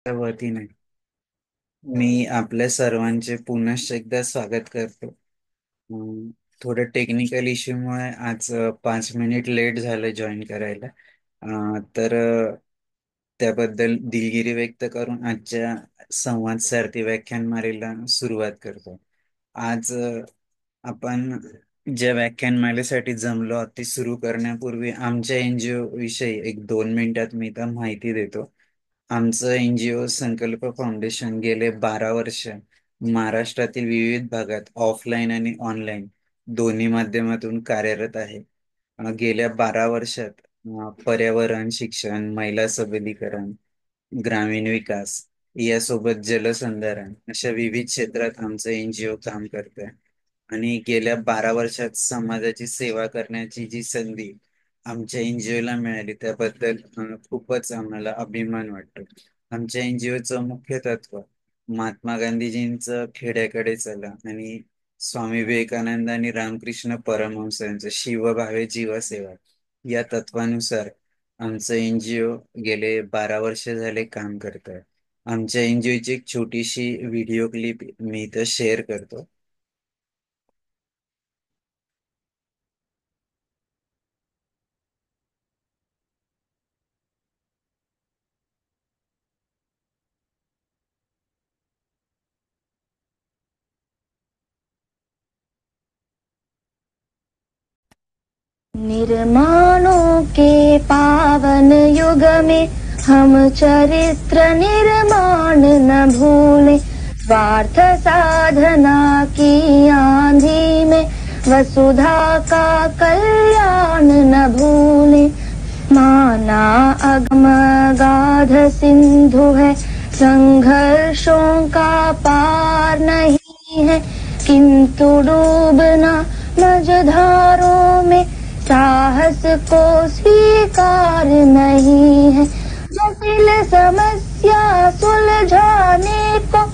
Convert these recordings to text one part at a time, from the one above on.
त्या वतीने मी आपल्या सर्वांचे पुनश्च एकदा स्वागत करतो. अं, थोडं टेक्निकल इश्यूमुळे आज 5 मिनिट लेट झालं जॉईन करायला. त्याबद्दल दिलगिरी व्यक्त करून आजच्या संवाद सारथी व्याख्यानमालेला सुरुवात करतो. आज आपण ज्या व्याख्यानमालेसाठी जमलो आहोत ती सुरू करण्यापूर्वी आमच्या एनजीओ विषयी एक 2 मिनिटात मी तर माहिती देतो. आमचं एनजीओ संकल्प फाउंडेशन गेले 12 वर्ष महाराष्ट्रातील विविध भागात ऑफलाईन आणि ऑनलाईन दोन्ही माध्यमातून कार्यरत आहे. गेल्या 12 वर्षात पर्यावरण, शिक्षण, महिला सबलीकरण, ग्रामीण विकास यासोबत जलसंधारण अशा विविध क्षेत्रात आमचं एनजीओ काम करत आहे. आणि गेल्या 12 वर्षात समाजाची सेवा करण्याची जी संधी आमच्या एनजीओला मिळाली त्याबद्दल खूपच आम्हाला अभिमान वाटतो. आमच्या एनजीओचं मुख्य तत्व महात्मा गांधीजींचं खेड्याकडे चला आणि स्वामी विवेकानंद आणि रामकृष्ण परमहंसांचं शिवभावे जीवसेवा या तत्वानुसार आमचं एनजीओ गेले 12 वर्ष झाले काम करत आहे. आमच्या एनजीओची एक छोटीशी व्हिडिओ क्लिप मी इथं शेअर करतो. निर्माणों के पावन युग में हम चरित्र निर्माण न भूले, स्वार्थ साधना की आंधी में वसुधा का कल्याण न भूले। माना अगम गाध सिंधु है, संघर्षों का पार नहीं है, किंतु डूबना मझधारों में साहस को स्वीकार नहीं है। जटिल समस्या सुलझाने को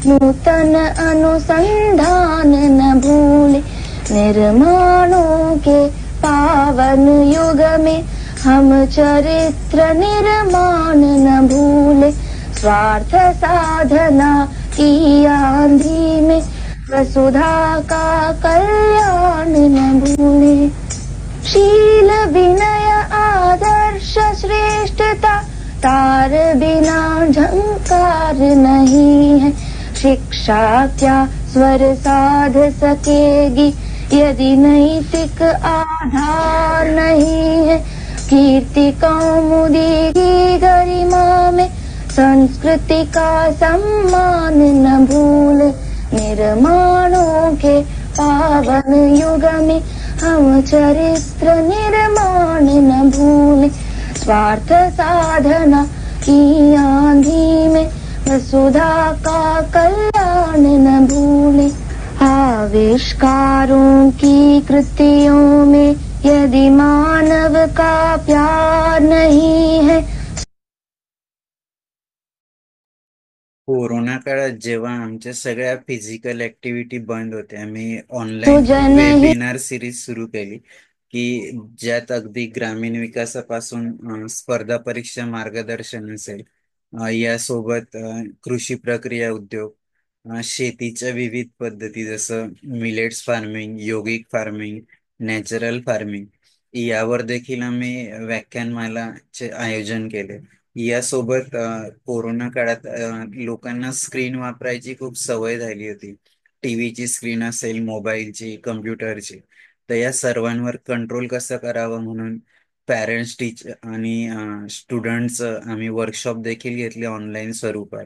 नूतन अनुसंधान न भूले। निर्माणों के पावन युग में हम चरित्र निर्माण न भूले, स्वार्थ साधना की आंधी में वसुधा का कल्याण न भूले। शील विनय आदर्श श्रेष्ठता तार बिना झंकार नहीं है। शिक्षा क्या स्वर साध सकेगी यदि नैतिक आधार नहीं है। कीर्ति कौमुदी की गरिमा में संस्कृति का सम्मान न भूले। निर्माणों के पावन युग में हम चरित्र निर्माण न भूले, स्वार्थ साधना की आंधी में वसुधा का कल्याण न भूले। आविष्कारों की कृतियों में यदि मानव का प्यार नहीं है। कोरोना काळात जेव्हा आमच्या सगळ्या फिजिकल ऍक्टिव्हिटी बंद होत्या, आम्ही तो ऑनलाईन जनहित वेबिनार सिरीज सुरू केली की ज्यात अगदी ग्रामीण विकासापासून स्पर्धा परीक्षा मार्गदर्शन असेल, यासोबत कृषी प्रक्रिया उद्योग, शेतीच्या विविध पद्धती जसं मिलेट्स फार्मिंग, योगिक फार्मिंग, नॅचरल फार्मिंग यावर देखील आम्ही व्याख्यानमालाचे आयोजन केले. यासोबत कोरोना काळात लोकांना स्क्रीन वापरायची खूप सवय झाली होती. टीव्हीची स्क्रीन असेल, मोबाईलची, कम्प्युटरची. तर या सर्वांवर कंट्रोल कसं करावं म्हणून पॅरेंट्स, टीचर आणि स्टुडंट्स आम्ही वर्कशॉप देखील घेतले ऑनलाईन स्वरूपात.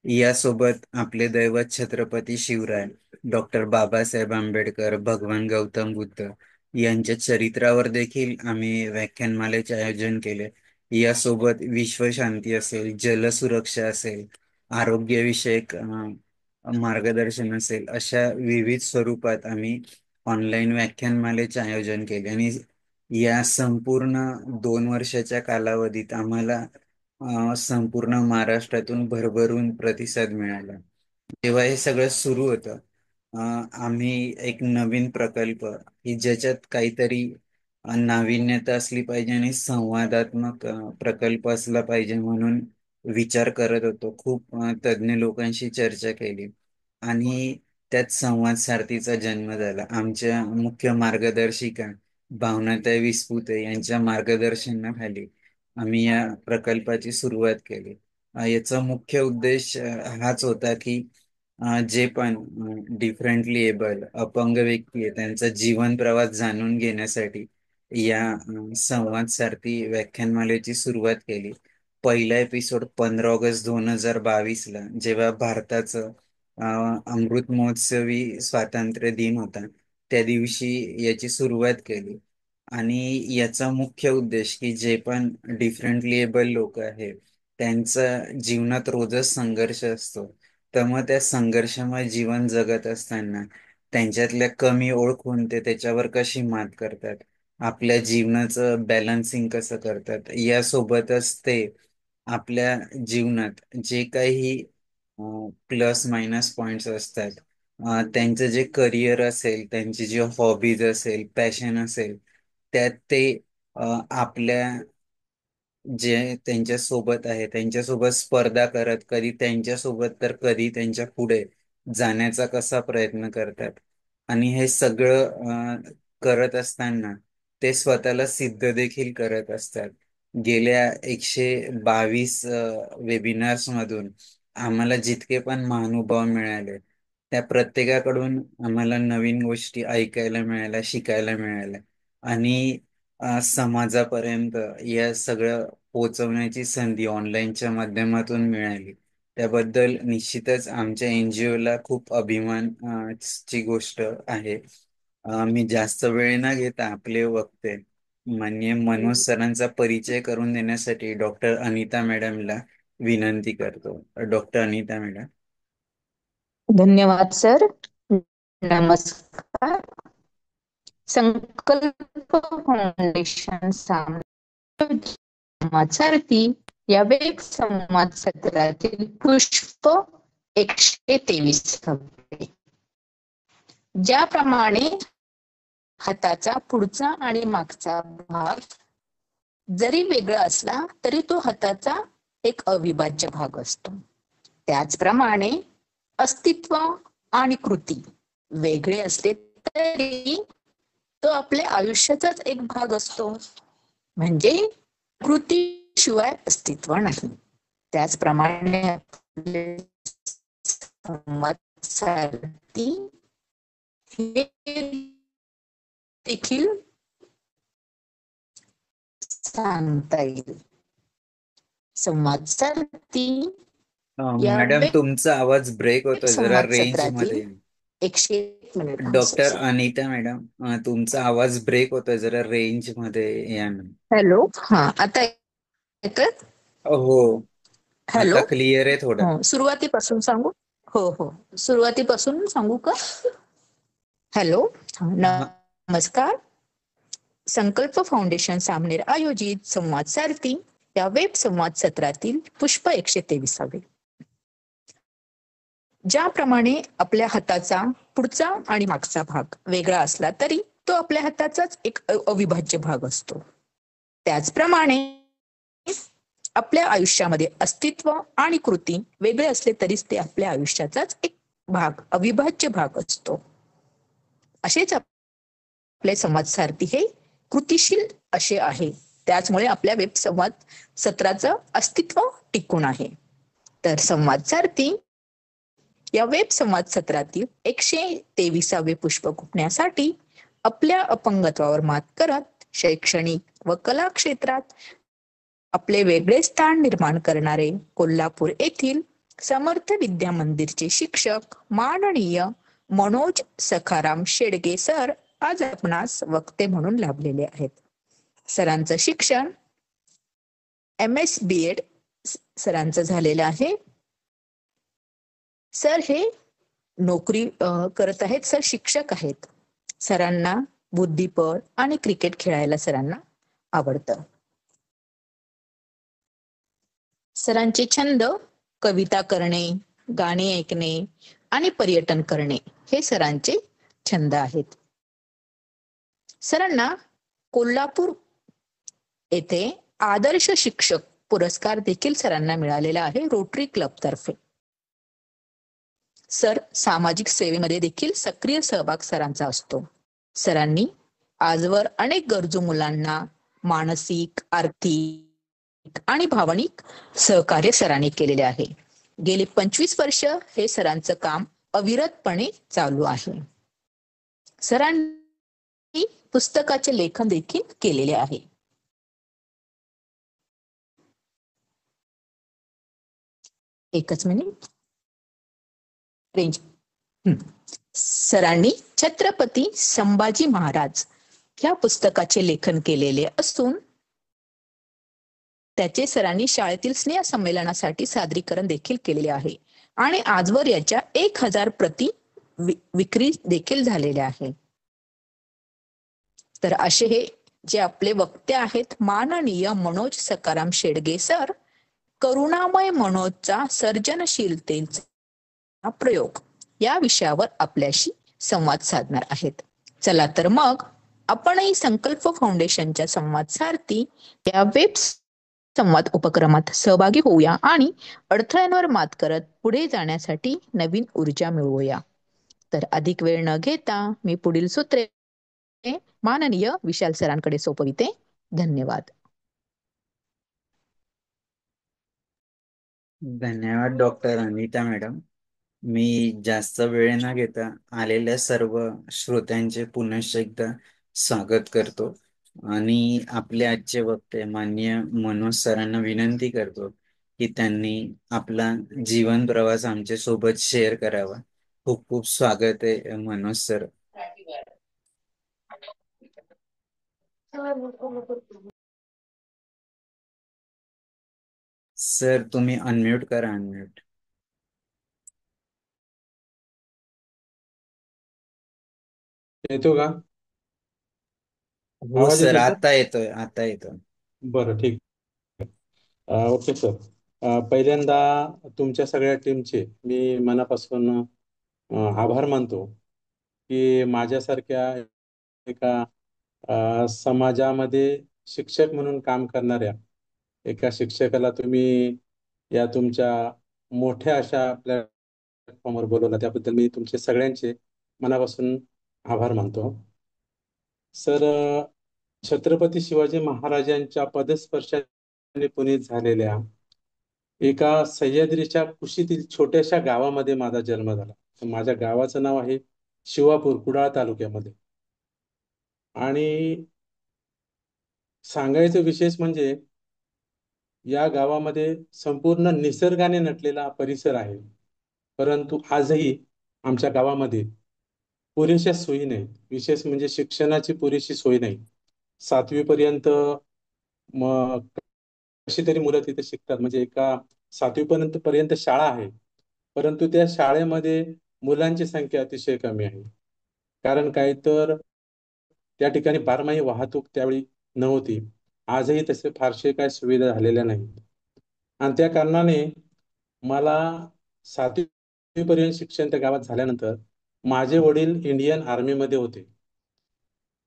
यासोबत आपले दैवत छत्रपती शिवराय, डॉक्टर बाबासाहेब आंबेडकर, भगवान गौतम बुद्ध यांच्या चरित्रावर देखील आम्ही व्याख्यानमालेचे आयोजन केले. यासोबत विश्वशांती असेल, जलसुरक्षा असेल, आरोग्यविषयक मार्गदर्शन असेल, अशा विविध स्वरूपात आम्ही ऑनलाईन व्याख्यानमालेचे आयोजन केले. आणि या संपूर्ण 2 वर्षाच्या कालावधीत आम्हाला संपूर्ण महाराष्ट्रातून भरभरून प्रतिसाद मिळाला. जेव्हा हे सगळं सुरू होतं, आम्ही एक नवीन प्रकल्प की ज्याच्यात काहीतरी नाविन्यता असली पाहिजे आणि संवादात्मक प्रकल्प असला पाहिजे म्हणून विचार करत होतो. खूप तज्ज्ञ लोकांशी चर्चा केली आणि त्यात संवाद सारथीचा जन्म झाला. आमच्या मुख्य मार्गदर्शिका भावनाताई विस्पुते यांच्या मार्गदर्शनाखाली आम्ही या प्रकल्पाची सुरुवात केली. याचा मुख्य उद्देश हाच होता की जे पण डिफरंटली एबल अपंग व्यक्ती आहे त्यांचा जीवन प्रवास जाणून घेण्यासाठी या संवाद सारथी व्याख्यानमालेची सुरुवात केली. पहिला एपिसोड 15 ऑगस्ट 2022 ला जेव्हा भारताचं अमृत महोत्सवी स्वातंत्र्य दिन होता, त्या दिवशी याची सुरुवात केली. आणि याचा मुख्य उद्देश की जे पण डिफरंटली एबल लोक आहेत त्यांचा जीवनात रोजच संघर्ष असतो, तर मग त्या संघर्षमय जीवन जगत असताना त्यांच्यातल्या कमी ओळखून ते त्याच्यावर कशी मात करतात, आपल्या जीवनाचं बॅलन्सिंग कसं करतात, यासोबतच ते आपल्या जीवनात जे काही प्लस मायनस पॉइंट्स असतात, त्यांचं जे करिअर असेल, त्यांची जी हॉबीज असेल, पॅशन असेल, त्यात ते आपल्या जे त्यांच्या सोबत आहे त्यांच्यासोबत स्पर्धा करत, कधी त्यांच्यासोबत तर कधी त्यांच्या पुढे जाण्याचा कसा प्रयत्न करतात. आणि हे सगळं करत असताना ते स्वतःला सिद्ध देखील करत असतात. गेल्या 122 वेबिनार्स मधून आम्हाला जितके पण महानुभाव मिळाले त्या प्रत्येकाकडून आम्हाला नवीन गोष्टी ऐकायला मिळाल्या, शिकायला मिळाल्या. आणि समाजापर्यंत या सगळं पोहोचवण्याची संधी ऑनलाईनच्या माध्यमातून मिळाली. त्याबद्दल निश्चितच आमच्या NGO ला खूप अभिमान ची गोष्ट आहे. मी जास्त वेळ न घेता आपले वक्ते माननीय मनोज सरांचा परिचय करून देण्यासाठी डॉक्टर अनिता मॅडमला विनंती करतो. Doctor Anita madam. धन्यवाद सर. नमस्कार. संकल्प फाउंडेशन संवाद सारथी या वेब संवाद सत्रातील पुष्प 123. ज्याप्रमाणे हाताचा पुढचा आणि मागचा भाग जरी वेगळा असला तरी तो हाताचा एक अविभाज्य भाग असतो, त्याचप्रमाणे अस्तित्व आणि कृती वेगळे असले तरी तो आपल्या आयुष्याचाच एक भाग असतो. म्हणजे कृतीशिवाय अस्तित्व नाही. त्याचप्रमाणे आपले संवाद सारथी हे देखील सांगता येईल. संवाद सारथी या मॅडम तुमचा आवाज ब्रेक होतोय, जरा संवाद रेंज सत्रातील मध्ये. 101 मिनिट. डॉक्टर अनिता मॅडम तुमचा आवाज ब्रेक होतोय, जरा रेंज मध्ये या ना. हॅलो. हा, आता येतोय? हो, हॅलो. आता क्लिअर आहे थोडं. हो, सुरुवातीपासून सांगू? हो, सुरुवातीपासून सांगू का? हॅलो. नमस्कार. संकल्प फाउंडेशन सामनेर आयोजित संवाद सारथी या वेब संवाद सत्रातील पुष्प 123. ज्याप्रमाणे आपल्या हाताचा पुढचा आणि मागचा भाग वेगळा असला तरी तो आपल्या हाताचाच एक अविभाज्य भाग असतो, त्याचप्रमाणे आपल्या आयुष्यामध्ये अस्तित्व आणि कृती वेगळे असले तरीच ते आपल्या आयुष्याचाच एक भाग, अविभाज्य भाग असतो. असेच आपले संवाद सारथी हे कृतीशील असे आहे, त्याचमुळे आपल्या वेब संवाद सत्राचं अस्तित्व टिकून आहे. तर संवाद सारथी या वेब संवाद सत्रातील 123वे पुष्प गुंफण्यासाठी आपल्या अपंगत्वावर मात करत शैक्षणिक व कला क्षेत्रात आपले वेगळे स्थान निर्माण करणारे कोल्हापूर येथील समर्थ विद्या मंदिरचे शिक्षक माननीय मनोज सखाराम शेडगे सर आज आपणास वक्ते म्हणून लाभलेले आहेत. सरांचं शिक्षण MS BEd सरांचं झालेलं आहे. सर हे नोकरी करत आहेत. सर शिक्षक आहेत. सरांना बुद्धिबळ आणि क्रिकेट खेळायला सरांना आवडतं. सरांचे छंद कविता करणे, गाणे ऐकणे आणि पर्यटन करणे हे सरांचे छंद आहेत. सरांना कोल्हापूर येथे आदर्श शिक्षक पुरस्कार देखील सरांना मिळालेला आहे रोटरी क्लब तर्फे. सर सामाजिक सेवेमध्ये देखील सक्रिय सहभाग सरांचा असतो. सरांनी आजवर अनेक गरजू मुलांना मानसिक, आर्थिक आणि भावनिक सहकार्य सरांनी केलेले आहे. गेली 25 वर्ष हे सरांचं काम अविरतपणे चालू आहे. सरांनी पुस्तकाचे लेखन देखील केलेले आहे. एकच मिनिट रेंज. सरांनी छत्रपती संभाजी महाराज या पुस्तकाचे लेखन केलेले असून त्याचे सरांनी शाळेतील स्नेह संमेलनासाठी सादरीकरण देखील केलेले आहे आणि आजवर याच्या 1000 प्रती विक्री देखील झालेल्या आहे. तर असे हे जे आपले वक्ते आहेत माननीय मनोज सकाराम शेडगे सर, करुणामय मनोजचा सर्जनशीलतेचा प्रयोग या विषयावर आपल्याशी संवाद साधणार आहेत. चला तर मग आपणही संकल्प फाउंडेशनच्या संवाद सारथी या वेब संवाद उपक्रमात सहभागी होऊया आणि अडथळ्यांवर मात करत पुढे जाण्यासाठी नवीन ऊर्जा मिळवूया. तर अधिक वेळ न घेता मी पुढील सूत्रे माननीय विशाल सरांकडे सोपविते. धन्यवाद. धन्यवाद डॉक्टर अनिता मॅडम. मी जास्त वेळ न घेता आलेल्या सर्व श्रोत्यांचे पुनश्च एकदा स्वागत करतो आणि आपले आजचे वक्ते माननीय मनोज सरांना विनंती करतो की त्यांनी आपला जीवन प्रवास आमच्या सोबत शेअर करावा. खूप खूप स्वागत आहे मनोज सर. सर तुम्ही अनम्यूट करा. अनम्यूट. येतो का? हो आवाज सर, येतोय सर? आता येतोय, आता येतोय. बरं, ठीक. Okay sir. पहिल्यांदा तुमच्या सगळ्या टीमचे मी मनापासून आभार मानतो की माझ्यासारख्या एका समाजामध्ये शिक्षक म्हणून काम करणाऱ्या एका शिक्षकाला तुम्ही या तुमच्या मोठ्या अशा प्लॅटफॉर्मवर बोलवला, त्याबद्दल मी तुमचे सगळ्यांचे मनापासून आभार मानतो. सर, छत्रपती शिवाजी महाराजांच्या पदस्पर्शाने पुनीत झालेल्या एका सह्याद्रीच्या कुशीतील छोट्याशा गावामध्ये माझा जन्म झाला. माझ्या गावाचं नाव आहे शिवापूर, कुडाळ तालुक्यामध्ये. आणि सांगायचं विशेष म्हणजे या गावामध्ये संपूर्ण निसर्गाने नटलेला परिसर आहे, परंतु आजही आमच्या गावामध्ये पुरेशा सोयी नाहीत. विशेष म्हणजे शिक्षणाची पुरेशी सोय नाही. 7वी पर्यंत मग कशी तरी मुलं तिथे शिकतात, म्हणजे एका 7वी पर्यंत शाळा आहे, परंतु त्या शाळेमध्ये मुलांची संख्या अतिशय कमी आहे. कारण काय तर त्या ठिकाणी बारमाही वाहतूक त्यावेळी नव्हती. आजही तसे फारसे काय सुविधा झालेल्या नाहीत. आणि त्या कारणाने मला 7वी पर्यंत शिक्षण त्या गावात झाल्यानंतर माझे वडील इंडियन आर्मीमध्ये होते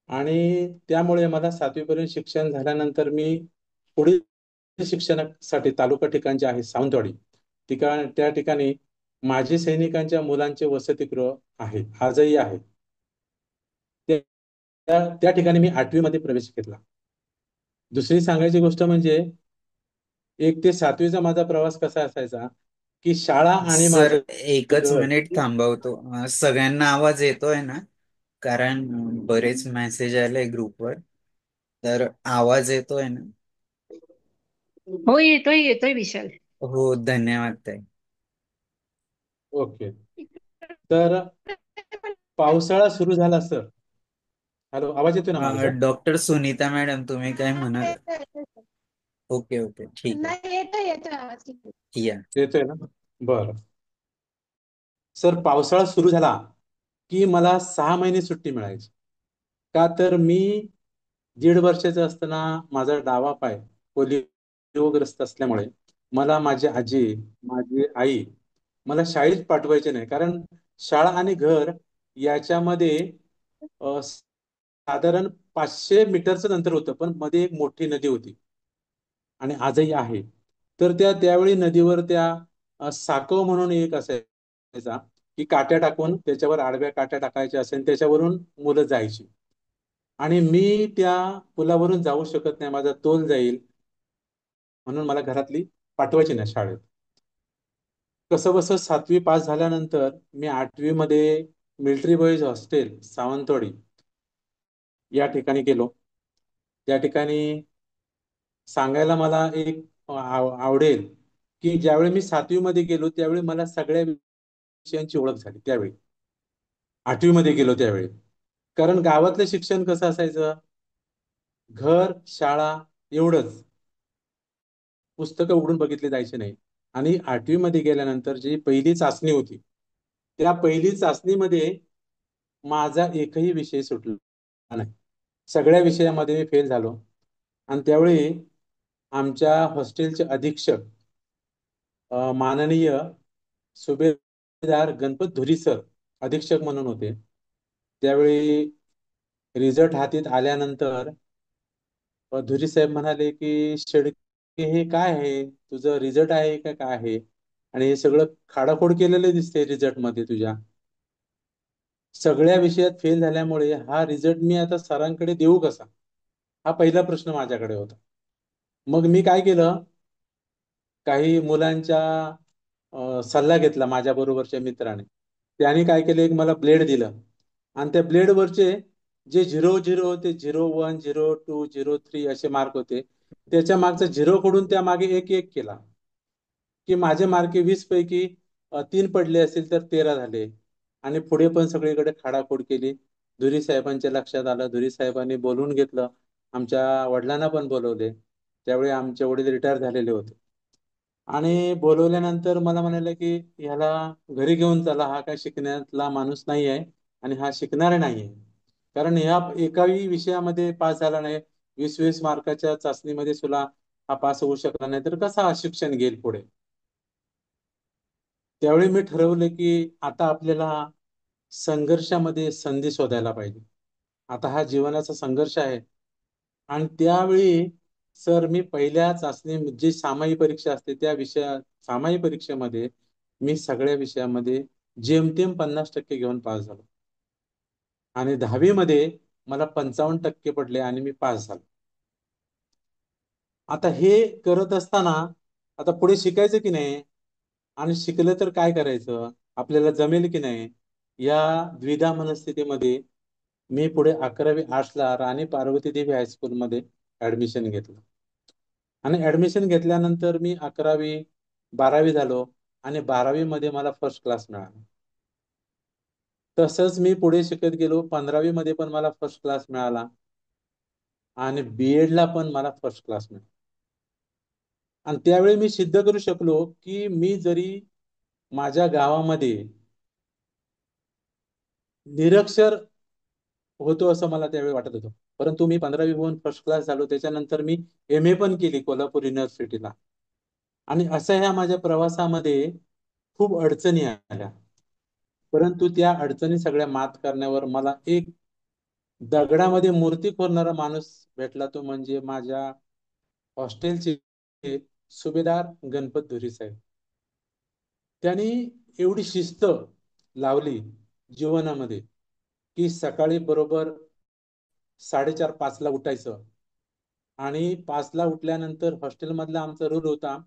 आणि त्यामुळे मला 7वी पर्यंत शिक्षण झाल्यानंतर मी पुढील शिक्षणासाठी तालुका ठिकाण जे आहे सावंतवाडी त्या ठिकाणी माजी सैनिकांच्या मुलांचे वसतिगृह आहे, आजही आहे. त्या ठिकाणी मी 8वी मध्ये प्रवेश घेतला. दुसरी सांगायची गोष्ट म्हणजे 1 ते 7वीचा माझा प्रवास कसा असायचा की शाळा आणि सर माझं एकच घर. मिनिट थांबवतो. सगळ्यांना आवाज येतोय ना? कारण बरेच मेसेज आले ग्रुपवर. तर आवाज येतोय ना? हो, येतोय येतोय विशाल. हो, धन्यवाद ताई. ओके. तर पावसाळा सुरू झाला सर. हॅलो, आवाज येतोय ना माझा? डॉक्टर सुनीता मॅडम, तुम्ही काय म्हणाल? ओके ओके, ठीक आहे. या. येतोय ना? बरं सर, पावसाळा सुरू झाला की मला 6 महिने सुट्टी मिळायची. का तर मी 1.5 वर्षाचा असताना माझा डावा पाय पोलिओग्रस्त असल्यामुळे मला माझी आजी, माझी आई मला शाळेत पाठवायचे नाही. कारण शाळा आणि घर याच्यामध्ये साधारण 500 मीटरचं अंतर होतं, पण मध्ये एक मोठी नदी होती आणि आजही आहे. तर त्यावेळी नदीवर साकव म्हणून एक असायचा, की काट्या टाकून त्याच्यावर आडव्या काट्या टाकायच्या असेल, त्याच्यावरून मुलं जायची. आणि मी त्या पुलावरून जाऊ शकत नाही, माझा तोल जाईल म्हणून मला घरातली पाठवायची ना शाळेत. कसं बस 7वी पास झाल्यानंतर मी 8वी मध्ये मिलिटरी बॉईज हॉस्टेल सावंतवाडी या ठिकाणी गेलो. त्या ठिकाणी सांगायला मला एक आवडेल, की ज्यावेळी मी 7वी मध्ये गेलो त्यावेळी मला सगळ्या विषयांची ओळख झाली. त्यावेळी 8वी मध्ये गेलो त्यावेळी, कारण गावातलं शिक्षण कसं असायचं, घर शाळा एवढंच, पुस्तकं उघडून बघितले जायचे नाही. आणि 8वी मध्ये गेल्यानंतर जी पहिली चाचणी होती, त्या पहिली चाचणीमध्ये माझा एकही विषय सुटला नाही. सगळ्या विषयामध्ये मी फेल झालो. आणि त्यावेळी आमच्या हॉस्टेलचे अधीक्षक माननीय सुभेदार गणपत धुरी सर अधीक्षक म्हणून होते. त्यावेळी रिझल्ट हातीत आल्यानंतर धुरी साहेब म्हणाले, की शेळके हे काय आहे, तुझं रिझल्ट आहे का काय आहे, आणि हे सगळं खाडाखोड केलेलं दिसते रिझल्ट मध्ये तुझ्या. सगळ्या विषयात फेल झाल्यामुळे हा रिझल्ट मी आता सरांकडे देऊ कसा, हा पहिला प्रश्न माझ्याकडे होता. मग मी काय केलं, काही मुलांच्या सल्ला घेतला माझ्या बरोबरच्या मित्राने. त्याने काय केलं, एक मला ब्लेड दिलं आणि त्या ब्लेडवरचे जे 0-0 होते, 0-1, 0-2, 0-3 असे मार्क होते, त्याच्या मागचा 0 कडून त्या मागे 1-1 केला, की माझे मार्क 20 पैकी 3 पडले असतील तर 13 झाले. आणि पुढे पण सगळीकडे खाडाखोड केली. धुरी साहेबांच्या लक्षात आलं. धुरी साहेबांनी बोलवून घेतलं. आमच्या वडिलांना पण बोलवले. त्यावेळी आमचे वडील रिटायर झालेले होते. आणि बोलवल्यानंतर मला म्हणाले, की ह्याला घरी घेऊन चला, हा काय शिकण्यातला माणूस नाही आहे आणि हा शिकणार नाही आहे. कारण ह्या एकाही विषयामध्ये पास झाला नाही, 20-20 मार्काच्या चाचणीमध्ये सुद्धा हा पास होऊ शकला नाही, तर कसा हा शिक्षण घेईल पुढे. त्यावेळी मी ठरवलं, की आता आपल्याला संघर्षामध्ये संधी शोधायला पाहिजे. आता हा जीवनाचा संघर्ष आहे. आणि त्यावेळी सर मी पहिल्या चाचणी जी सामायिक परीक्षा असते त्या सामायिक परीक्षेमध्ये मी सगळ्या विषयामध्ये जेमतेम 50% घेऊन पास झालो. आणि 10वी मध्ये मला 55% पडले आणि मी पास झालो. आता हे करत असताना आता पुढे शिकायचं की नाही, आणि शिकलं तर काय करायचं, आपल्याला जमेल की नाही, या द्विधा मनस्थितीमध्ये मी पुढे 11वी आर्ट्सला राणी पार्वती देवी हायस्कूलमध्ये ऍडमिशन घेतलं. आणि ऍडमिशन घेतल्यानंतर मी 11वी 12वी झालो आणि 12वी मध्ये मला फर्स्ट क्लास मिळाला. तसंच मी पुढे शिकत गेलो. 15वी मध्ये पण मला फर्स्ट क्लास मिळाला आणि बीएड ला पण मला फर्स्ट क्लास मिळाला. आणि त्यावेळी मी सिद्ध करू शकलो, की मी जरी माझ्या गावामध्ये निरक्षर होतो असं मला त्यावेळी वाटत होतं, परंतु मी 15वी होऊन फर्स्ट क्लास झालो. त्याच्यानंतर मी MA पण केली कोल्हापूर युनिव्हर्सिटीला. आणि अशा ह्या माझ्या प्रवासामध्ये खूप अडचणी आल्या, परंतु त्या अडचणी सगळ्या मात करण्यावर मला एक दगडामध्ये मूर्ती कोरणारा माणूस भेटला. तो म्हणजे माझ्या हॉस्टेलचे सुभेदार गणपत धुरी साहेब. त्यांनी एवढी शिस्त लावली जीवनामध्ये, की सकाळी बरोबर 4:30-5 ला उठायचं. आणि 5 ला उठल्यानंतर हॉस्टेल मधला आमचा रूल होता,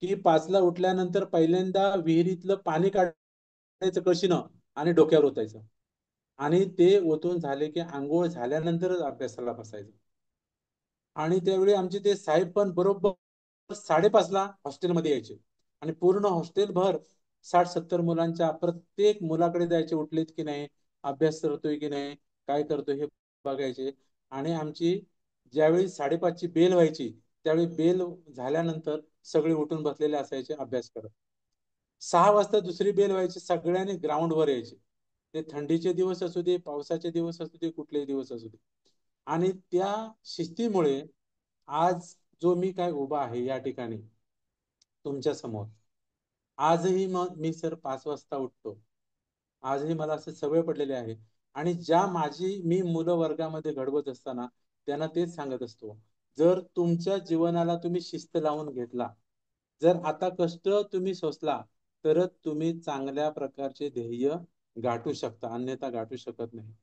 की 5 ला उठल्यानंतर पहिल्यांदा विहिरीतलं पाणी काढायचं कशीनं आणि डोक्यावर ओतायचं. आणि ते ओतून झाले की आंघोळ झाल्यानंतरच अभ्यासाला बसायचं. आणि त्यावेळी आमचे ते साहेब पण बरोबर 5:30 ला हॉस्टेलमध्ये यायचे आणि पूर्ण हॉस्टेलभर 60-70 मुलांच्या प्रत्येक मुलाकडे जायचे, उठलेत की नाही, अभ्यास करतोय की नाही, काय करतोय हे बघायचे. आणि आमची ज्यावेळी 5:30 ची बेल व्हायची, त्यावेळी बेल झाल्यानंतर सगळे उठून बसलेले असायचे अभ्यास करत. 6 वाजता दुसरी बेल व्हायची, सगळ्यांनी ग्राउंडवर यायचे. ते थंडीचे दिवस असू दे, पावसाचे दिवस असू दे, कुठलेही दिवस असू दे. आणि त्या शिस्तीमुळे आज जो मी काय उभा आहे या ठिकाणी तुमच्या समोर, आजही मग मी सर 5 वाजता उठतो. आजही मला असे सवय पडलेली आहे. आणि ज्या मी मुलं वर्गामध्ये घडवत असताना त्यांना तेच सांगत असतो, जर तुमच्या जीवनाला तुम्ही शिस्त लावून घेतला, जर आता कष्ट तुम्ही सोसला, तरच तुम्ही चांगल्या प्रकारचे ध्येय गाठू शकता, अन्यथा गाठू शकत नाही.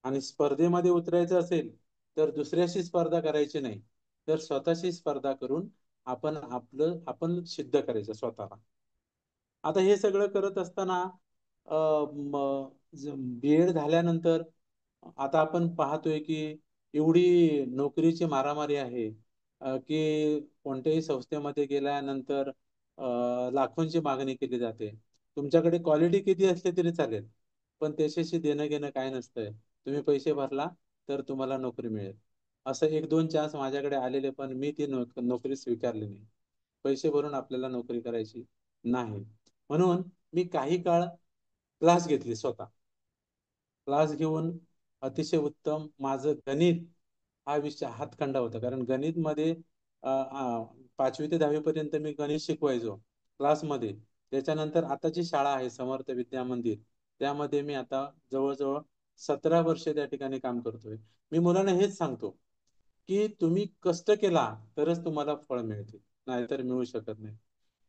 आणि स्पर्धेमध्ये उतरायचं असेल तर दुसऱ्याशी स्पर्धा करायची नाही, तर स्वतःशी स्पर्धा करून आपण सिद्ध करायचं स्वतःला. आता हे सगळं करत असताना बीएड झाल्यानंतर आता आपण पाहतोय की एवढी नोकरीची मारामारी आहे, की कोणत्याही संस्थेमध्ये गेल्यानंतर लाखोंची मागणी केली जाते. तुमच्याकडे क्वालिटी किती असली तरी चालेल, पण त्याच्याशी देणं घेणं काय नसतंय. तुम्ही पैसे भरला तर तुम्हाला नोकरी मिळेल. असं एक दोन चान्स माझ्याकडे आलेले, पण मी ती नोकरी स्वीकारली नाही. पैसे भरून आपल्याला नोकरी करायची नाही. म्हणून मी काही काळ क्लास घेतली स्वतः. क्लास घेऊन अतिशय उत्तम माझं गणित हा विषय हातखंडा होता. कारण गणित मध्ये 5वी ते 10वी पर्यंत मी गणित शिकवायचो क्लासमध्ये. त्याच्यानंतर आता जी शाळा आहे समर्थ विद्या मंदिर, त्यामध्ये मी आता जवळजवळ 17 वर्ष त्या ठिकाणी काम करतोय. मी मुलांना हेच सांगतो की तुम्ही कष्ट केला तरच तुम्हाला फळ मिळते, नाहीतर मिळू शकत नाही.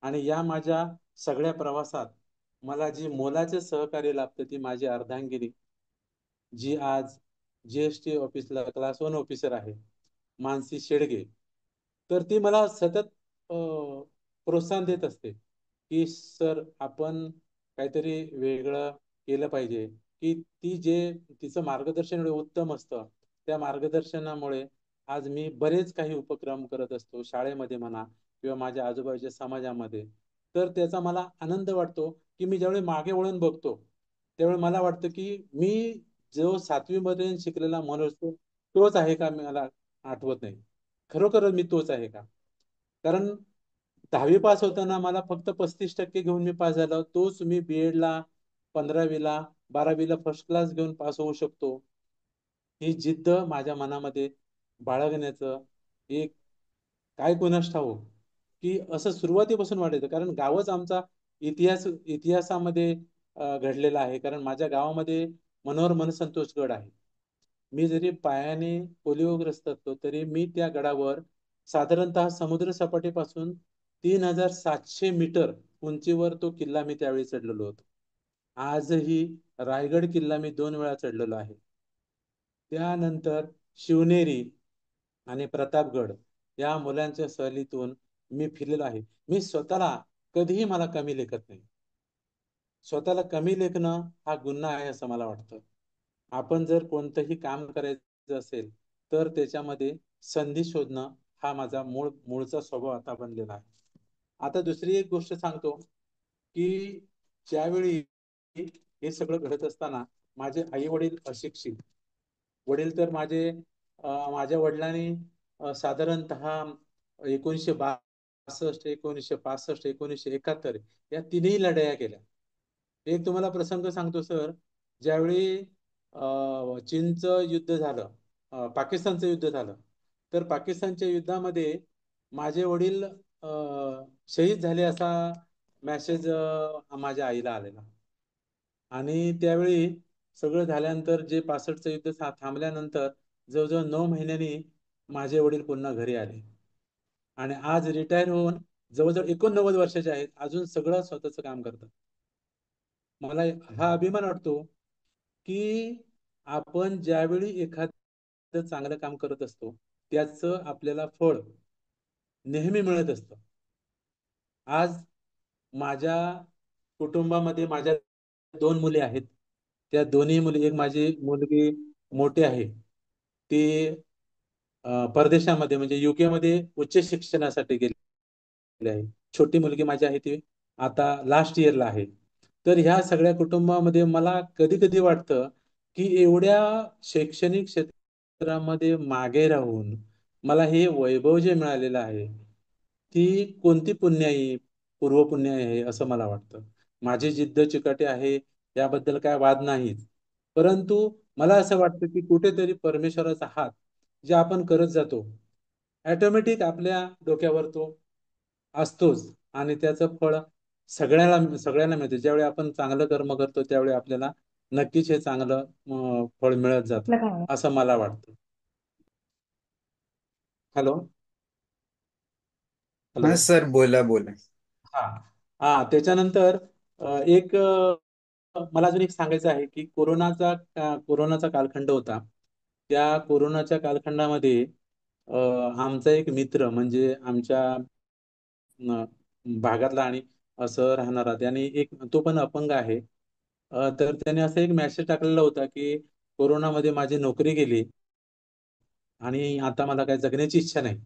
आणि या माझ्या सगळ्या प्रवासात मला जी मोलाचे सहकार्य लाभतं ती माझी अर्धांगिनी, जी आज जीएसटी ऑफिसला क्लास 1 ऑफिसर आहे, मानसी शेडगे. तर ती मला सतत प्रोत्साहन देत असते की सर आपण काहीतरी वेगळं केलं पाहिजे. की तिचं मार्गदर्शन एवढं उत्तम असतं, त्या मार्गदर्शनामुळे आज मी बरेच काही उपक्रम करत असतो शाळेमध्ये म्हणा किंवा माझ्या आजूबाजूच्या समाजामध्ये. तर त्याचा मला आनंद वाटतो की मी ज्यावेळी मागे वळून बघतो त्यावेळी मला वाटतं की मी जो 7वी मध्ये शिकलेला माणूस तोच आहे का, मला आठवत नाही. खरोखरच मी तोच आहे का? कारण 10वी पास होताना मला फक्त 35% घेऊन मी पास झालो. तोच मी बीएडला 15वीला 12वीला फर्स्ट क्लास घेऊन पास होऊ शकतो. ही जिद्द माझ्या मनामध्ये बाळगण्याचं एक काय कोणास ठाऊक की असं सुरुवातीपासून वाटायचं. कारण गावच आमचा इतिहासामध्ये घडलेला आहे. कारण माझ्या गावामध्ये मनोहर मनसंतोष गड आहे. मी जरी पायाने पोलिओग्रस्त असतो तरी मी त्या गडावर साधारणतः समुद्र सपाटीपासून 3700 मीटर उंचीवर तो किल्ला मी त्यावेळी चढलेलो होतो. आजही रायगड किल्ला मी 2 वेळा चढलेलो आहे. त्यानंतर शिवनेरी आणि प्रतापगड या मुलांच्या सहलीतून मी फिरलेलो आहे. मी स्वतःला कधीही मला कमी लेखत नाही. स्वतःला कमी लेखणं हा गुन्हा आहे असं मला वाटतं. आपण जर कोणतंही काम करायचं असेल तर त्याच्यामध्ये संधी शोधणं हा माझा मूळचा स्वभाव आता बनलेला आहे. आता दुसरी एक गोष्ट सांगतो की ज्यावेळी हे सगळं घडत असताना माझे आई वडील अशिक्षित. वडील तर माझ्या वडिलांनी साधारणतः 1962, 1965, 1971 या तिन्ही लढाया केल्या. एक तुम्हाला प्रसंग सांगतो सर. ज्यावेळी चीनचं युद्ध झालं, पाकिस्तानचं युद्ध झालं, तर पाकिस्तानच्या युद्धामध्ये माझे वडील शहीद झाले असा मेसेज माझ्या आईला आलेला. आणि त्यावेळी सगळं झाल्यानंतर जे 65चं युद्ध थांबल्यानंतर जवळजवळ 9 महिन्यांनी माझे वडील पुन्हा घरी आले. आणि आज रिटायर होऊन जवळजवळ 89 वर्षाचे आहेत, अजून सगळं स्वतःचं काम करतात. मला हा अभिमान वाटतो की आपण ज्यावेळी एखादं चांगलं काम करत असतो त्याचं आपल्याला फळ नेहमी मिळत असतं. आज माझ्या कुटुंबामध्ये माझ्या 2 मुली आहेत. त्या दोन्ही मुली, एक माझी मुलगी मोठी आहे, ती परदेशामध्ये म्हणजे युके मध्ये उच्च शिक्षणासाठी गेलेली आहे. छोटी मुलगी माझी आहे ती आता लास्ट इयरला आहे. तर ह्या सगळ्या कुटुंबामध्ये मला कधी कधी वाटतं की एवढ्या शैक्षणिक क्षेत्रामध्ये मागे राहून मला हे वैभव जे मिळालेलं आहे ती कोणती पुण्याई पूर्वपुण्याई आहे असं मला वाटतं. माझी जिद्द चिकाटी आहे याबद्दल काय वाद नाहीच. परंतु मला असं वाटतं की कुठेतरी परमेश्वराचा हात जे आपण करत जातो ऑटोमॅटिक आपल्या डोक्यावर तो असतोच. आणि त्याचं फळ सगळ्यांना मिळतं. ज्यावेळी आपण चांगलं कर्म करतो त्यावेळी आपल्याला नक्कीच हे चांगलं फळ मिळत जातं तुला काय असं मला वाटतं. हॅलो. हा हॅलो. सर, बोला बोला. हा. हा, त्याच्यानंतर एक मला अजून एक सांगायचं आहे की कोरोनाचा कालखंड होता. त्या कोरोनाच्या कालखंडामध्ये आमचा एक मित्र, म्हणजे आमच्या अ, भागातला आणि असं राहणारा, त्याने एक, तो पण अपंग आहे. तर त्याने असं एक मेसेज टाकलेला होता की कोरोनामध्ये माझी नोकरी गेली आणि आता मला काही जगण्याची इच्छा नाही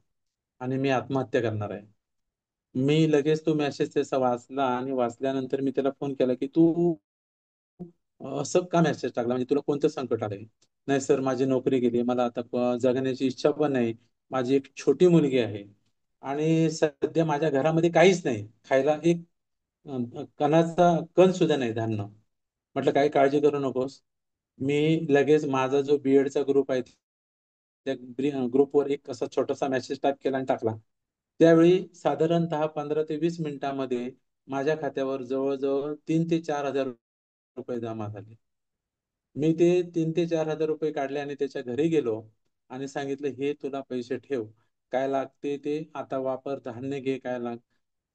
आणि मी आत्महत्या करणार आहे. मी लगेच तो मेसेज त्याचा वाचला आणि वाचल्यानंतर मी त्याला फोन केला की तू असं का मेसेज टाकला, म्हणजे तुला कोणतं संकट आलंय? नाही सर, माझी नोकरी गेली, मला आता जगण्याची इच्छा पण नाही. माझी एक छोटी मुलगी आहे आणि सध्या माझ्या घरामध्ये काहीच नाही, खायला एक कणाचा कण सुद्धा नाही, धान्य. म्हटलं काही काळजी करू नकोस. मी लगेच माझा जो बीएडचा ग्रुप आहे त्या ग्रुपवर एक असा छोटासा मेसेज टाईप केला आणि टाकला. त्यावेळी साधारणतः 15 ते 20 मिनिटांमध्ये माझ्या खात्यावर जवळजवळ 3 ते 4 हजार रुपये जमा झाले. मी ते 3 ते 4 हजार रुपये काढले आणि त्याच्या घरी गेलो आणि सांगितलं, हे तुला पैसे ठेव, काय लागते ते आता वापर, धान्य घे, काय लाग.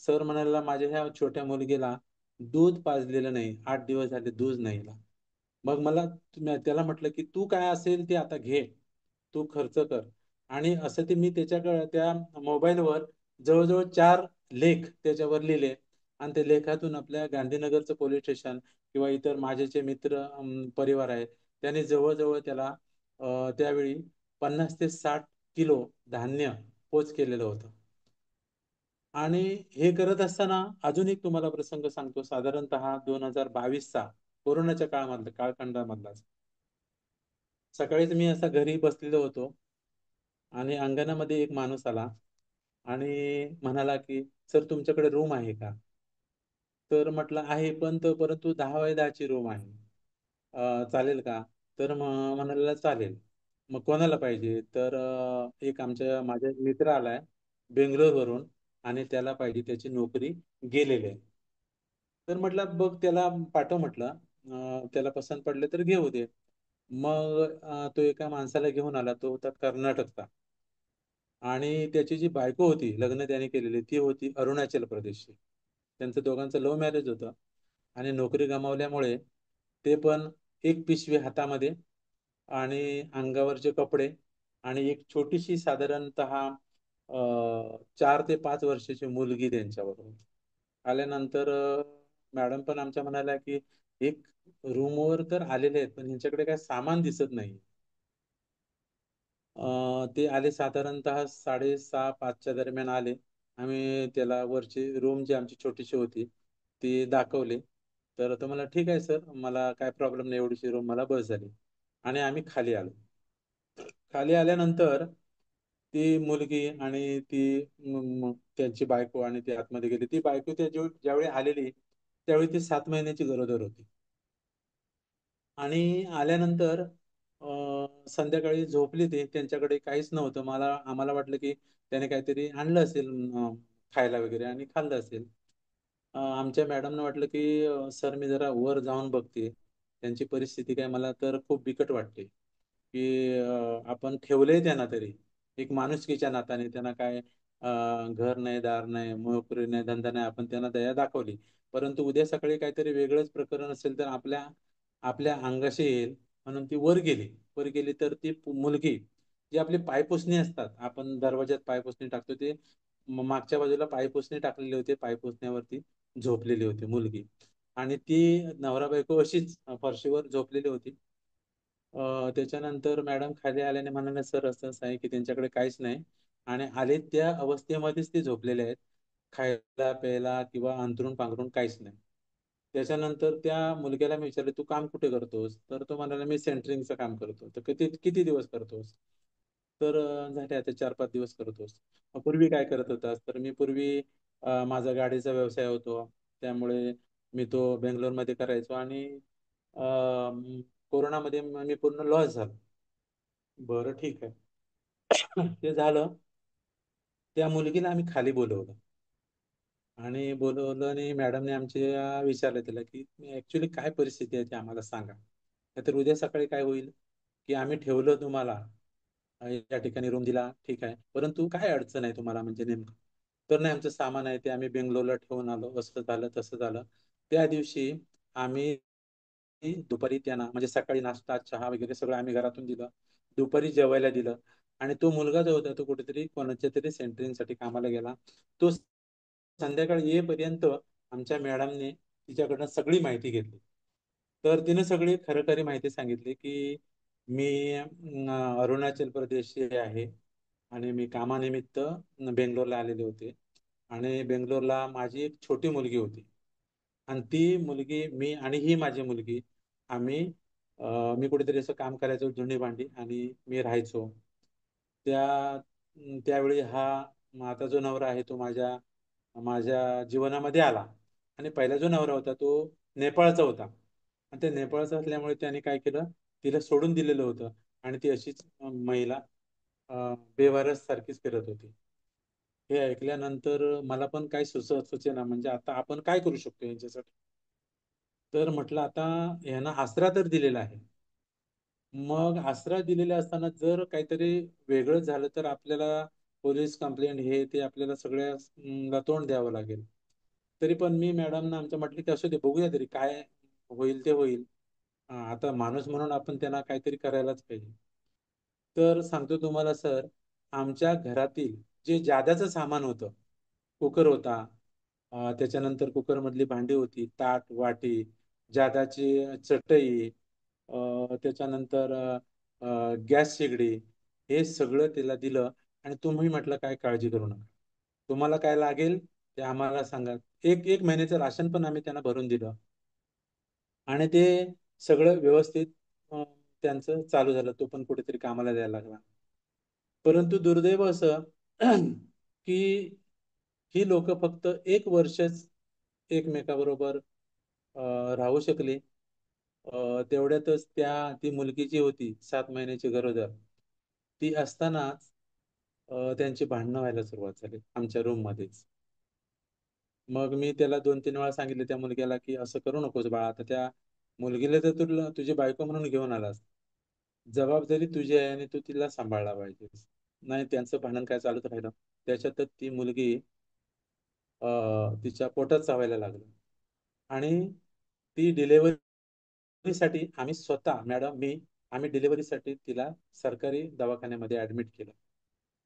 सर म्हणाला, माझ्या ह्या छोट्या मुलगीला दूध पाजलेलं नाही, 8 दिवस झाले दूध नाही. मग त्याला म्हटलं की तू काय असेल ते आता घे, तू खर्च कर. आणि असं ते मी त्याच्याकडे त्या मोबाईलवर जवळजवळ 4 लेख त्याच्यावर लिहिले आणि त्या लेखातून आपल्या गांधीनगरचं पोलीस स्टेशन किंवा इतर माझे जे मित्र परिवार आहे, त्याने जवळजवळ त्याला त्यावेळी 50 ते 60 किलो धान्य पोच केलेलं होतं. आणि हे करत असताना अजून एक तुम्हाला प्रसंग सांगतो, साधारणतः 2022चा कोरोनाच्या काळखंडामधलाच. सकाळीच मी असा घरी बसलेलो होतो आणि अंगणामध्ये एक माणूस आला आणि म्हणाला की सर, तुमच्याकडे रूम आहे का? तर म्हटलं आहे, परंतु 10 बाय 10ची रूम आहे. चालेल का? तर म्हणाला चालेल. मग कोणाला पाहिजे? तर एक माझ्या मित्र आलाय बेंगलोरवरून आणि त्याला पाहिजे, त्याची नोकरी गेलेली आहे. तर म्हटलं बघ, त्याला पाठव म्हटलं. त्याला पसंत पडले तर घेऊ दे. मग तो एका माणसाला घेऊन आला, तो होता कर्नाटकचा. आणि त्याची जी बायको होती, लग्न त्याने केलेली, ती होती अरुणाचल प्रदेशची. त्यांचं दोघांचं लव्ह मॅरेज होतं आणि नोकरी गमावल्यामुळे ते पण एक पिशवी हातामध्ये आणि अंगावरचे कपडे आणि एक छोटीशी, साधारणतः 4 ते 5 वर्षाची मुलगी त्यांच्याबरोबर आल्यानंतर मॅडम पण आमच्या म्हणाल्या की एक रूमवर तर आलेले आहेत पण ह्यांच्याकडे काय सामान दिसत नाही. ते आले साधारणतः 6:30-5च्या दरम्यान आले. आम्ही त्याला वरची रूम जी आमची छोटीशी होती ती दाखवली. तर तो मला ठीक आहे सर, मला काय प्रॉब्लेम नाही, एवढीशी रूम मला बस झाली. आणि आम्ही खाली आलो. खाली आल्यानंतर ती मुलगी आणि त्यांची बायको आणि ती आतमध्ये गेली. ती बायको ज्यावेळी आलेली त्यावेळी ती 7 महिन्याची गरोदर होती. आणि आल्यानंतर संध्याकाळी झोपली ती, त्यांच्याकडे काहीच नव्हतं. आम्हाला वाटलं की त्याने काहीतरी आणलं असेल खायला वगैरे आणि खाल्लं असेल. आमच्या मॅडमनं वाटलं की सर, मी जरा वर जाऊन बघते, त्यांची परिस्थिती काय मला तर खूप बिकट वाटते की आपण ठेवलंय त्यांना तरी एक माणुसकीच्या नात्याने. त्यांना काय घर नाही, दार नाही, नोकरी नाही, धंदा नाही, आपण त्यांना दया दाखवली. परंतु उद्या सकाळी काहीतरी वेगळंच प्रकरण असेल तर आपल्या आपल्या अंगाशी येईल, म्हणून ती वर गेली. वर गेली तर ती मुलगी, जी आपली पायपुसणी असतात, आपण दरवाजात पायपुसणी टाकतो, ते मागच्या बाजूला पायपुसणी टाकलेली होती, पायपुसण्यावरती झोपलेली होती मुलगी. आणि ती नवरा बायको अशीच फरशीवर झोपलेली होती. त्याच्यानंतर मॅडम खाली आल्याने म्हणाले, सर असं असं आहे की त्यांच्याकडे काहीच नाही आणि आले त्या अवस्थेमध्येच ते झोपलेले आहेत, खायला प्यायला किंवा अंथरूण पांघरून काहीच नाही. त्याच्यानंतर त्या मुलग्याला मी विचारले, तू काम कुठे करतोस? तर तो म्हणाला, मी सेंटरिंगचं काम करतो. तर किती किती दिवस करतोस? तर झाले आता 4-5 दिवस करतोस. मग पूर्वी काय करत होतास? तर मी पूर्वी माझा गाडीचा व्यवसाय होतो, त्यामुळे मी तो बेंगलोरमध्ये करायचो आणि कोरोनामध्ये मी पूर्ण लॉस झालो. बरं ठीक आहे. ते झालं. त्या मुलगीला आम्ही खाली बोलवलं आणि बोलवलं मॅडमने आमच्या विचारलं तिला की ऍक्च्युली काय परिस्थिती आहे ते आम्हाला सांगा, नाहीतर उद्या सकाळी काय होईल की आम्ही ठेवलं तुम्हाला या ठिकाणी रूम दिला, ठीक आहे, परंतु काय अडचण आहे तुम्हाला म्हणजे नेमकं? तर नाही, आमचं सामान आहे ते आम्ही बेंगलोरला ठेवून आलो, असं झालं तसं झालं. त्या दिवशी आम्ही दुपारी त्यांना म्हणजे सकाळी नाश्ता चहा वगैरे सगळं आम्ही घरातून दिलं, दुपारी जेवायला दिलं. आणि तो मुलगा जो होता तो कुठेतरी कोणाच्या तरी सेंटरिंगसाठी कामाला गेला. तो संध्याकाळी येईपर्यंत आमच्या मॅडमने तिच्याकडनं सगळी माहिती घेतली. तर तिने सगळी खरं खरी माहिती सांगितली की मी अरुणाचल प्रदेशचे आहे आणि मी कामानिमित्त बेंगलोरला आलेले होते. आणि बेंगलोरला माझी एक छोटी मुलगी होती. आणि ती मुलगी, मी आणि ही माझी मुलगी, आम्ही मी कुठेतरी असं काम करायचो जुनी भांडी आणि मी राहायचो. त्यावेळी हा आता जो नवरा आहे तो माझ्या माझ्या जीवनामध्ये आला. आणि पहिला जो नवरा होता तो नेपाळचा होता. आणि ते नेपाळचा असल्यामुळे त्याने काय केलं, तिला सोडून दिलेलं होतं. आणि ती अशीच महिला बेवारस सारखीच फिरत होती. हे ऐकल्यानंतर मला पण काय सुचेना म्हणजे आता आपण काय करू शकतो यांच्यासाठी. तर म्हटलं आता यांना आसरा तर दिलेला आहे, मग आसरा दिलेला असताना जर काहीतरी वेगळं झालं तर आपल्याला पोलीस कंप्लेंट हे ते आपल्याला सगळ्या तोंड द्यावं लागेल. तरी पण मी मॅडमना आमच्या म्हटलं की असू दे, बघूया तरी काय होईल ते होईल. आता माणूस म्हणून आपण त्यांना काहीतरी करायलाच पाहिजे. तर सांगतो तुम्हाला सर, आमच्या घरातील जे जादाचं सामान होतं, कुकर होता, त्याच्यानंतर कुकरमधली भांडी होती, ताट वाटी, जादाची चटई, त्याच्यानंतर गॅस शेगडी, हे सगळं त्याला दिलं. आणि तुम्ही म्हटलं काय काळजी करू नका, तुम्हाला काय लागेल ते आम्हाला सांगा. एक एक महिन्याचं राशन पण आम्ही त्यांना भरून दिलं. आणि ते सगळं व्यवस्थित अ, त्यांचं चालू झालं. तो पण कुठेतरी कामाला जायला लागला. परंतु दुर्दैव असं की ही लोक फक्त एक वर्षच एकमेकाबरोबर राहू शकली. तेवढ्यातच ती मुलगी जी होती 7 महिन्याची गरोदर, ती असतानाच त्यांची भांडणं व्हायला सुरुवात झाली आमच्या रूम मध्येच. मग मी त्याला 2-3 वेळा सांगितले त्या मुलग्याला की असं करू नकोस बाळा, आता त्या मुलगीला तर तुला तुझी बायको म्हणून घेऊन आलास, जबाबदारी तुझी आहे आणि तू तिला सांभाळला पाहिजेस. नाही, त्यांचं भांडण काय चालूच राहिलं. त्याच्यातच ती मुलगी तिच्या पोटात चावायला लागलं. आणि ती डिलेव्हरीसाठी आम्ही स्वतः मॅडम मी आम्ही डिलेव्हरीसाठी तिला सरकारी दवाखान्यामध्ये ऍडमिट केलं.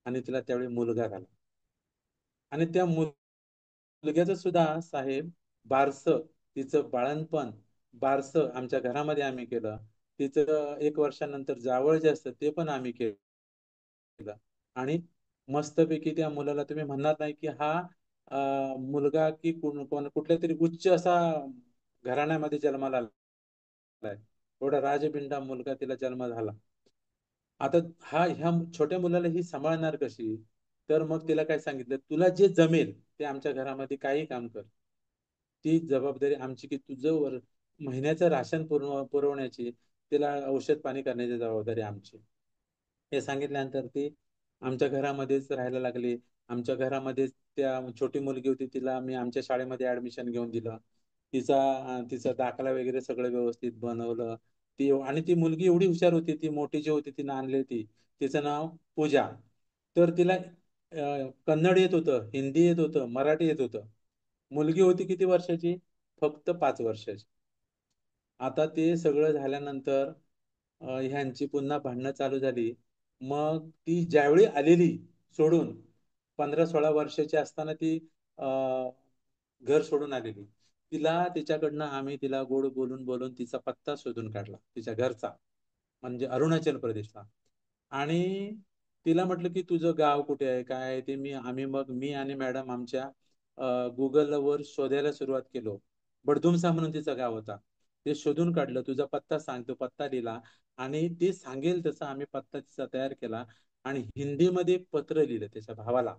आणि तिला त्यावेळी मुलगा झाला. आणि त्या मुलग्याचं सुद्धा साहेब बारसं, तिचं बाळणपण बारसं आमच्या घरामध्ये आम्ही केलं. तिचं 1 वर्षानंतर जावळ जे असतं ते पण आम्ही केलं. आणि मस्तपैकी त्या मुलाला तुम्ही म्हणणार नाही की हा मुलगा की कुठल्या तरी उच्च असा घराण्यामध्ये जन्माला आलाय. एवढा राजबिंडा मुलगा तिला जन्म झाला. आता ह्या छोट्या मुलाला ही सांभाळणार कशी? तर मग तिला काय सांगितलं, तुला जे जमेल ते आमच्या घरामध्ये काही काम कर, ती जबाबदारी आमची, की तुझं महिन्याचं राशन पुरवण्याची, तिला औषध पाणी करण्याची जबाबदारी आमची. हे सांगितल्यानंतर ती आमच्या घरामध्येच राहायला लागली. आमच्या घरामध्येच त्या छोटी मुलगी होती, तिला मी आमच्या शाळेमध्ये ऍडमिशन घेऊन दिलं. तिचा दाखला वगैरे सगळं व्यवस्थित बनवलं. आणि ती मुलगी एवढी हुशार होती, ती मोठी जी होती तिनं आणली होती, तिचं नाव पूजा. तर तिला कन्नड येत होतं, हिंदी येत होतं, मराठी येत होतं. मुलगी होती किती वर्षाची? फक्त 5 वर्षाची. आता ते सगळं झाल्यानंतर ह्यांची पुन्हा भांडणं चालू झाली. मग ती ज्यावेळी आलेली सोडून, 15-16 वर्षाची असताना ती घर सोडून आलेली. तिच्याकडनं आम्ही तिला गोड बोलून बोलून तिचा पत्ता शोधून काढला, तिच्या घरचा, म्हणजे अरुणाचल प्रदेशचा. आणि तिला म्हटलं की तुझं गाव कुठे आहे, काय आहे ते. मग मी आणि मॅडम आमच्या गुगलवर शोधायला सुरुवात केलो. बडदुमसा म्हणून तिचं गाव होता. ते शोधून काढलं, तुझा पत्ता सांग, तो पत्ता दिला. आणि ते सांगेल तसा आम्ही पत्ता तिचा तयार केला. आणि हिंदीमध्ये एक पत्र लिहिलं त्याच्या भावाला,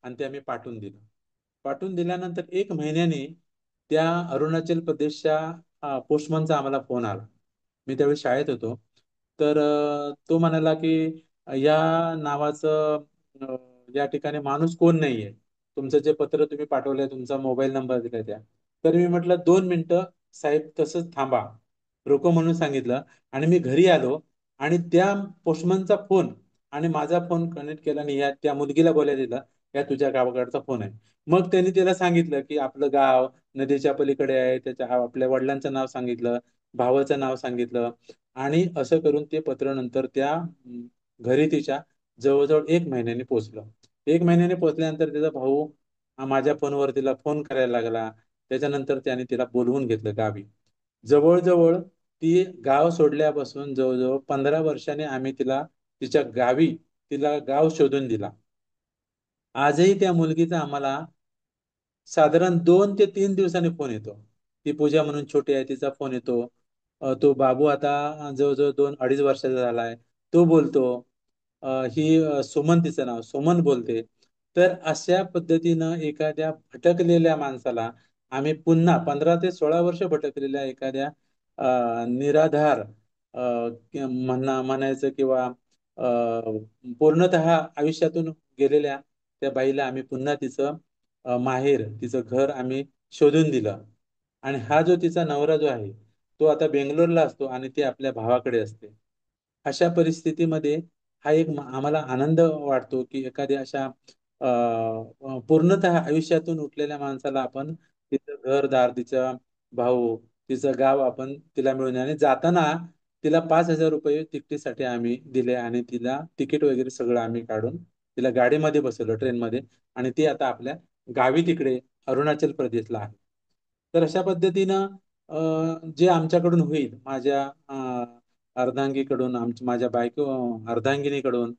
आणि ते आम्ही पाठवून दिलं. पाठवून दिल्यानंतर 1 महिन्याने त्या अरुणाचल प्रदेशच्या पोस्टमनचा आम्हाला फोन आला. मी त्यावेळी शाळेत होतो. तर तो म्हणाला की या नावाचं या ठिकाणी माणूस कोण नाहीये, तुमचं जे पत्र तुम्ही पाठवलंय, तुमचा मोबाईल नंबर दिलाय त्या. तर मी म्हटलं 2 मिनिटं साहेब, तसंच थांबा, रोको म्हणून सांगितलं. आणि मी घरी आलो आणि त्या पोस्टमनचा फोन आणि माझा फोन कनेक्ट केला आणि त्या मुलगीला बोलायला दिला, या तुझ्या गावाकडचा फोन आहे. मग त्यांनी तिला सांगितलं की आपलं गाव नदीच्या पलीकडे आहे, त्याच्या आपल्या वडिलांचं नाव सांगितलं, भावाचं नाव सांगितलं. आणि असं करून ते पत्र नंतर त्या घरी तिच्या जवळजवळ 1 महिन्याने पोहोचलं. 1 महिन्याने पोहोचल्यानंतर तिचा भाऊ माझ्या फोनवर तिला फोन करायला लागला. त्याच्यानंतर त्याने तिला बोलवून घेतलं गावी. जवळजवळ ती गाव सोडल्यापासून जवळजवळ 15 वर्षांनी आम्ही तिला तिच्या गावी तिला गाव शोधून दिला. आजही त्या मुलगीचा आम्हाला साधारण 2 ते 3 दिवसांनी फोन येतो. ती पूजा म्हणून छोटी आहे, तिचा फोन येतो. तो बाबू आता जवळजवळ 2-2.5 वर्षाचा झालाय, तो बोलतो. ही सुमन, तिचं नाव सुमन बोलते. तर अशा पद्धतीनं एखाद्या भटकलेल्या माणसाला आम्ही पुन्हा 15 ते 16 वर्ष भटकलेल्या एखाद्या निराधार म्हणायचं किंवा पूर्णतः आयुष्यातून गेलेल्या त्या बाईला आम्ही पुन्हा तिचं माहेर, तिचं घर आम्ही शोधून दिलं. आणि हा जो तिचा नवरा जो आहे, तो आता बेंगलोरला असतो आणि ती आपल्या भावाकडे असते. अशा परिस्थितीमध्ये हा एक आम्हाला आनंद वाटतो की एखाद्या अशा पूर्णतः आयुष्यातून उठलेल्या माणसाला आपण तिचं घरदार, तिचा भाऊ, तिचं गाव आपण तिला मिळून, आणि जाताना तिला 5,000 रुपये तिकीटसाठी आम्ही दिले आणि तिला तिकीट वगैरे सगळं आम्ही काढून तिला गाडीमध्ये बसवलं, ट्रेनमध्ये. आणि ती आता आपल्या गावी तिकडे अरुणाचल प्रदेशला आहे. तर अशा पद्धतीनं जे आमच्याकडून होईल, माझ्या अर्धांगीकडून, माझ्या बायको अर्धांगिनीकडून,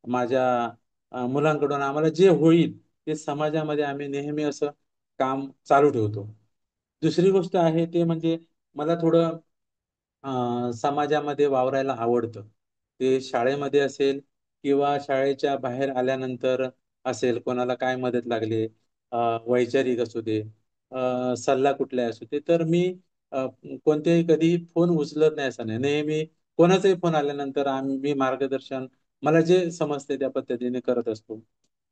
माझ्या मुलांकडून आम्हाला जे होईल ते समाजामध्ये आम्ही नेहमी असं काम चालू ठेवतो. दुसरी गोष्ट आहे ते म्हणजे मला थोडं समाजामध्ये वावरायला आवडतं. ते शाळेमध्ये असेल किंवा शाळेच्या बाहेर आल्यानंतर असेल, कोणाला काय मदत लागली, अ, वैचारिक असू दे, सल्ला कुठलाही असू दे, तर मी अ, कोणतेही कधी फोन उचलत नाही असं नाही. नेहमी कोणाचाही फोन आल्यानंतर मी मार्गदर्शन, मला जे समजते त्या पद्धतीने करत असतो.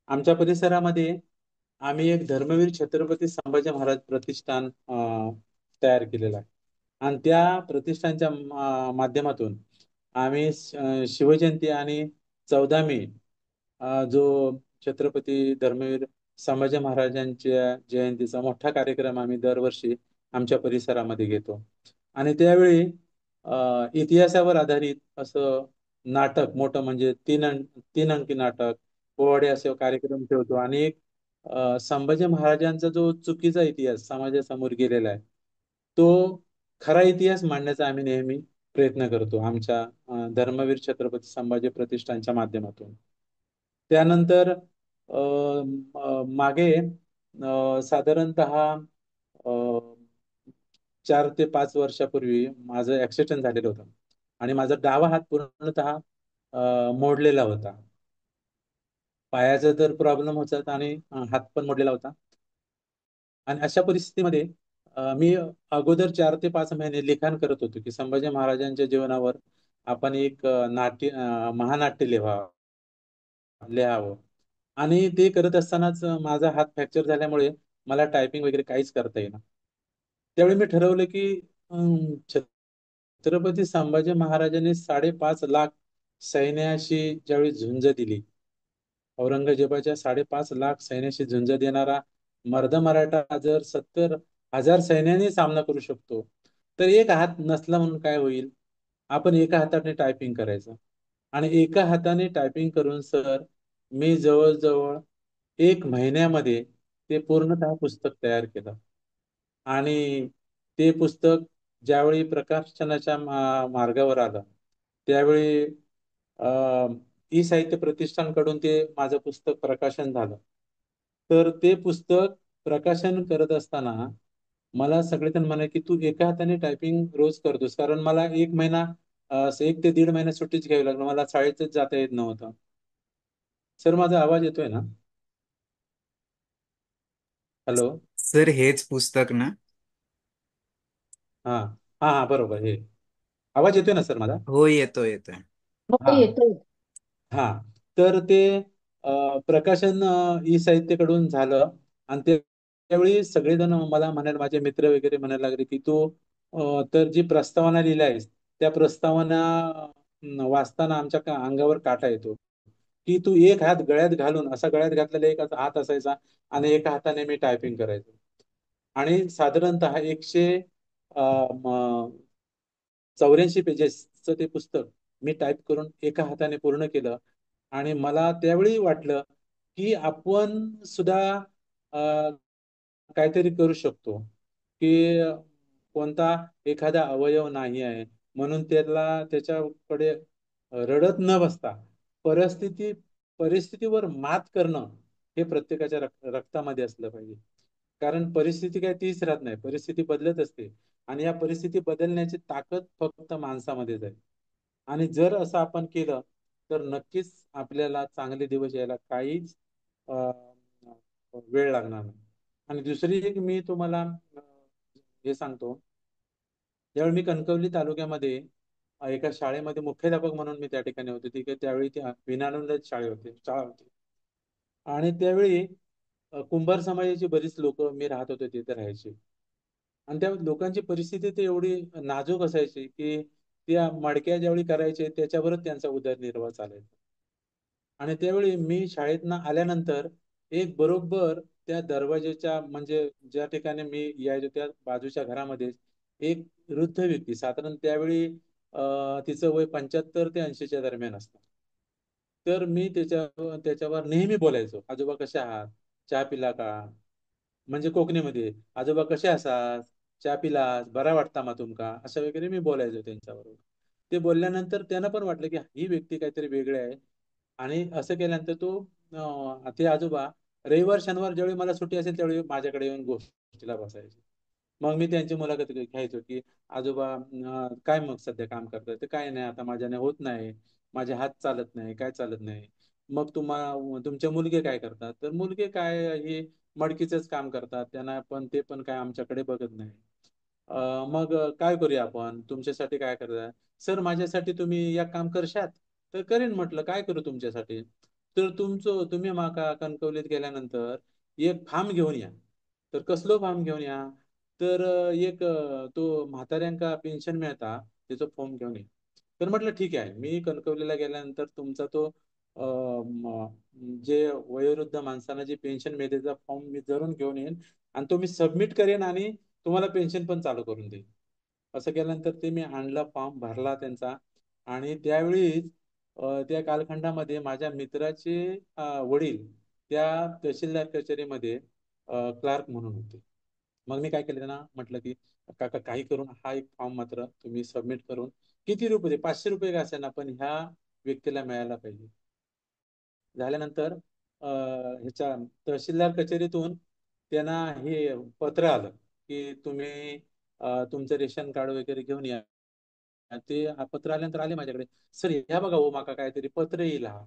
आमच्या परिसरामध्ये आम्ही एक धर्मवीर छत्रपती संभाजी महाराज प्रतिष्ठान तयार केलेलं आहे. आणि त्या प्रतिष्ठानच्या माध्यमातून आम्ही शिवजयंती आणि 14 मे जो छत्रपती धर्मवीर संभाजी महाराजांच्या जयंतीचा मोठा कार्यक्रम आम्ही दरवर्षी आमच्या परिसरामध्ये घेतो. आणि त्यावेळी इतिहासावर आधारित असं नाटक मोठं, म्हणजे 3 अंकी नाटक, पोवाडे असे कार्यक्रम ठेवतो. आणि एक संभाजी महाराजांचा जो चुकीचा इतिहास समाजासमोर गेलेला आहे, तो खरा इतिहास मांडण्याचा आम्ही नेहमी प्रयत्न करतो आमच्या धर्मवीर छत्रपती संभाजी प्रतिष्ठानच्या माध्यमातून. त्यानंतर मागे साधारणतः अ, 4 ते 5 वर्षापूर्वी माझं ऍक्सिडेंट झालेलं होतं आणि माझा डावा हात पूर्णतः मोडलेला होता. पायाचा तर प्रॉब्लेम होता आणि हात पण मोडलेला होता. आणि अशा परिस्थितीमध्ये मी अगोदर 4 ते 5 महिने लिखाण करत होतो की संभाजी महाराजांच्या जीवनावर आपण एक महानाट्य लिहावं. आणि ते करत असतानाच माझा हात फ्रॅक्चर झाल्यामुळे मला टायपिंग वगैरे काहीच करता येईना. त्यावेळी मी ठरवलं की छत्रपती संभाजी महाराजांनी 5.5 लाख सैन्याशी ज्यावेळी झुंज दिली, औरंगजेबाच्या 5.5 लाख सैन्याशी झुंज देणारा मर्द मराठा जर 70,000 सैन्याने सामना करू शकतो, तर एक हात नसला म्हणून काय होईल? आपण एका हाताने टायपिंग करायचं. आणि एका हाताने टायपिंग करून सर मी जवळजवळ 1 महिन्यामध्ये ते पूर्णतः पुस्तक तयार केलं. आणि ते पुस्तक ज्यावेळी प्रकाशनाच्या मार्गावर आलं, त्यावेळी अ, ई साहित्य प्रतिष्ठानकडून ते माझं पुस्तक प्रकाशन झालं. तर ते पुस्तक प्रकाशन करत असताना मला सगळेजण म्हणे की तू एका हाताने टायपिंग रोज करतोस, कारण मला 1 महिना 1 ते 1.5 महिना सुट्टीच घ्यावी लागली, मला शाळेतच जाता येत नव्हतं. सर माझा आवाज येतोय ना? हॅलो. सर हेच पुस्तक ना? हा, हा, हा, बरोबर, हे आवाज येतोय ना सर माझा? हो, येतोय येतोय. हो, हा, येतोय. हा. तर ते प्रकाशन ई साहित्याकडून झालं. आणि त्यावेळी सगळेजण मला म्हणायला, माझे मित्र वगैरे म्हणायला लागले की तू तर जी प्रस्तावना लिहिली आहेस, त्या प्रस्तावना वाचताना आमच्या अंगावर काटा येतो. की तू एक हात गळ्यात घालून, असा गळ्यात घातलेला एक असा हात असायचा आणि एका हाताने मी टायपिंग करायचो. आणि साधारणतः 184 पेजेसचं ते पुस्तक मी टाईप करून एका हाताने पूर्ण केलं. आणि मला त्यावेळी वाटलं की आपण सुद्धा काहीतरी करू शकतो, की कोणता एखादा अवयव नाही आहे म्हणून त्याच्याकडे रडत न बसता परिस्थिती परिस्थितीवर मात करणं हे प्रत्येकाच्या रक्तामध्ये असलं पाहिजे. कारण परिस्थिती काय तीच राहत नाही, परिस्थिती बदलत असते. आणि या परिस्थिती बदलण्याची ताकद फक्त माणसामध्येच आहे. आणि जर असं आपण केलं तर नक्कीच आपल्याला चांगले दिवस यायला काहीच वेळ लागणार नाही. आणि दुसरी एक मी तुम्हाला हे सांगतो. ज्यावेळी मी कणकवली तालुक्यामध्ये एका शाळेमध्ये मुख्याध्यापक म्हणून मी त्या ठिकाणी होते, त्यावेळी ती विनानंद शाळा होती. आणि त्यावेळी कुंभार समाजाची बरीच लोक मी राहत होते तिथे राहायचे. आणि त्या लोकांची परिस्थिती तर एवढी नाजूक असायची की त्या मडक्या ज्यावेळी करायचे त्याच्यावरच त्यांचा उदरनिर्वाह चालायचा. आणि त्यावेळी मी शाळेतनं आल्यानंतर एक बरोबर त्या दरवाजेच्या म्हणजे ज्या ठिकाणी मी यायचो त्या बाजूच्या घरामध्ये एक वृद्ध व्यक्ती, साधारण त्यावेळी तिचं वय 75 ते 80च्या दरम्यान असतं. तर मी त्याच्यावर नेहमी बोलायचो, आजोबा कसे आहात, चहा पिला का? म्हणजे कोकणीमध्ये, आजोबा कसे आसात, चहा पिलास, बरा वाटता मा तुमका, असं वगैरे मी बोलायचो त्यांच्याबरोबर. ते बोलल्यानंतर त्यांना पण वाटलं की ही व्यक्ती काहीतरी वेगळी आहे. आणि असं केल्यानंतर ते आजोबा रविवार शनिवार ज्यावेळी मला सुट्टी असेल त्यावेळी माझ्याकडे येऊन गोष्टीला बसायचे. मग मी त्यांची मुलाखत घ्यायचो की आजोबा काय मग सध्या काम करतात? ते काय नाही, आता माझ्याने होत नाही, माझे हात चालत नाही, काय चालत नाही. मग तुमचे मुलगे काय करतात? तर मुलगे काय हे मडकीचंच काम करतात, त्यांना पण ते पण काय आमच्याकडे बघत नाही. मग काय करूया आपण, तुमच्यासाठी काय करता? सर माझ्यासाठी तुम्ही एक काम करशात? तर करीन म्हटलं, काय करू तुमच्यासाठी? तर तुम्ही माका कणकवलीत गेल्यानंतर एक फार्म घेऊन या. तर कसलो फार्म घेऊन या? तर तो म्हाताऱ्यांका पेन्शन मिळता त्याचा फॉर्म घेऊन ये. तर म्हटलं ठीक आहे, मी कणकवलीला गेल्यानंतर तुमचा तो जे वयोवृद्ध माणसांना जी पेन्शन मिळते त्याचा फॉर्म मी जरूर घेऊन येईन आणि तो मी सबमिट करेन आणि तुम्हाला पेन्शन पण चालू करून देईन. असं केल्यानंतर ते मी आणला, फॉर्म भरला त्यांचा. आणि त्यावेळी त्या कालखंडामध्ये माझ्या मित्राचे वडील त्या तहसीलदार कचेरीमध्ये क्लार्क म्हणून होते. मग मी काय केलं त्यांना म्हटलं की काका काही करून हा एक फॉर्म मात्र तुम्ही सबमिट करून किती रुपये दे, 500 रुपये का असेना पण ह्या व्यक्तीला मिळायला पाहिजे. झाल्यानंतर ह्याच्या तहसीलदार कचेरीतून त्यांना हे पत्र आलं की तुम्ही तुमचं रेशन कार्ड वगैरे घेऊन या. ते पत्र आल्यानंतर आले माझ्याकडे, सर ह्या बघा हो माका काहीतरी पत्र येईल हा.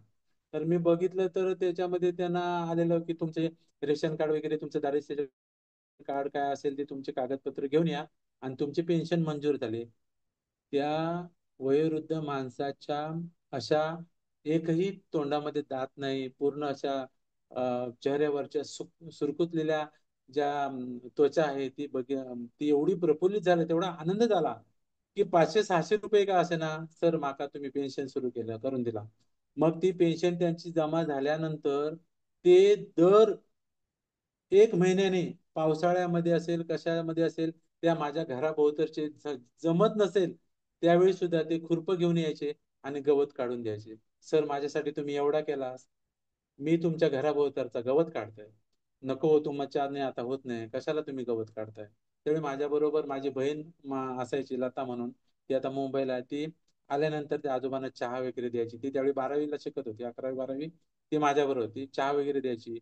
तर मी बघितलं तर त्याच्यामध्ये त्यांना आलेलं की तुमचे रेशन कार्ड वगैरे, तुमचं दारिद्र्य कार्ड काय असेल ते तुमचे कागदपत्र घेऊन या आणि तुमची पेन्शन मंजूर झाली. त्या वयोवृद्ध माणसाच्या अशा एकही तोंडामध्ये दात नाही, पूर्ण अशा चेहऱ्यावरच्या सुरकुतलेल्या ज्या त्वचा आहे ती एवढी प्रफुल्लित झाली, तेवढा आनंद झाला की 500-600 रुपये का असेना सर माका तुम्ही पेन्शन सुरू केलं करून दिला. मग ती पेन्शन त्यांची जमा झाल्यानंतर ते दर 1 महिन्याने, पावसाळ्यामध्ये असेल कशामध्ये असेल, त्या माझ्या घराभोवतरचे जमत नसेल त्यावेळी सुद्धा ते खुरपं घेऊन यायचे आणि गवत काढून द्यायचे. सर माझ्यासाठी तुम्ही एवढा केलास, मी तुमच्या घराभोवतरचा गवत काढतोय. नको हो, तुमच्याने आता होत नाही, कशाला तुम्ही गवत काढताय? त्यावेळी माझ्या बरोबर माझी बहीण असायची लता म्हणून, ती आता मुंबईला आहे. ती आल्यानंतर त्या आजोबांना चहा वगैरे द्यायची. ती त्यावेळी 12वीला शिकत होती, 11वी 12वी. ती माझ्याबरोबर होती, चहा वगैरे द्यायची.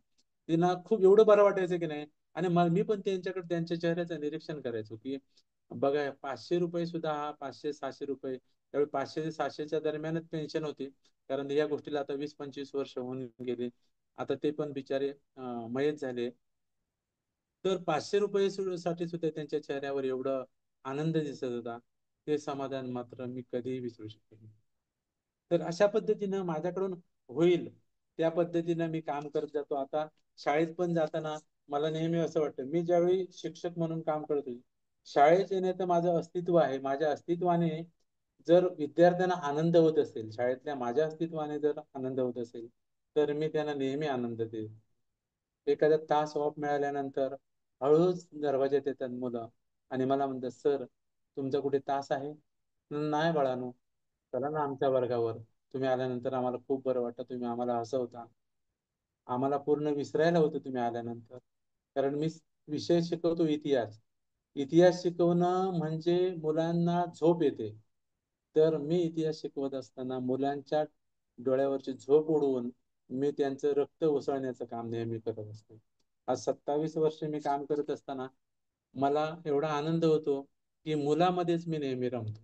तिला खूप एवढं बरं वाटायचं की नाही. आणि मग मी पण त्यांच्याकडे त्यांच्या चेहऱ्याचं निरीक्षण करायचो की बघा 500 रुपये सुद्धा, हा 500-600 रुपये, त्यावेळी 500 ते 700च्या दरम्यानच पेन्शन होती. कारण या गोष्टीला आता 20-25 वर्ष होऊन गेली. आता ते पण बिचारे मयत झाले. तर 500 रुपये साठी सुद्धा त्यांच्या चेहऱ्यावर एवढं आनंद दिसत होता, ते समाधान मात्र मी कधीही विसरू शकतो नाही. तर अशा पद्धतीनं माझ्याकडून होईल त्या पद्धतीनं मी काम करत जातो. आता शाळेत पण जाताना मला नेहमी असं वाटतं, मी ज्यावेळी शिक्षक म्हणून काम करतोय, शाळेत येण्याचं माझं अस्तित्व आहे. माझ्या अस्तित्वाने जर विद्यार्थ्यांना आनंद होत असेल, शाळेतल्या माझ्या अस्तित्वाने जर आनंद होत असेल, तर मी त्यांना नेहमी आनंद देते. एखादा तास ऑफ मिळाल्यानंतर हळूच दरवाज्यात येतात मुलं आणि मला म्हणतात, सर तुमचा कुठे तास आहे? नाही बाळानो, चला ना आमच्या वर्गावर. तुम्ही आल्यानंतर आम्हाला खूप बरं वाटतं, तुम्ही आम्हाला हसवता. आम्हाला पूर्ण विसरायला होतं तुम्ही आल्यानंतर. कारण मी विषय शिकवतो इतिहास. इतिहास शिकवणं म्हणजे मुलांना झोप येते. तर मी इतिहास शिकवत असताना मुलांच्या डोळ्यावरची झोप उडवून मी त्यांचं रक्त उसळण्याचं काम नेहमी करत असतो. आज 27 वर्ष मी काम करत असताना मला एवढा आनंद होतो की मुलामध्येच मी नेहमी रमतो.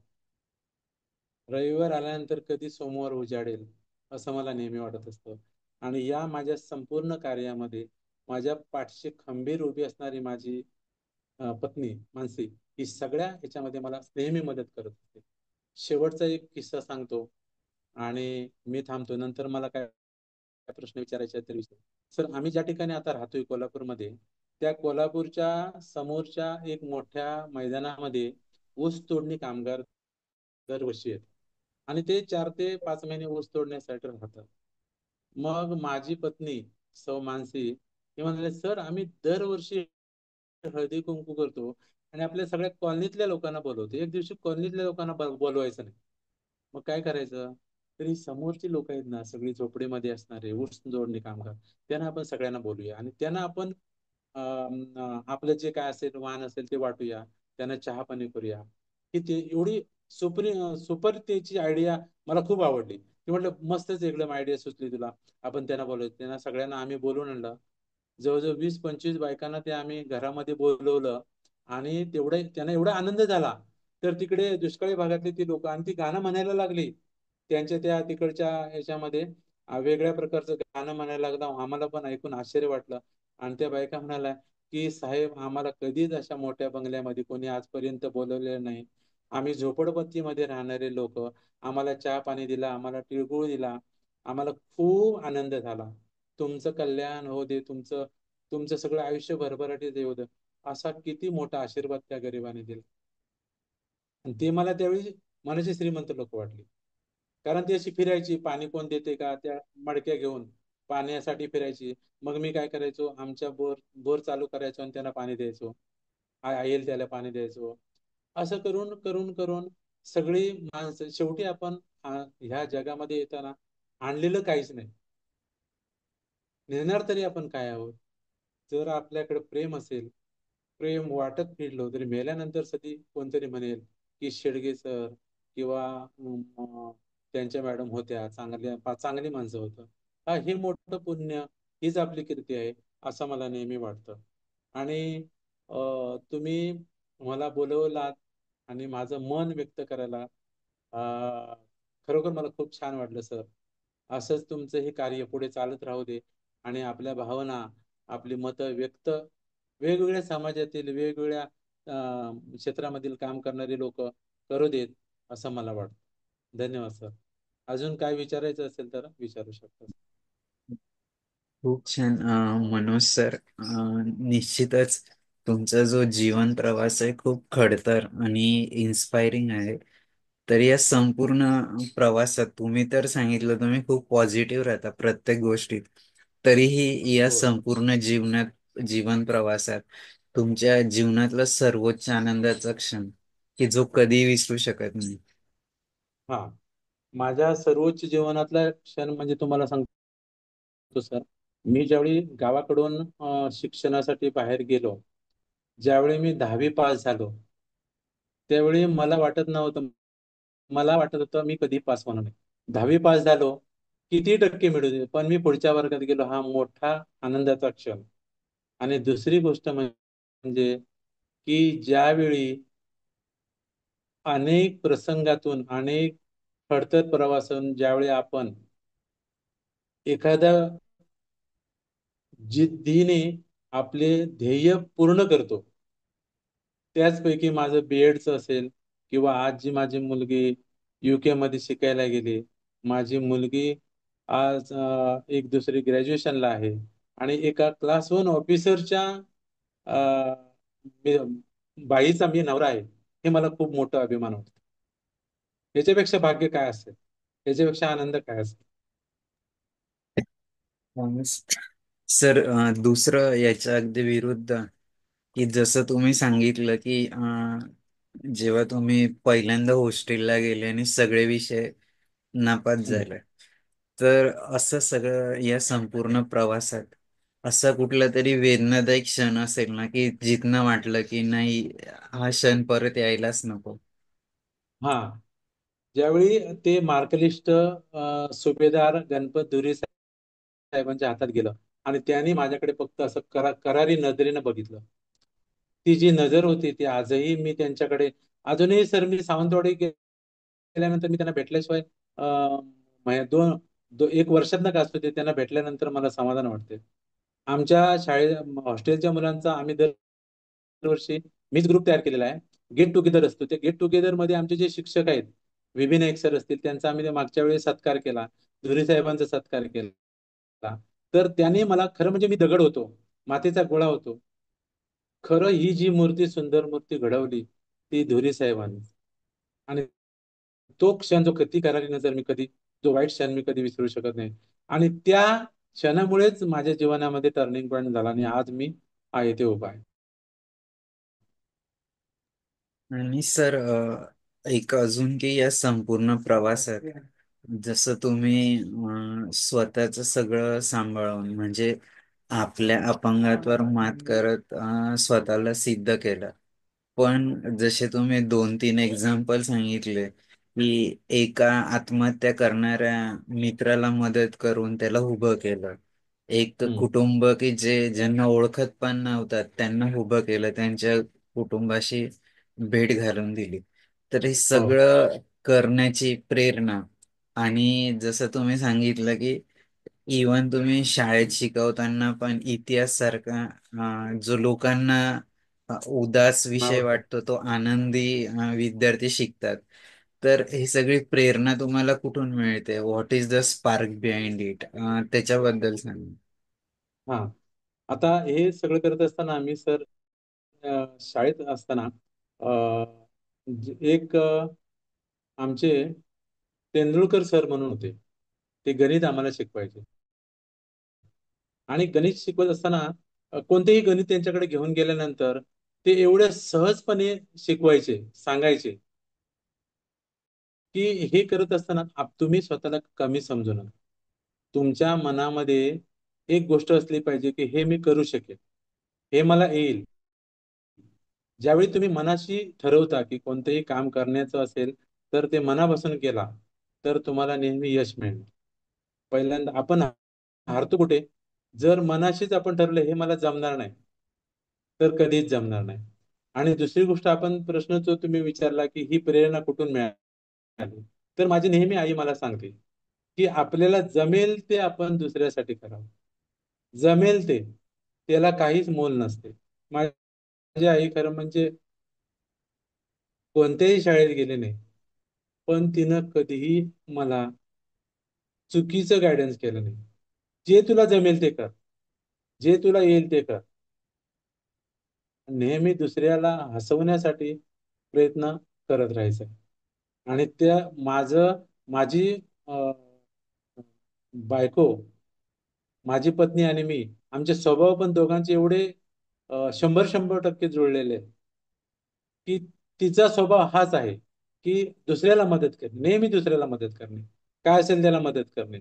रविवार आल्यानंतर कधी सोमवार उजाडेल असं मला नेहमी वाटत असतं. आणि या माझ्या संपूर्ण कार्यामध्ये माझ्या पाठशी खंबीर उभी असणारी माझी पत्नी मानसी, ही सगळ्या ह्याच्यामध्ये मला नेहमी मदत करत असते. शेवटचा एक किस्सा सांगतो आणि मी थांबतो. नंतर मला काय प्रश्न विचारायचे आहेत तर विचार. सर, आम्ही ज्या ठिकाणी आता राहतोय कोल्हापूरमध्ये, त्या कोल्हापूरच्या समोरच्या एक मोठ्या मैदानामध्ये ऊस तोडणी कामगार दरवर्षी आहेत आणि ते 4 ते 5 महिने ऊस तोडण्यासाठी राहतात. मग माझी पत्नी सौ मानसी हे म्हणाले, सर आम्ही दरवर्षी हळदी कुंकू करतो आणि आपल्या सगळ्या कॉलनीतल्या लोकांना बोलवतो. एक दिवशी कॉलनीतल्या लोकांना बोलवायचं नाही. मग काय करायचं? तरी समोरची लोक आहेत ना, सगळी झोपडीमध्ये असणारे ऊस जोडणी कामगार, त्यांना आपण सगळ्यांना बोलूया आणि त्यांना आपण आपलं जे काय असेल वाहन असेल ते वाटूया, त्यांना चहा पाणी करूया. ही ते एवढी सुपर त्याची आयडिया मला खूप आवडली. ते म्हटलं मस्तच एकदम आयडिया सुचली तुला. आपण त्यांना बोलवतो. त्यांना सगळ्यांना आम्ही बोलवून आणलं. जवळजवळ 20-25 बायकांना ते आम्ही घरामध्ये बोलवलं आणि तेवढे त्यांना एवढा आनंद झाला. तर तिकडे दुष्काळी भागातली ती लोक आणि ती गाणं म्हणायला लागली. त्यांच्या त्या तिकडच्या ह्याच्यामध्ये वेगळ्या प्रकारचं गाणं म्हणायला लागलं. आम्हाला पण ऐकून आश्चर्य वाटलं. आणि त्या बायका म्हणाल्या की साहेब, आम्हाला कधीच अशा मोठ्या बंगल्यामध्ये कोणी आजपर्यंत बोलवलेलं नाही. आम्ही झोपडपट्टीमध्ये राहणारे लोक, आम्हाला चहा पाणी दिला, आम्हाला तिळगुळ दिला, आम्हाला खूप आनंद झाला. तुमचं कल्याण हो दे, तुमचं तुमचं सगळं आयुष्य भरभराटीत येऊ दे, असा किती मोठा आशीर्वाद त्या गरिबाने दिला. आणि ते मला त्यावेळी मनाची श्रीमंत लोक वाटली. कारण ती अशी फिरायची, पाणी कोण देते का त्या मडक्या घेऊन पाण्यासाठी फिरायची. मग मी काय करायचो, आमच्या बोर बोर चालू करायचो आणि त्यांना पाणी द्यायचो. येईल त्याला पाणी द्यायचो. असं करून करून करून सगळी माणसं शेवटी आपण ह्या जगामध्ये येताना आणलेलं काहीच नाही, नेणार तरी आपण काय आहोत? जर आपल्याकडे प्रेम असेल, प्रेम वाटत फिरलो तरी मेल्यानंतर सधी कोणतरी म्हणेल की शेडगे सर किंवा त्यांच्या मॅडम होत्या चांगल्या, चांगली माणसं होतं. हे मोठं पुण्य, हीच आपली कीर्ती आहे असं मला नेहमी वाटतं. आणि तुम्ही मला बोलवलात आणि माझं मन व्यक्त करायला अ, खरोखर मला खूप छान वाटलं सर. असंच तुमचं हे कार्य पुढे चालत राहू दे आणि आपल्या भावना, आपली मतं व्यक्त वेगवेगळ्या समाजातील वेगवेगळ्या क्षेत्रामधील काम करणारी लोक करू देत असं मला वाटतं. धन्यवाद सर. अजून काय विचारायचं असेल तर विचारू शकता. खूप छान मनोज सर. निश्चितच तुमचा जो जीवन प्रवास आहे खूप खडतर आणि इन्स्पायरिंग आहे. तर या संपूर्ण प्रवासात तुम्ही तर सांगितलं तुम्ही खूप पॉझिटिव्ह राहता प्रत्येक गोष्टीत. तरीही या हो. संपूर्ण जीवन प्रवासात तुमच्या जीवनातला सर्वोच्च आनंदाचा क्षण की जो कधी विसरू शकत नाही. हा, माझ्या सर्वोच्च जीवनातला क्षण म्हणजे तुम्हाला सांगतो सर, मी ज्यावेळी गावाकडून शिक्षणासाठी बाहेर गेलो, ज्यावेळी मी 10वी पास झालो, त्यावेळी मला वाटत होतं मी कधी पास होणार नाही. 10वी पास झालो, किती टक्के मिळू दे पण मी पुढच्या वर्गात गेलो, हा मोठा आनंदाचा क्षण. आणि दुसरी गोष्ट म्हणजे की ज्यावेळी अनेक प्रसंगातून, अनेक खडतर प्रवासातून ज्यावेळी आपण एखाद्या जिद्दीने आपले ध्येय पूर्ण करतो, त्याचपैकी माझं बीएडचं असेल किंवा आज जी माझी मुलगी UK मध्ये शिकायला गेली, माझी मुलगी आज एक दुसरी ग्रॅज्युएशनला आहे आणि एका क्लास 1 ऑफिसरच्या अ, बाईचा मी नवरा आहे, हे मला खूप मोठा अभिमान वाटतो. याच्यापेक्षा भाग्य काय असेल? याच्यापेक्षा आनंद काय असेल? सर, दुसरं याच्या अगदी विरुद्ध, की जसं तुम्ही सांगितलं की जेव्हा तुम्ही पहिल्यांदा हॉस्टेलला गेले आणि सगळे विषय नापास हं. झाले, तर असं सगळं या संपूर्ण प्रवासात असा कुठला तरी वेदनादायक क्षण असेल ना, की जिथनं वाटलं की नाही, हा क्षण परत यायलाच नको. हा, ज्यावेळी ते मार्कलिस्ट सुभेदार गणपत धुरी साहेबांच्या हातात गेलं आणि त्यांनी माझ्याकडे फक्त असं करारी नजरेनं बघितलं. ती जी नजर होती ती आजही मी त्यांच्याकडे, अजूनही सर मी सावंतवाडी गेल्यानंतर मी त्यांना भेटल्याशिवाय दोन एक वर्षात ना का असतो ते त्यांना भेटल्यानंतर मला समाधान वाटते. आमच्या हॉस्टेलच्या मुलांचा आम्ही दरवर्षी मीच ग्रुप तयार केलेला आहे. गेट टुगेदर असतो. त्या गेट टुगेदर मध्ये आमचे जे शिक्षक आहेत, विभी नाईक सर असतील, त्यांचा आम्ही मागच्या वेळेस सत्कार केला. धुरी साहेबांचा सत्कार केला. तर त्याने मला खरं म्हणजे मी दगड होतो, मातीचा गोळा होतो. खरं ही जी मूर्ती, सुंदर मूर्ती घडवली ती धुरी साहेबांनी. आणि तो क्षण, जो कधी करारी नजर मी कधी, जो वाईट क्षण मी कधी विसरू शकत नाही. आणि त्या क्षणामुळेच माझ्या जीवनामध्ये टर्निंग पॉईंट झाला आणि आज मी आहे ते उभा आहे. आणि सर, एक अजून की या संपूर्ण प्रवासात जसं तुम्ही स्वतःच सगळं सांभाळून, म्हणजे आपल्या अपंगत्वावर मात करत स्वतःला सिद्ध केलं. पण जसे तुम्ही 2-3 एक्झाम्पल सांगितले, की एका आत्महत्या करणाऱ्या मित्राला मदत करून त्याला उभं केलं, एक हम्म. कुटुंब की जे ज्यांना ओळखत पण नव्हतात त्यांना उभं केलं, त्यांच्या कुटुंबाशी भेट घालून दिली. तर हे हो. सगळं करण्याची प्रेरणा, आणि जसं तुम्ही सांगितलं की इवन तुम्ही शाळेत शिकवताना पण इतिहास सारखा जो लोकांना उदास विषय आवडतं. वाटतो तो आनंदी विद्यार्थी शिकतात. तर ही सगळी प्रेरणा तुम्हाला कुठून मिळते? What is the spark behind it? त्याच्याबद्दल सांगा. हा, आता हे सगळं करत असताना आम्ही सर, शाळेत असताना एक आमचे तेंडुलकर सर म्हणून होते. ते गणित आम्हाला शिकवायचे. आणि गणित शिकवत असताना कोणतेही गणित त्यांच्याकडे घेऊन गेल्यानंतर ते एवढ्या सहजपणे शिकवायचे, सांगायचे की हे करत असताना तुम्ही स्वतःला कमी समजू नका. तुमच्या मनामध्ये एक गोष्ट असली पाहिजे की हे मी करू शकेन, हे मला येईल. ज्यावेळी तुम्ही मनाशी ठरवता की कोणतंही काम करण्याचं असेल, तर ते मनापासून केला तर तुम्हाला नेहमी यश मिळेल. पहिल्यांदा आपण हारतो कुठे? जर मनाशीच आपण ठरलं हे मला जमणार नाही, तर कधीच जमणार नाही. आणि दुसरी गोष्ट, आपण प्रश्न जो तुम्ही विचारला की ही प्रेरणा कुठून मिळाली, तर माझी नेहमी आई मला सांगते की आपल्याला जमेल ते आपण दुसऱ्यासाठी करावं. जमेल ते, त्याला काहीच मोल नसते. माझी आई खरं म्हणजे कोणत्याही शाळेत गेले नाही, पण तिनं कधीही मला चुकीचं गायडन्स केलं नाही. जे तुला जमेल ते कर, जे तुला येईल ते कर. नेहमी दुसऱ्याला हसवण्यासाठी प्रयत्न करत राहायचा. आणि त्या माझी अ, बायको, माझी पत्नी आणि मी, आमचे स्वभाव पण दोघांचे एवढे 100% जुळलेले आहे की तिचा स्वभाव हाच आहे की दुसऱ्याला मदत करणे, नेहमी दुसऱ्याला मदत करणे, काय असेल त्याला मदत करणे.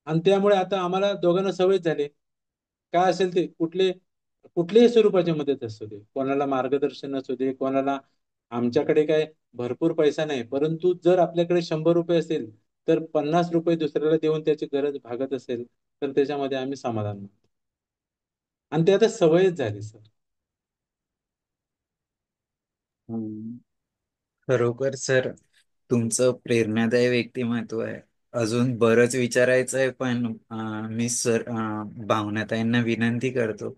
आणि त्यामुळे आता आम्हाला दोघांना सवय झाली, काय असेल ते, कुठल्याही स्वरूपाची मदत असू दे, कोणाला मार्गदर्शन असू दे, कोणाला. आमच्याकडे काय भरपूर पैसा नाही, परंतु जर आपल्याकडे 100 रुपये असेल तर 50 रुपये दुसऱ्याला देऊन त्याची गरज भागत असेल तर त्याच्यामध्ये आम्ही समाधान मानतो. आणि ते आता सवयच झाली सर. हम्म. खरोखर सर, तुमचं प्रेरणादायी व्यक्तिमत्व आहे. अजून बरंच विचारायचं आहे, पण मी सर भावनाताईंना विनंती करतो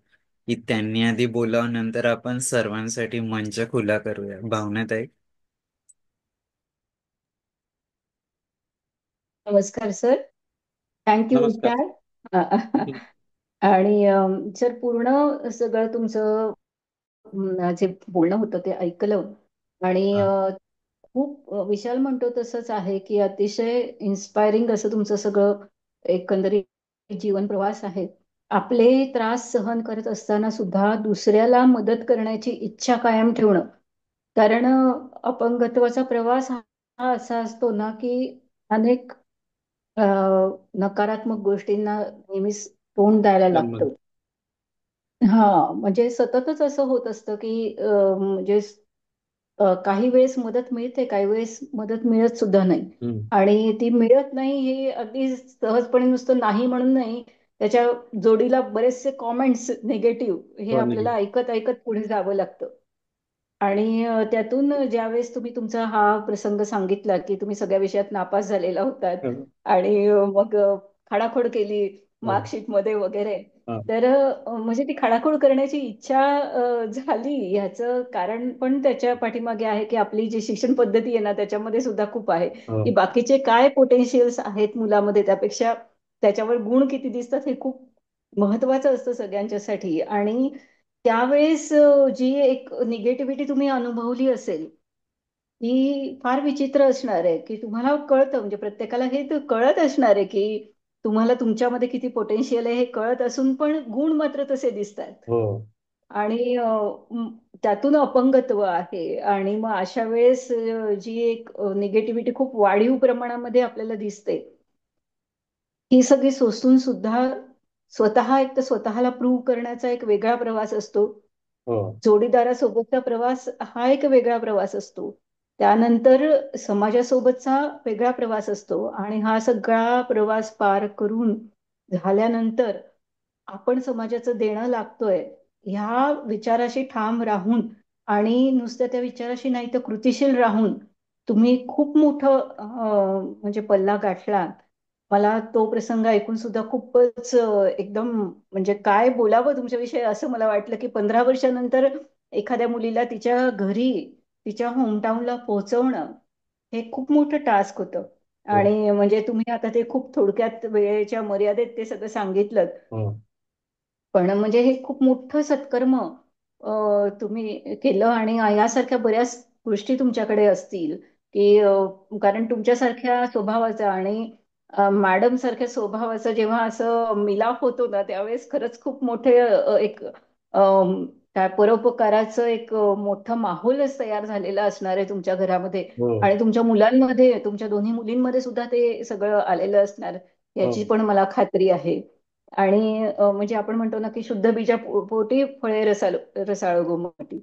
की त्यांनी आधी बोलावं, नंतर आपण सर्वांसाठी मंच खुला करूया. भावनाताई. नमस्कार सर. थँक्यू नमस्कार. विशाल. आणि सर, पूर्ण सगळं तुमचं जे बोलणं होतं ते ऐकलं. आणि हा. खूप विशाल म्हणतो तसंच आहे की अतिशय इन्स्पायरिंग असं तुमचं सगळं एकंदरीत जीवन प्रवास आहे. आपले त्रास सहन करत असताना सुद्धा दुसऱ्याला मदत करण्याची इच्छा कायम ठेवणं. कारण अपंगत्वाचा प्रवास हा असा असतो ना, की अनेक अ, नकारात्मक गोष्टींना नेहमीच तोंड द्यायला त्यामध्ये लागतं. हा म्हणजे सततच असं होत असतं, की म्हणजे काही वेळेस मदत मिळते, काही वेळेस मदत मिळत सुद्धा नाही. हम्म. आणि ती मिळत नाही हे अगदी सहजपणे नुसतं नाही म्हणून नाही, त्याच्या जोडीला बरेचसे कॉमेंट्स निगेटिव्ह हे हो, आपल्याला निघेल. ऐकत ऐकत पुढे जावं लागतं. आणि त्यातून ज्यावेळेस तुम्ही तुमचा हा प्रसंग सांगितला, की तुम्ही सगळ्या विषयात नापास झालेला होतात हो, आणि मग खाडाखोड केली हो, मार्कशीटमध्ये वगैरे. हा, तर म्हणजे ती खाडाखोड करण्याची इच्छा झाली ह्याचं कारण पण त्याच्या पाठीमागे आहे, की आपली जी शिक्षण पद्धती आहे ना त्याच्यामध्ये सुद्धा खूप आहे, हो, की बाकीचे काय पोटेन्शियल्स आहेत मुलामध्ये त्यापेक्षा त्याच्यावर गुण किती दिसतात हे खूप महत्वाचं असतं सगळ्यांच्यासाठी. आणि त्यावेळेस जी एक निगेटिव्हिटी तुम्ही अनुभवली असेल ती फार विचित्र असणार आहे, की तुम्हाला कळतं म्हणजे प्रत्येकाला हे तर कळत असणार आहे, की तुम्हाला तुमच्यामध्ये किती पोटेन्शियल आहे हे कळत असून पण गुण मात्र तसे दिसतात. हो, आणि त्यातून अपंगत्व आहे आणि मग अशा वेळेस जी एक निगेटिव्हिटी खूप वाढीव प्रमाणामध्ये आपल्याला दिसते ही सगळी सोसून सुद्धा स्वतः एक तर स्वतःला प्रूव्ह करण्याचा एक वेगळा प्रवास असतो. हो, जोडीदारासोबतचा प्रवास हा एक वेगळा प्रवास असतो. त्यानंतर समाजासोबतचा वेगळा प्रवास असतो आणि हा सगळा प्रवास पार करून झाल्यानंतर आपण समाजाचं देणं लागतोय ह्या विचाराशी ठाम राहून आणि नुसत्या त्या विचाराशी नाही तर कृतिशील राहून तुम्ही खूप मोठं म्हणजे पल्ला गाठला. मला तो प्रसंग ऐकून सुद्धा खूपच एकदम म्हणजे काय बोलावं तुमच्याविषयी असं मला वाटलं, की 15 वर्षानंतर एखाद्या मुलीला तिच्या घरी तिच्या होमटाऊनला पोहोचवणं हे खूप मोठं टास्क होतं. हो, आणि म्हणजे तुम्ही आता ते खूप थोडक्यात वेळेच्या मर्यादेत ते सगळं सांगितलं. हो, पण म्हणजे हे खूप मोठं सत्कर्म तुम्ही केलं आणि यासारख्या बऱ्याच गोष्टी तुमच्याकडे असतील, की कारण तुमच्यासारख्या स्वभावाचा आणि मॅडम सारख्या स्वभावाचा जेव्हा असं मिलाफ होतो ना, त्यावेळेस खरंच खूप मोठे एक काय परोपकाराचं एक मोठं माहोलच तयार झालेला असणार आहे तुमच्या घरामध्ये. हो, आणि तुमच्या मुलांमध्ये, तुमच्या दोन्ही मुलींमध्ये सुद्धा ते सगळं आलेलं असणार हो, याची पण मला खात्री आहे. आणि म्हणजे आपण म्हणतो ना की शुद्ध बीजा पोटी फळे रसाळ गोमटी.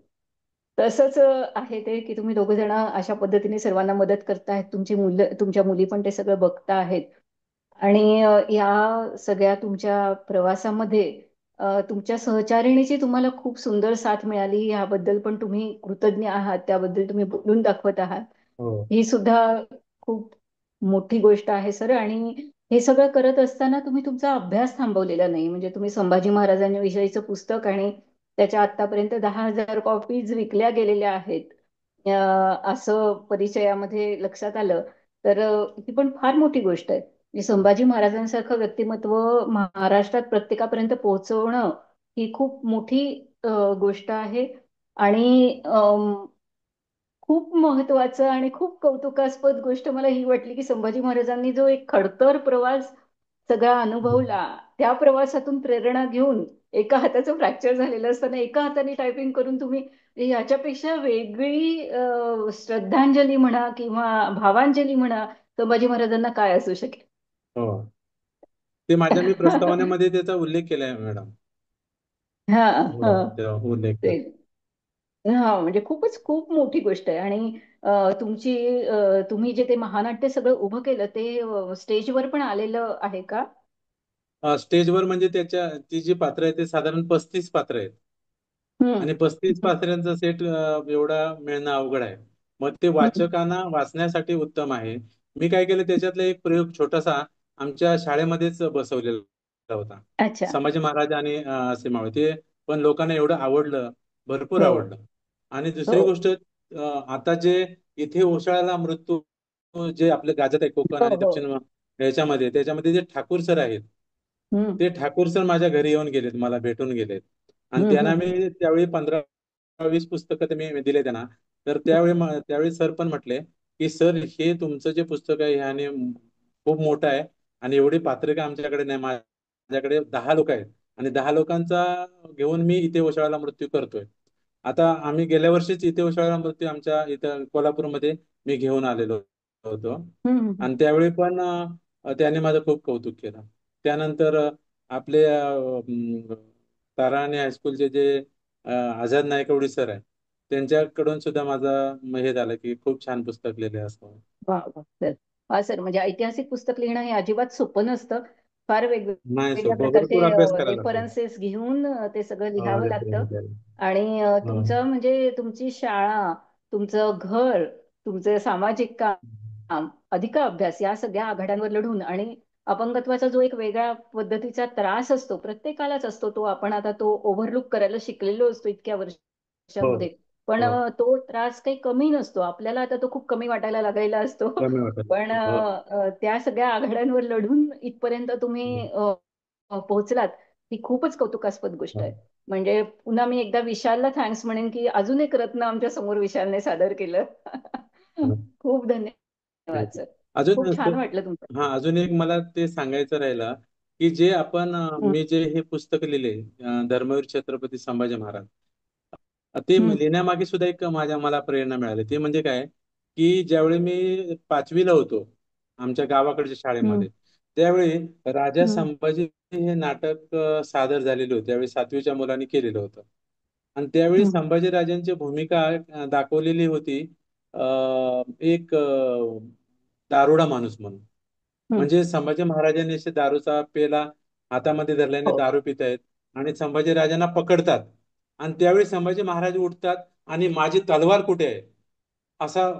तसंच आहे ते की तुम्ही दोघ जण अशा पद्धतीने सर्वांना मदत करतायत. तुमची मुलं तुमच्या मुली पण ते सगळं बघता आहेत. आणि या सगळ्या तुमच्या प्रवासामध्ये तुमच्या सहचारिणीची तुम्हाला खूप सुंदर साथ मिळाली याबद्दल पण तुम्ही कृतज्ञ आहात. त्याबद्दल तुम्ही बोलून दाखवत आहात. हो, ही सुद्धा खूप मोठी गोष्ट आहे सर. आणि हे सगळं करत असताना तुम्ही तुमचा अभ्यास थांबवलेला नाही. म्हणजे तुम्ही संभाजी महाराजांविषयीचं पुस्तक आणि त्याच्या आतापर्यंत 10,000 कॉपीज विकल्या गेलेल्या आहेत असं परिचयामध्ये लक्षात आलं. तर ही पण फार मोठी गोष्ट आहे. म्हणजे संभाजी महाराजांसारखं व्यक्तिमत्व महाराष्ट्रात प्रत्येकापर्यंत पोहोचवणं ही खूप मोठी गोष्ट आहे. आणि खूप महत्वाचं आणि खूप कौतुकास्पद गोष्ट मला ही वाटली की संभाजी महाराजांनी जो एक खडतर प्रवास सगळा अनुभवला त्या प्रवासातून प्रेरणा घेऊन एका हाताचं फ्रॅक्चर झालेलं असताना एका हाताने टायपिंग करून तुम्ही याच्यापेक्षा वेगळी श्रद्धांजली म्हणा किंवा भावांजली म्हणा संभाजी महाराजांना काय असू शकेल. हो. ते माझ्या मी प्रस्तावनेमध्ये त्याचा उल्लेख केलाय मॅडम. हा हो, हा त्या उल्लेख ते हा म्हणजे खूपच खूप मोठी गोष्ट आहे. आणि तुमची तुम्ही जे ते महानाट्य सगळं उभं केलं ते स्टेजवर पण आलेलं आहे का? स्टेजवर म्हणजे ती जी पात्र आहेत ते साधारण 35 पात्र आहेत. आणि 35 हम्म. पात्र्यांचा सेट एवढा मिळणं अवघड आहे. मग ते हम्म. वाचकांना वाचण्यासाठी उत्तम आहे. मी काय केलं त्याच्यातला एक प्रयोग छोटासा आमच्या शाळेमध्येच बसवलेला होता. अच्छा. संभाजी महाराज आणि असे मावळे ते पण लोकांना एवढं आवडलं, भरपूर हो आवडलं. आणि हो दुसरी गोष्ट आता जे इथे ओशाळाला मृत्यू जे आपले गाजत आहे कोकण हो आणि हो. दक्षिण त्याच्यामध्ये जे ठाकूर सर आहेत हम्म. ते ठाकूर सर माझ्या घरी येऊन गेलेत, मला भेटून गेलेत. आणि त्यांना हम्म. मी त्यावेळी 15-20 पुस्तकं ते मी दिले त्यांना. तर त्यावेळी सर पण म्हटले की सर हे तुमचं जे पुस्तक आहे ह्याने खूप मोठं आहे आणि एवढी पात्रं आमच्याकडे नाही. माझ्याकडे 10 लोक आहेत आणि 10 लोकांचा घेऊन मी इथे ओशाळाला मृत्यू करतोय. आता आम्ही गेल्या वर्षीच इथे ओशाळाला मृत्यू आमच्या इथं कोल्हापूरमध्ये मी घेऊन आलेलो होतो. हम्म, हम्म, आणि त्यावेळी पण त्याने माझं खूप कौतुक केलं. त्यानंतर आपले ताराणी हायस्कूलचे जे आझाद नायकवडी सर आहे, त्यांच्याकडून सुद्धा माझं हे झालं की खूप छान पुस्तक लिहिले असं. वा वा सर. हा सर, म्हणजे ऐतिहासिक पुस्तक लिहिणं हे अजिबात सोपं नसतं. फार नाही वेगवेगळ्या प्रकारचे भरपूर अभ्यास करायला लागतो. रेफरन्सेस घेऊन ते सगळं लिहावं लागतं. रेफरन्स द्यायला. आणि तुमचं म्हणजे तुमची शाळा, तुमचं घर, तुमचं सामाजिक काम, अधिक अभ्यास या सगळ्या आघाड्यांवर लढून, आणि अपंगत्वाचा जो एक वेगळ्या पद्धतीचा त्रास असतो, प्रत्येकालाच असतो तो, आपण आता तो ओव्हरलुक करायला शिकलेलो असतो इतक्या हो वर्षामध्ये. पण हो. तो त्रास काही कमी नसतो, आपल्याला आता तो खूप कमी वाटायला लागलेला असतो. कमी वाटत. पण हो. त्या सगळ्या आघाड्यांवर लढून इथपर्यंत तुम्ही पोहोचलात, ही खूपच कौतुकास्पद गोष्ट हो. आहे. म्हणजे पुन्हा मी एकदा विशालला थँक्स म्हणेन की अजून एक रत्न आमच्या समोर विशालने सादर केलं. हो. खूप धन्यवाद ठीक आहे. सर. खूप अजून छान वाटलं तुमचं. हा अजून एक मला ते सांगायचं राहिलं की जे आपण हं, मी जे हे पुस्तक लिहिले धर्मवीर छत्रपती संभाजी महाराज, ते हं, लिहिण्यामागे सुद्धा एक मला प्रेरणा मिळाली. ते म्हणजे काय की ज्यावेळी मी 5वीला होतो आमच्या गावाकडच्या हं, शाळेमध्ये, त्यावेळी राजा हं, संभाजी हे नाटक सादर झालेले होते. त्यावेळी 7वीच्या मुलांनी केलेलं होतं. आणि त्यावेळी हं, संभाजीराजांची भूमिका दाखवलेली होती एक दारुडा माणूस म्हणून. हं. म्हणजे संभाजी महाराजांनी असे दारूचा पेला हातामध्ये धरल्याने हो. दारू पित आहेत आणि संभाजीराजांना पकडतात. आणि त्यावेळी संभाजी महाराज उठतात आणि माझी तलवार कुठे आहे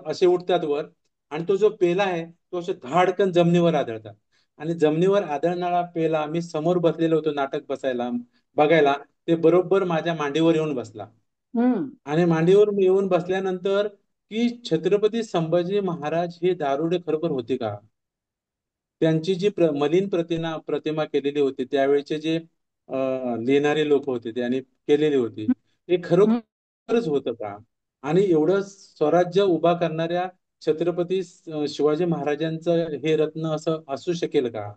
असे उठतात वर. आणि तो जो पेला आहे तो असे धाडकन जमिनीवर आदळतात. आणि जमिनीवर आदळणारा पेला मी समोर बसलेलो होतो नाटक बघायला. ते बरोबर माझ्या मांडीवर येऊन बसला. हं, आणि मांडीवर येऊन बसल्यानंतर की छत्रपती संभाजी महाराज हे दारुडे खरोखर होते का? त्यांची जी मलिन प्रतिमा केलेली होती त्यावेळेचे जे लिहिणारे लोक होते त्यांनी केलेली होती, हे हं, खरोखरच होतं का? आणि एवढं स्वराज्य उभा करणाऱ्या छत्रपती शिवाजी महाराजांचं हे रत्न असं असू शकेल का?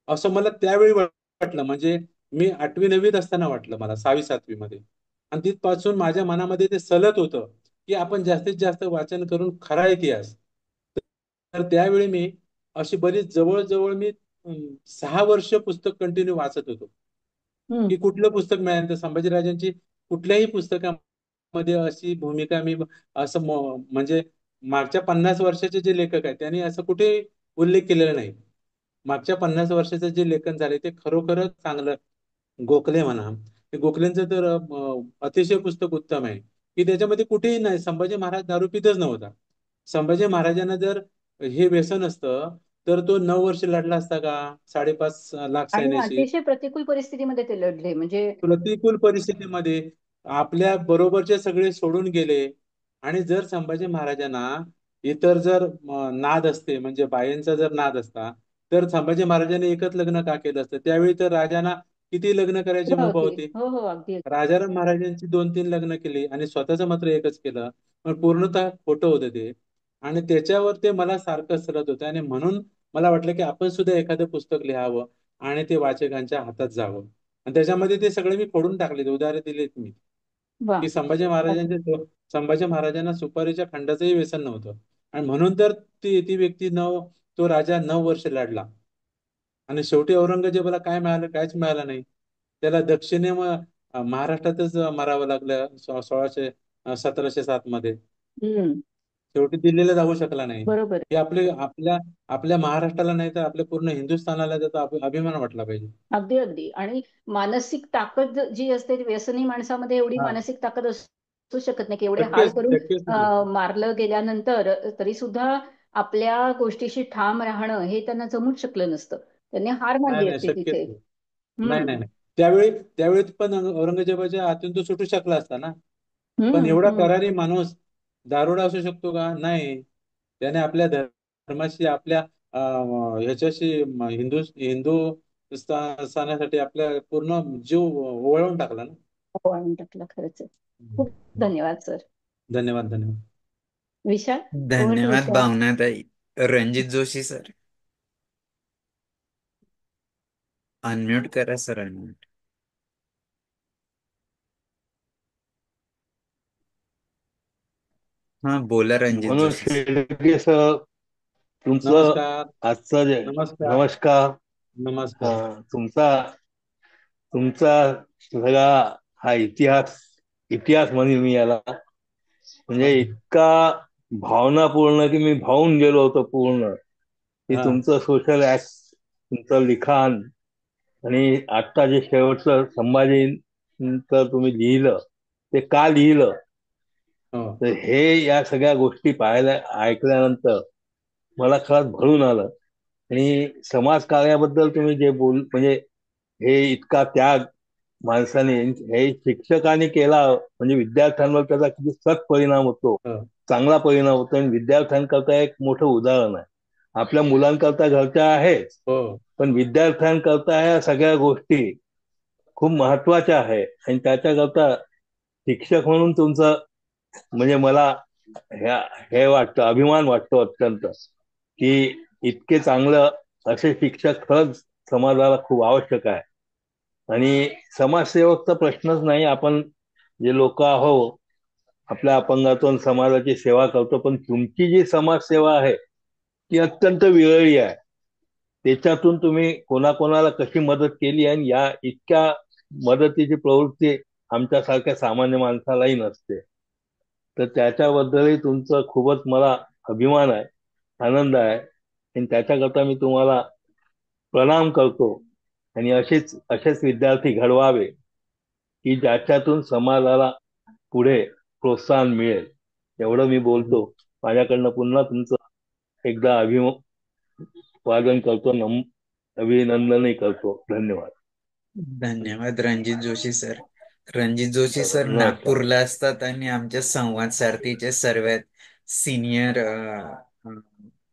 असं मला त्यावेळी वाटलं. म्हणजे मी 8वी 9वीत असताना वाटलं मला, 6वी 7वी मध्ये. आणि तिथपासून माझ्या मनामध्ये ते सलत होतं की आपण जास्तीत जास्त वाचन करून खरा इतिहास. तर त्यावेळी मी अशी बरीच जवळजवळ मी 6 वर्ष पुस्तक कंटिन्यू वाचत होतो हं. की कुठलं पुस्तक मिळालं तर संभाजीराजांची कुठल्याही पुस्तकामध्ये अशी भूमिका मी असं म्हणजे मागच्या 50 वर्षाचे जे लेखक आहेत त्यांनी असं कुठे उल्लेख केलेला नाही. मागच्या 50 वर्षाचं जे लेखन झाले ते खरोखरच चांगलं. गोखले म्हणा, ते गोखलेंचं तर अतिशय पुस्तक उत्तम आहे की त्याच्यामध्ये कुठेही नाही संभाजी महाराज दारू पितच नव्हता. संभाजी महाराजांना जर हे व्यसन असतं तर तो 9 वर्ष लढला असता का 5.5 लाख आणि सैन्याशी? अतिशय प्रतिकूल परिस्थितीमध्ये ते लढले, म्हणजे प्रतिकूल परिस्थितीमध्ये आपल्या बरोबरचे सगळे सोडून गेले. आणि जर संभाजी महाराजांना इतर जर नाद असते म्हणजे बाईंचा जर नाद असता तर संभाजी महाराजांनी एकच लग्न का केलं असतं? त्यावेळी तर राजांना किती लग्न करायची कुठं मुभा होती. होती. हो हो, अगदी अगदी. राजाराम महाराजांची 2-3 लग्न केली आणि स्वतःचं मात्र एकच केलं. पण पूर्णतः खोटं होतं ते. आणि त्याच्यावर ते मला सारखं सरत होतं आणि म्हणून मला वाटलं की आपण सुद्धा एखादं पुस्तक लिहावं आणि ते वाचकांच्या हातात जावं. आणि त्याच्यामध्ये ते सगळे मी फोडून टाकले, उदाहरण दिलेत मी वा. की संभाजी महाराजांना सुपारीच्या खंडाचंही व्यसन नव्हतं. आणि म्हणून तर ती व्यक्ती तो राजा 9 वर्ष लढला. आणि शेवटी औरंगजेबाला काय मिळालं? काहीच मिळालं नाही. त्याला दक्षिणे महाराष्ट्रातच मरावं लागलं 1707 मध्ये. हं. शेवटी दिल्लीला जाऊ शकला नाही. बरोबर आहे. हे आपल्या महाराष्ट्राला नाही तर आपल्या पूर्ण हिंदुस्थानाला त्याचा अभिमान वाटला पाहिजे. अगदी अगदी. आणि मानसिक ताकद जी असते ती व्यसनी माणसामध्ये एवढी हा. मानसिक ताकद असू शकत नाही की एवढे हाल शक्यच करून शक्यच नाही. मारलं गेल्यानंतर तरी सुद्धा आपल्या गोष्टीशी ठाम राहणं हे त्यांना जमूच शकलं नसतं. त्यांनी हार नाही मानली नाही असती शक्यच तिथे. नाही. नाही हम्म. नाही नाही. त्यावेळी पण औरंगजेबाच्या हातून तो सुटू शकला असता ना. पण हम्म. एवढा हम्म. करारी माणूस दारुडा असू शकतो का? नाही. त्याने आपल्या धर्माशी आपल्या ह्याच्याशी हिंदुस्थानासाठी आपल्या पूर्ण जीव ओवाळून टाकला ना. हो, आणून टाकलं खरंच आहे. खूप धन्यवाद सर. धन्यवाद धन्यवाद. विशाल. ओव्हर टू धन्यवाद विशाल. भावनाताई. रणजित जोशी सर. अनम्यूट करा सर, अनम्यूट. हा, बोला रणजित म्हणून जोशी सर. शेळके सर, तुमचं नमस्कार. आजचं जे नमस्कार. नमस्कार. नमस्कार. हा, तुमचा तुमचा सगळा हा इतिहास इतिहास म्हणेन मी याला, म्हणजे हा. इतका भावनापूर्ण की मी भावून गेलो होतो पूर्ण. की हा. तुमचं सोशल ऍक्ट, तुमचं लिखाण, आणि आता जे शेवटचं संभाजींचं तुम्ही लिहिलं, ते का लिहिलं, हो. तर हे या सगळ्या गोष्टी पाहायला ऐकल्यानंतर मला खरंच भरून आलं. आणि समाज कार्याबद्दल तुम्ही जे म्हणजे हे इतका त्याग माणसाने, हे शिक्षकाने केला म्हणजे विद्यार्थ्यांवर त्याचा किती सत परिणाम होतो, हो. चांगला परिणाम होतो. आणि विद्यार्थ्यांकरता एक मोठं उदाहरण आहे. आपल्या मुलांकरता घरच्या आहेच, हो. पण विद्यार्थ्यांकरता ह्या सगळ्या गोष्टी खूप महत्वाच्या आहे. आणि त्याच्याकरता शिक्षक म्हणून तुमचं म्हणजे मला हे वाटतं, अभिमान वाटतो अत्यंत, की इतके चांगलं असे शिक्षक खरंच समाजाला खूप आवश्यक आहे. आणि समाजसेवकचा प्रश्नच नाही, आपण जे लोक आहो आपल्या अपंगातून समाजाची सेवा करतो, पण तुमची जी समाजसेवा आहे ती अत्यंत विरळी आहे. त्याच्यातून तुम्ही कोणाकोणाला कशी मदत केली, आणि या इतक्या मदतीची प्रवृत्ती आमच्यासारख्या सामान्य माणसालाही नसते. तर त्याच्याबद्दलही तुमचं खूपच मला अभिमान आहे, आनंद आहे. आणि त्याच्याकरता मी तुम्हाला प्रणाम करतो. आणि असेच विद्यार्थी घडवावे की ज्याच्यातून समाजाला पुढे प्रोत्साहन मिळेल. एवढं मी बोलतो. माझ्याकडनं पुन्हा तुमचं एकदा अभिवादन करतो, अभिनंदनही करतो. धन्यवाद. धन्यवाद रणजित जोशी सर. रणजित जोशी सर नमस्कार. नागपूरला असतात आणि आमच्या संवाद सारथीचे सर्वात सिनियर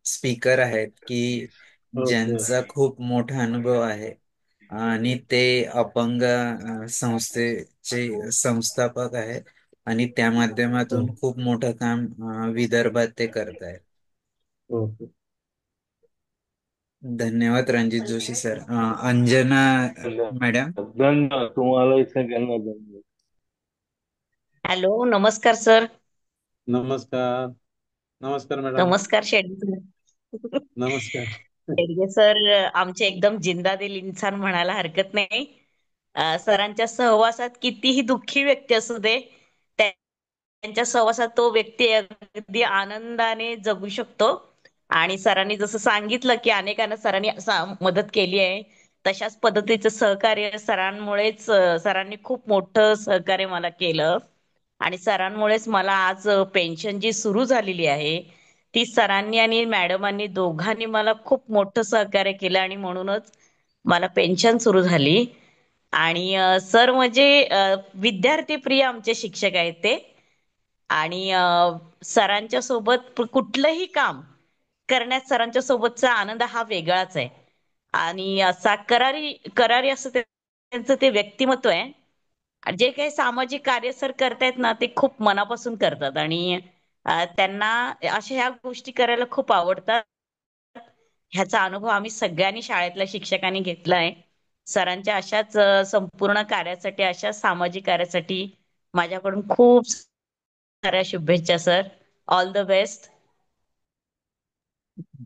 स्पीकर आहेत, की ओके. ज्यांचा खूप मोठा अनुभव आहे. आणि ते अपंग संस्थेचे संस्थापक आहेत, आणि त्या हो. माध्यमातून खूप मोठं काम विदर्भात ते करत आहेत. ओके. धन्यवाद रणजित जोशी सर. अंजना मॅडम. धन्यवाद. धन्यवाद तुम्हालाही सगळ्यांना धन्यवाद. हॅलो, नमस्कार सर. नमस्कार. नमस्कार मॅडम. नमस्कार शेडगे सर. नमस्कार. शेडगे सर आमचे एकदम जिंदा दिल इन्सान म्हणायला हरकत नाही. सरांच्या सहवासात कितीही दुःखी व्यक्ती असू दे, त्यांच्या सहवासात तो व्यक्ती अगदी आनंदाने जगू शकतो. आणि सरांनी जसं सांगितलं की अनेकांना सरांनी मदत केली आहे, तशाच पद्धतीचं सहकार्य सरांमुळेच सरांनी खूप मोठं सहकार्य मला केलं. आणि सरांमुळेच मला आज पेन्शन जी सुरू झालेली आहे ती सरांनी आणि मॅडमांनी दोघांनी मला खूप मोठं सहकार्य केलं, आणि म्हणूनच मला पेन्शन सुरू झाली. आणि सर म्हणजे विद्यार्थी प्रिय आमचे शिक्षक आहेत ते. आणि सरांच्या सोबत कुठलंही काम करण्यात सरांच्या सोबतचा आनंद हा वेगळाच आहे. आणि असा करारी करारी असं त्यांचं ते व्यक्तिमत्व आहे. जे काही सामाजिक कार्य सर करतायत ना ते खूप मनापासून करतात. आणि त्यांना अशा ह्या गोष्टी करायला खूप आवडतात. ह्याचा अनुभव आम्ही सगळ्यांनी शाळेतल्या शिक्षकांनी घेतलाय. सरांच्या अशाच संपूर्ण कार्यासाठी, अशा सामाजिक कार्यासाठी माझ्याकडून खूप साऱ्या शुभेच्छा सर. All the best.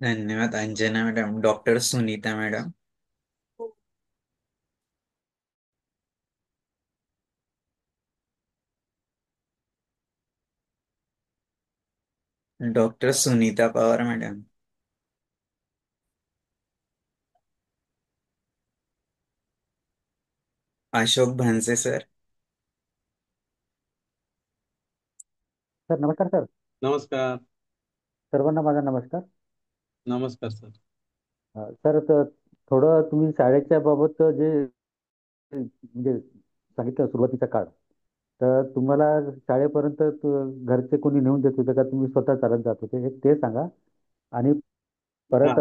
धन्यवाद Anjana madam. Doctor Sunita madam. Doctor Sunita Pawar madam. Ashok Bhanse sir. Sir नमस्कार सर. नमस्कार. सर्वांना माझा नमस्कार. नमस्कार सर. सर थोडं तुम्ही शाळेच्या बाबत जे म्हणजे सांगितलं सुरुवातीचा काळ, तर तुम्हाला शाळेपर्यंत घरचे कोणी नेऊन देत होते का तुम्ही स्वतः चालत जात होते, हे ते सांगा. आणि हा. परत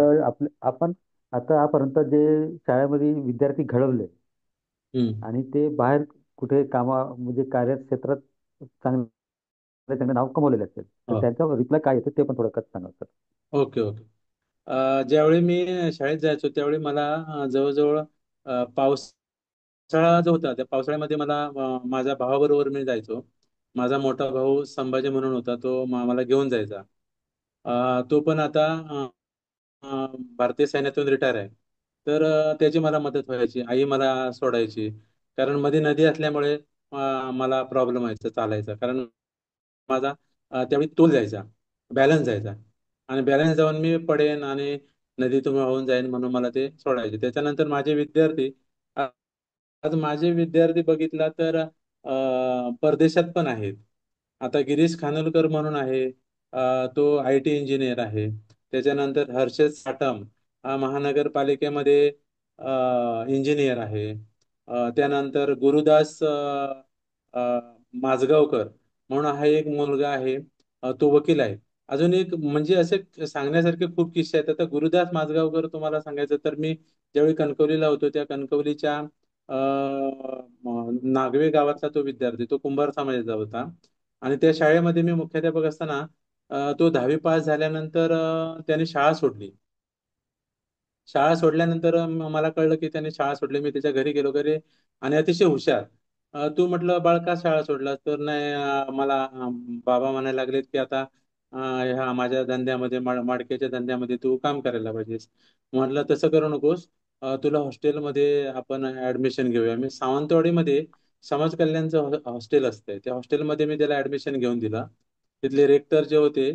आपण आता आपर्यंत जे शाळेमध्ये विद्यार्थी घडवले हम्म. आणि ते बाहेर कुठे म्हणजे कार्यक्षेत्रात चांगलं नाव कमवलेले असेल, तर हो. त्यांच्यावर रिप्लाय काय येतं ते पण थोडं सांगा सर. ओके. ओके. ज्यावेळी मी शाळेत जायचो त्यावेळी मला जवळजवळ पावसाळा जो होता त्या पावसाळ्यामध्ये मला माझ्या भावाबरोबर मी जायचो. माझा मोठा भाऊ संभाजी म्हणून होता, तो मला घेऊन जायचा. तो पण आता भारतीय सैन्यातून रिटायर आहे. तर त्याची मला मदत व्हायची, आई मला सोडायची. कारण मध्ये नदी असल्यामुळे मला प्रॉब्लेम व्हायचा चालायचा, कारण माझा त्यावेळी तोल जायचा, बॅलन्स जायचा, आणि बॅलन्स जाऊन मी पडेन आणि नदीतून वाहून जाईन म्हणून मला ते सोडायचे. त्याच्यानंतर माझे विद्यार्थी, आज माझे विद्यार्थी बघितला तर परदेशात पण आहेत. आता गिरीश खानोलकर म्हणून आहे, तो IT इंजिनियर आहे. त्याच्यानंतर हर्षद साटम हा महानगरपालिकेमध्ये इंजिनियर आहे. त्यानंतर गुरुदास अ, माझगावकर म्हणून हा एक मुलगा आहे, तो वकील आहे. अजून एक म्हणजे असे सांगण्यासारखे खूप किस्से आहेत. आता गुरुदास माझगावकर तुम्हाला सांगायचं तर, मी ज्यावेळी कणकवलीला होतो त्या कणकवलीच्या नागवे गावातला तो विद्यार्थी, तो कुंभार समाजाचा होता. आणि त्या शाळेमध्ये मी मुख्याध्यापक असताना तो 10वी पास झाल्यानंतर त्याने शाळा सोडली. शाळा सोडल्यानंतर मला कळलं की त्याने शाळा सोडली. मी त्याच्या घरी गेलो, घरी, आणि अतिशय हुशार. तू म्हटलं बाळ का शाळा सोडला, तर नाही मला बाबा म्हणायला लागलेत की आता ह्या माझ्या धंद्यामध्ये माडक्याच्या धंद्यामध्ये तू काम करायला पाहिजेस. म्हटलं तसं करू नकोस, तुला हॉस्टेलमध्ये आपण ऍडमिशन घेऊया. मी सावंतवाडीमध्ये समाज कल्याणचं हॉस्टेल असतंय, त्या हॉस्टेलमध्ये मी त्याला ऍडमिशन घेऊन दिला. तिथले रेक्टर जे होते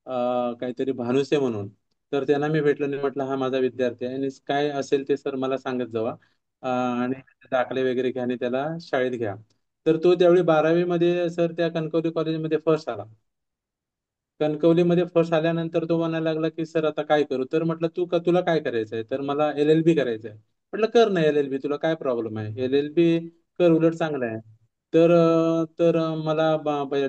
काहीतरी भानुसे म्हणून, तर त्यांना मी भेटलो आणि म्हटलं हा माझा विद्यार्थी आहे आणि काय असेल ते सर मला सांगत जावा, आणि दाखले वगैरे घ्या आणि त्याला शाळेत घ्या. तर तो त्यावेळी 12वी मध्ये सर त्या कणकवली कॉलेजमध्ये फर्स्ट आला. कणकवलीमध्ये फर्स्ट आल्यानंतर तो म्हणायला लागला की सर आता काय करू, तर म्हटलं तुला काय करायचं आहे, तर मला LLB करायचं आहे. म्हटलं कर ना LLB, तुला काय प्रॉब्लेम आहे, LLB कर, उलट चांगलं आहे. तर मला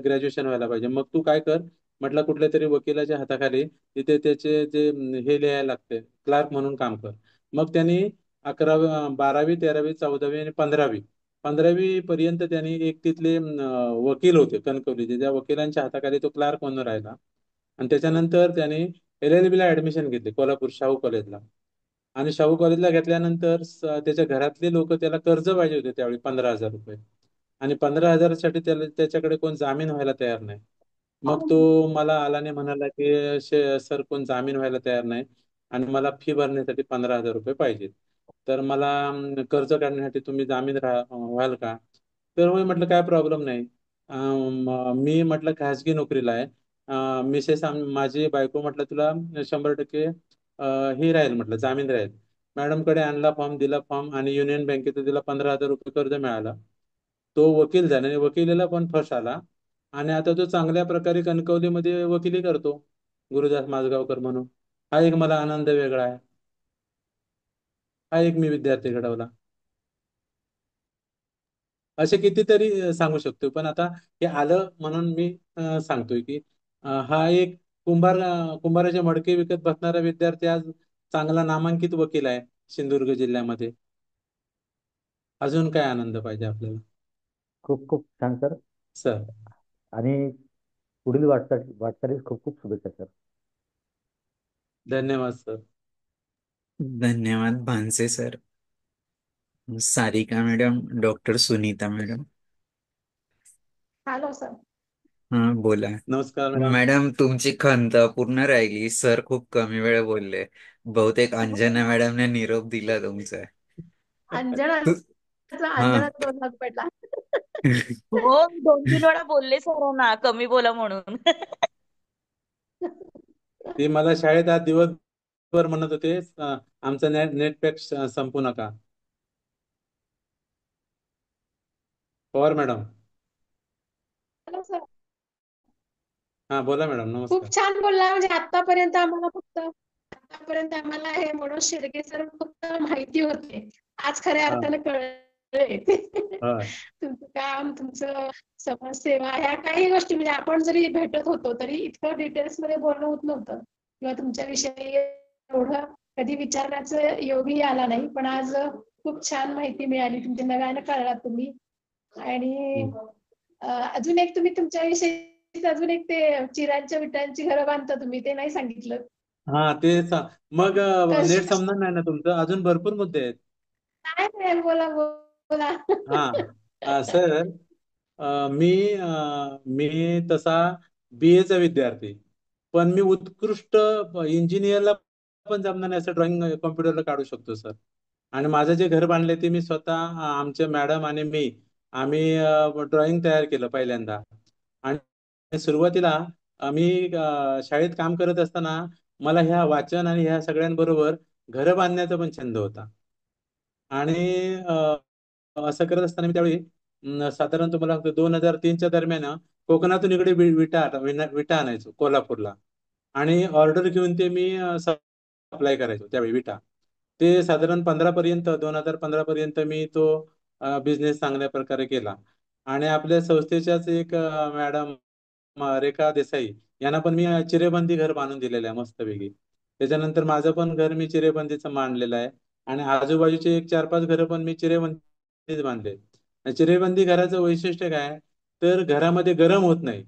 ग्रॅज्युएशन व्हायला पाहिजे. मग तू काय कर, म्हटलं कुठल्या तरी वकिलाच्या हाताखाली तिथे त्याचे जे हे लिहायला लागते, क्लार्क म्हणून काम कर. मग त्यांनी 11वी 12वी 13वी 14वी आणि 15वी पर्यंत त्यांनी एक तिथले वकील होते कणकवलीचे, त्या वकिलांच्या हाताखाली तो क्लार्क म्हणून राहिला. आणि त्याच्यानंतर त्याने LLB ला ऍडमिशन घेतले कोल्हापूर शाहू कॉलेजला. आणि शाहू कॉलेजला घेतल्यानंतर त्याच्या घरातले लोक त्याला कर्ज पाहिजे होते त्यावेळी 15,000 रुपये. आणि 15,000साठी त्याच्याकडे कोण जामीन व्हायला तयार नाही. मग तो मला आला आणि म्हणाला की सर कोण जामीन व्हायला तयार नाही आणि मला फी भरण्यासाठी 15,000 रुपये पाहिजेत. तर मला कर्ज काढण्यासाठी तुम्ही जामीन व्हाल का? तर होय म्हटलं, काय प्रॉब्लेम नाही. मी म्हटलं खाजगी नोकरीला आहे. मिसेस माझी बायको म्हटलं तुला 100% हे राहील, म्हटलं जामीन राहील. मॅडमकडे आणला फॉर्म, दिला फॉर्म, आणि युनियन बँकेत तिला 15,000 रुपये कर्ज मिळाला. तो वकील झाला आणि वकिलीला पण फर्स्ट आला. आणि आता तो चांगल्या प्रकारे कणकवलीमध्ये वकिली करतो, गुरुदास माझगावकर म्हणून. हा एक मला आनंद वेगळा आहे. हा एक मी विद्यार्थी घडवला. असे कितीतरी सांगू शकतो, पण आता हे आलं म्हणून मी सांगतोय की हा एक कुंभाराचे मडके विकत बसणारा विद्यार्थी आज चांगला नामांकित वकील आहे सिंधुदुर्ग जिल्ह्यामध्ये. अजून काय आनंद पाहिजे आपल्याला खूप खूप छान सर. सर? आणि पुढील वाटचालीस खूप खूप शुभेच्छा सर. धन्यवाद सर. धन्यवाद Bhanse sir, Sarika madam, doctor Sunita madam. Hello sir. हा बोला. नमस्कार मॅडम. मॅडम तुमची खंत पूर्ण राहिली, सर खूप कमी वेळ बोलले. बहुतेक अंजना मॅडमने निरोप दिला तुमचा. तू- अंजनाचा हा. अंजनाचा 2 भाग पडला. हो, 2-3 वेळा बोलले सरांना कमी बोला म्हणून. ते मला शाळेत आज दिवसभर म्हणत होते आमचं नेट पॅक संपू नका. पवार मॅडम. Hello sir. हा बोला मॅडम, खूप नमस्कार. छान बोलला. म्हणजे आतापर्यंत आम्हाला हे मनोज शिर्के सर फक्त माहिती होते. आज खऱ्या हा अर्थाने कळले. हा तुमचं काम, तुमचं समाजसेवा, ह्या काही गोष्टी म्हणजे आपण जरी भेटत होतो तरी इतकं डिटेल्स मध्ये बोलणं होत नव्हतं, किंवा तुमच्याविषयी एवढं कधी विचारण्याचं योगही आला नाही. पण आज खूप छान माहिती मिळाली, तुमच्या नव्यानं कळलात तुम्ही. आणि अजून एक तुम्ही तुमच्याविषयी अजून एक ते चिरांच्या विटांची घरं बांधता तुम्ही, ते नाही सांगितलं. हा ते मग नेट कशी संपणार नाही ना तुमचं, अजून भरपूर मुद्दे आहेत. काय नाही, बोला बोला. हा सर, मी तसा BA चा विद्यार्थी, पण मी उत्कृष्ट इंजिनियरला पण जमणार नाही असं ड्रॉइंग कॉम्प्युटरला काढू शकतो सर. आणि माझं जे घर बांधले ते मी स्वतः, आमचे मॅडम आणि मी, आम्ही ड्रॉइंग तयार केलं पहिल्यांदा. आणि सुरुवातीला आम्ही शाळेत काम करत असताना मला ह्या वाचन आणि ह्या सगळ्यांबरोबर घरं बांधण्याचा पण छंद होता. आणि असं करत असताना मी त्यावेळी साधारण तुम्हाला सांगतो 2003च्या दरम्यान कोकणातून इकडे विटा आणायचो कोल्हापूरला. आणि ऑर्डर घेऊन ते मी सप्लाय करायचो त्यावेळी विटा. ते साधारण 2015 पर्यंत मी तो बिझनेस चांगल्या प्रकारे केला. आणि आपल्या संस्थेच्याच एक मॅडम रेखा देसाई यांना पण मी चिरेबंदी घर बांधून दिलेलं आहे मस्तपैकी. त्याच्यानंतर माझं पण घर मी चिरेबंदीचं मांडलेलं आहे. आणि आजूबाजूचे एक 4-5 घरं पण मी चिरेबंदीच बांधले. चिरेबंदी घराचं वैशिष्ट्य काय, तर घरामध्ये गरम होत नाही.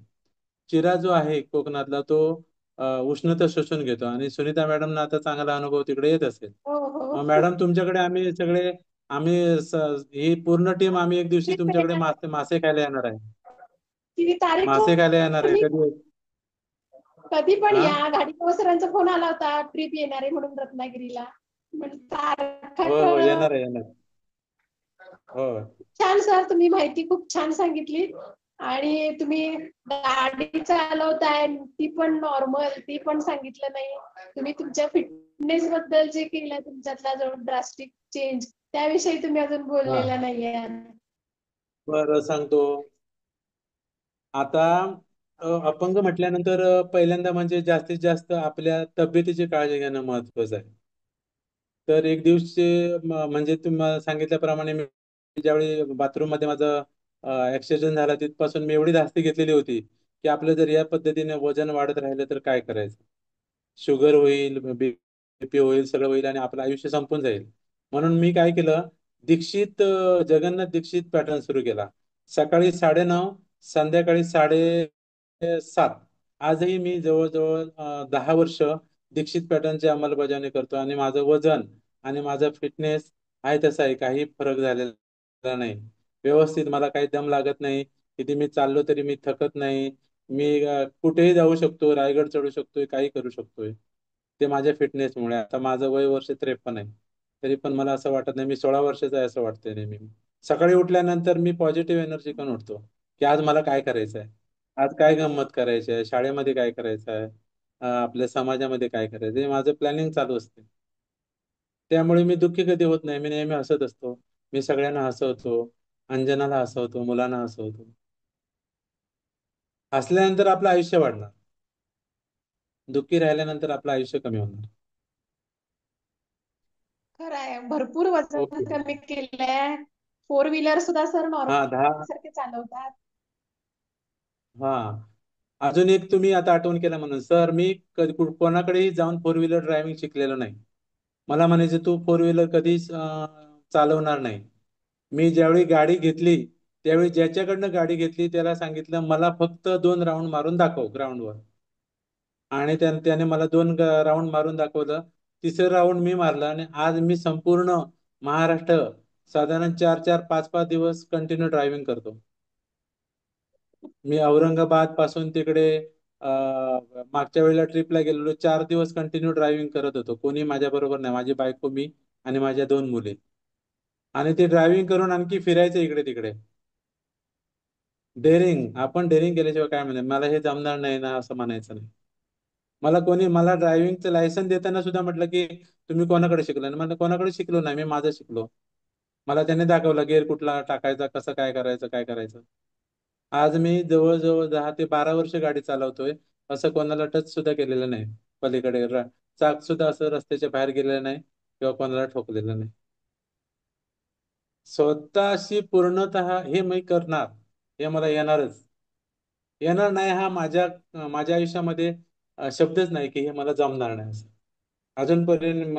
चिरा जो आहे कोकणातला तो उष्णता शोषून घेतो. आणि सुनीता मॅडमना आता चांगला अनुभव तिकडे येत असेल. हो हो. मॅडम तुमच्याकडे आम्ही ही पूर्ण टीम आम्ही एक दिवशी ट्रिप तुमच्याकडे येणार, मासे मासे खायला येणार आहे. ती तारीख मासे खायला येणार आहे ठरली. कधी? कधी पण हा, या. घाडीकर सरांचा फोन आला होता ट्रिप येणार आहे म्हणून रत्नागिरीला. म्हणजे तारखा हो हो, कळव. येणार आहे येणार. हो छान सर, तुम्ही माहिती खूप छान सांगितली. आणि तुम्ही गाडी चालवताय ती पण नॉर्मल, ती पण सांगितलं नाही. तुम्ही तुमच्या फिटनेस बद्दल जे केलं, तुमच्यातला जो ड्रास्टिक चेंज, त्याविषयी तुम्ही अजून हा, बोललेला नाहीये. बरं सांगतो. आता अपंग म्हटल्यानंतर पहिल्यांदा म्हणजे जास्तीत जास्त आपल्या तब्येतीची काळजी घेणं महत्वाचं आहे. तर एक दिवशी म्हणजे तुम्हाला सांगितल्याप्रमाणे मी ज्यावेळी बाथरूम मध्ये माझं ऍक्सिडेंट झाला तिथपासून मी एवढी धास्ती घेतलेली होती की आपलं जर या पद्धतीने वजन वाढत राहिलं तर काय करायचं. शुगर होईल, BP होईल, सगळं होईल आणि आपलं आयुष्य संपून जाईल. म्हणून मी काय केलं, जगन्नाथ दीक्षित पॅटर्न सुरू केला. सकाळी 9:30, संध्याकाळी 7:30. आजही मी जवळजवळ 10 वर्ष दीक्षित पॅटर्नची अंमलबजावणी करतो. आणि माझं वजन आणि माझा फिटनेस आहे तसा आहे, काही फरक झालेला नाही. व्यवस्थित, मला काही दम लागत नाही. किती मी चाललो तरी मी थकत नाही. मी कुठेही जाऊ शकतो, रायगड चढू शकतोय, काही करू शकतोय. ते माझ्या फिटनेसमुळे. आता माझं वय वर्ष 53 आहे, तरी पण मला असं वाटत नाही मी 16 वर्षाचा आहे असं वाटतंय नेहमी. सकाळी उठल्यानंतर मी पॉझिटिव्ह एनर्जी घेऊन उठतो की आज मला काय करायचं आहे, आज काय गंमत करायची आहे, शाळेमध्ये काय करायचं आहे, आपल्या समाजामध्ये काय करायचं, हे माझं प्लॅनिंग चालू असते. त्यामुळे मी दुःखी कधी होत नाही, मी नेहमी हसत असतो. मी सगळ्यांना हसवतो, अंजनाला हसवतो, मुलांना हसवतो. हसल्यानंतर आपलं आयुष्य वाढणार, दुःखी राहिल्यानंतर आपलं आयुष्य कमी होणार. खरं आहे, भरपूर वजन ओके. कमी केलंय. 4 व्हीलर सुद्धा सर हा, दहा. नॉर्मल सारखे चालवतात. हा, अजून एक तुम्ही आता आठवण केलं म्हणून सर, मी कधी कोणाकडेही जाऊन 4 व्हीलर ड्रायव्हिंग शिकलेलो नाही. मला म्हणायचे तू 4 व्हीलर कधीच चालवणार नाही. मी ज्यावेळी गाडी घेतली त्यावेळी ज्याच्याकडनं गाडी घेतली त्याला सांगितलं मला फक्त 2 राऊंड मारून दाखव ग्राउंडवर. आणि त्याने मला 2 राऊंड मारून दाखवलं. तिसरं राऊंड मी मारलं आणि आज मी संपूर्ण महाराष्ट्र साधारण 4-4, 5-5 दिवस कंटिन्यू ड्रायव्हिंग करतो. मी औरंगाबाद पासून तिकडे मागच्या वेळेला ट्रिपला गेलेलो, 4 दिवस कंटिन्यू ड्रायव्हिंग करत होतो. कोणी माझ्या बरोबर नाही, माझी बायको, मी आणि माझ्या 2 मुली. आणि ते ड्रायव्हिंग करून आणखी फिरायचं इकडे तिकडे. आपण डेअरिंग केल्याशिवाय काय म्हणणार, मला हे जमणार नाही ना असं म्हणायचं नाही. मला ड्रायव्हिंगचं लायसन देताना सुद्धा म्हटलं की तुम्ही कोणाकडे शिकला, मला कोणाकडे शिकलो नाही, मी माझं शिकलो. मला त्याने दाखवलं गेअर कुठला टाकायचा, कसं काय करायचं, काय करायचं. आज मी जवळजवळ 10 ते 12 वर्ष गाडी चालवतोय. असं कोणाला टच सुद्धा केलेलं नाही. पलीकडे चाक सुद्धा असं रस्त्याच्या बाहेर गेलेलं नाही किंवा कोणाला ठोकलेलं नाही. स्वतःशी पूर्णतः हे मी करणार, हे मला येणारच. येणार नाही हा माझ्या आयुष्यामध्ये शब्दच नाही की हे मला जमणार नाही असं. अजूनपर्यंत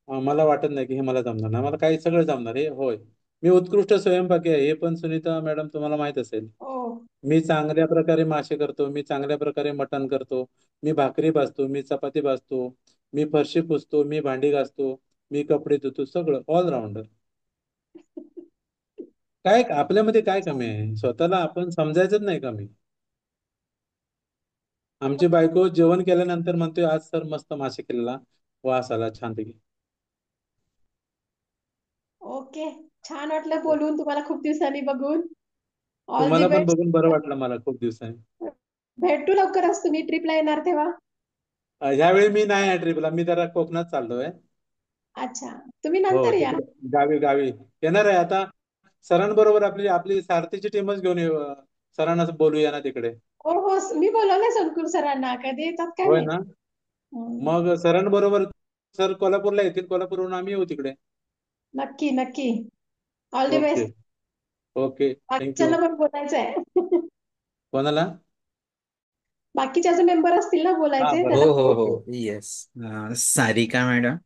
मला वाटत नाही की हे मला जमणार नाही. मला काही सगळं जमणार हे होय. मी उत्कृष्ट स्वयंपाकी आहे, हे पण सुनीता मॅडम तुम्हाला माहित असेल. हो. मी चांगल्या प्रकारे मासे करतो, मी चांगल्या प्रकारे मटण करतो, मी भाकरी भाजतो, मी चपाती भाजतो, मी फरशी पुसतो, मी भांडी घासतो, मी कपडे धुतो, सगळं ऑलराऊंडर. काय आपल्यामध्ये काय कमी आहे? स्वतःला आपण समजायचंच नाही कमी. आमची बायको जेवण केल्यानंतर म्हणतोय, आज सर मस्त मासे केलेला, वास आला छानपैकी. ओके. छान वाटलं बोलून तुम्हाला खूप दिवसांनी बघून. ऑल दी तुम्हाला पण बेस्ट. बघून बरं वाटलं मला खूप दिवसांनी. भेटू लवकरच, तुम्ही ट्रिपला येणार तेव्हा. ह्यावेळी मी नाही आहे ट्रिपला, मी जरा कोकणात चाललोय. अच्छा, तुम्ही हो, नंतर या. तिकडे गावी गावी येणार आहे आता. सरांबरोबर आपली आपली सारथीची टीमच घेऊन येऊ. सरांना बोलूया ना तिकडे. हो हो, मी बोलवलंय संकुल सरांना, कधी येतात काय होय माहित. ना? हम्म. मग सरांबरोबर सर कोल्हापूरला येतील, कोल्हापूरवरून आम्ही येऊ तिकडे. नक्की नक्की. All the okay. Best. Okay, thank you. बाकीच्यांना पण बोलायचं आहे. कोणाला? बाकीचे अजून मेंबर असतील ना हा, बोलायचे, हो त्यांना. हो बरोबर. हो, ओके. येस. सारिका मॅडम.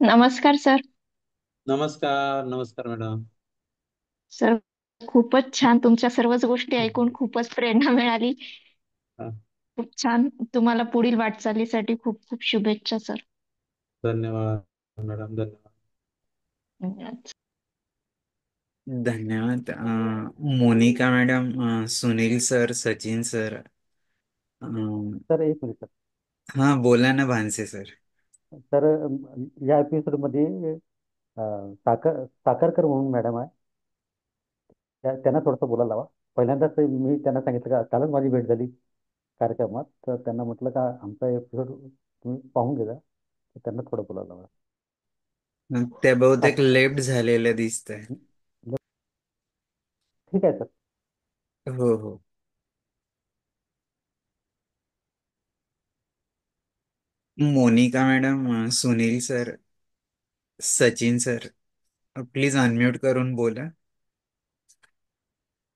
नमस्कार सर. नमस्कार नमस्कार मॅडम. सर, खूपच छान. तुमच्या सर्वच गोष्टी ऐकून खूपच प्रेरणा मिळाली. हा, खूप छान. तुम्हाला पुढील वाटचालीसाठी खूप खूप शुभेच्छा सर. धन्यवाद मॅडम, धन्यवाद. धन्यवाद. Monica madam, Sunil sir, Sachin sir. Sir एक मिनिट सर. हा, बोला ना भानसे सर. सर या एपिसोडमध्ये साखरकर म्हणून मॅडम आहे, त्यांना थोडंसं बोलायला लावा. पहिल्यांदाच मी त्यांना सांगितलं का कालच माझी भेट झाली कार्यक्रमात, तर त्यांना म्हटलं का आमचा एपिसोड तुम्ही पाहून घ्या, तर त्यांना थोडं बोलायला लावा. त्या बहुतेक साक- लेफ्ट झालेल्या दिसत आहे. ठीक आहे सर. हो हो. Monica madam, Sunil sir, Sachin sir, please unmute करून बोला.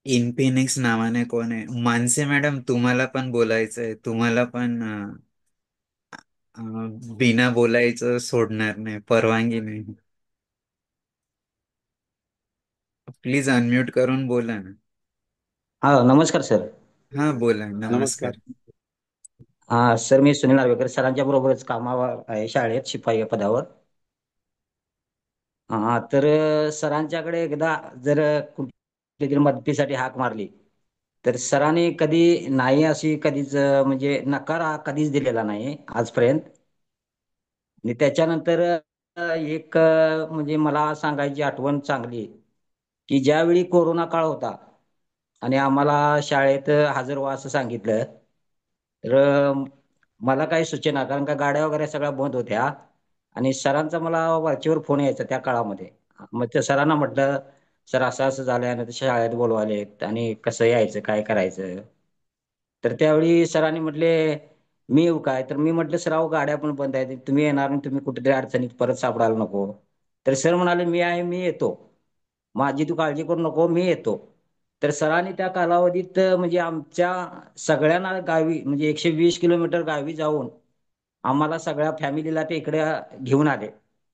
इन्फिनिक्स नावाने कोण आहे? मानसे मॅडम, तुम्हाला पण बोलायचं आहे. तुम्हाला पण बिना बोलायचं सोडणार नाही, परवानगी नाही. प्लीज अनम्यूट करून बोला ना. हा, नमस्कार सर. हा, बोला. नमस्कार. नमस्कार. हा सर, मी सुनील नार्वेकर सरांच्या बरोबरच कामावर आहे शाळेत शिपाई या पदावर. हा तर सरांच्याकडे एकदा जर कुठली मदतीसाठी हाक मारली तर सरांनी कधी नाही अशी कधीच म्हणजे नकार हा कधीच दिलेला नाही आजपर्यंत. आणि त्याच्यानंतर एक म्हणजे मला सांगायची आठवण चांगली, की ज्यावेळी कोरोना काळ होता आणि आम्हाला शाळेत हजर व्हा असं सांगितलं, तर मला काही सुचेना, कारण का गाड्या वगैरे सगळ्या बंद होत्या. आणि सरांचा मला वरचेवर फोन यायचा त्या काळामध्ये. मग त्या सरांना म्हटलं, सर असं असं झालंय आणि ते शाळेत बोलवालेत आणि कसं यायचं काय करायचं. तर त्यावेळी सरांनी म्हटले, मी येऊ काय? तर मी म्हटलं, सर अहो गाड्या पण बंद आहेत, तुम्ही येणार आणि तुम्ही कुठेतरी अडचणीत परत सापडायला नको. तर सर म्हणाले, मी आहे, मी येतो, माझी तू काळजी करू नको, मी येतो. तर सरांनी त्या कालावधीत म्हणजे आमच्या सगळ्यांना गावी म्हणजे 120 किलोमीटर गावी जाऊन आम्हाला सगळ्या फॅमिलीला ते इकडे घेऊन आले.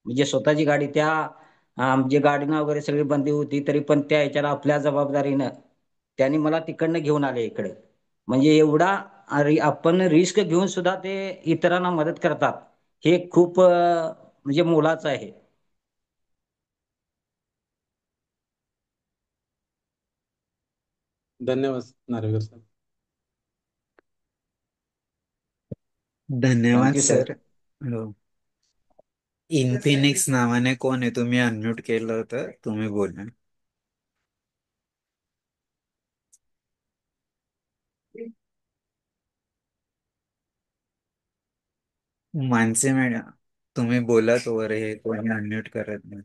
म्हणजे स्वतःची गाडी त्या म्हणजे गाडीनं वगैरे सगळी बंदी होती, तरी पण त्या ह्याच्याला आपल्या जबाबदारीनं त्यांनी मला तिकडनं घेऊन आले इकडे. म्हणजे एवढा आपण रिस्क घेऊन सुद्धा ते इतरांना मदत करतात, हे खूप म्हणजे मोलाचं आहे. धन्यवाद नार्वेकर सर. धन्यवाद थँक्यू सर. सर. हो. इन्फिनिक्स नावाने कोण आहे? तुम्ही अनम्यूट केलं होतं, तुम्ही बोला. मानसे मॅडम, तुम्ही बोला तोवर, हे कोणी अनम्यूट करत नाही.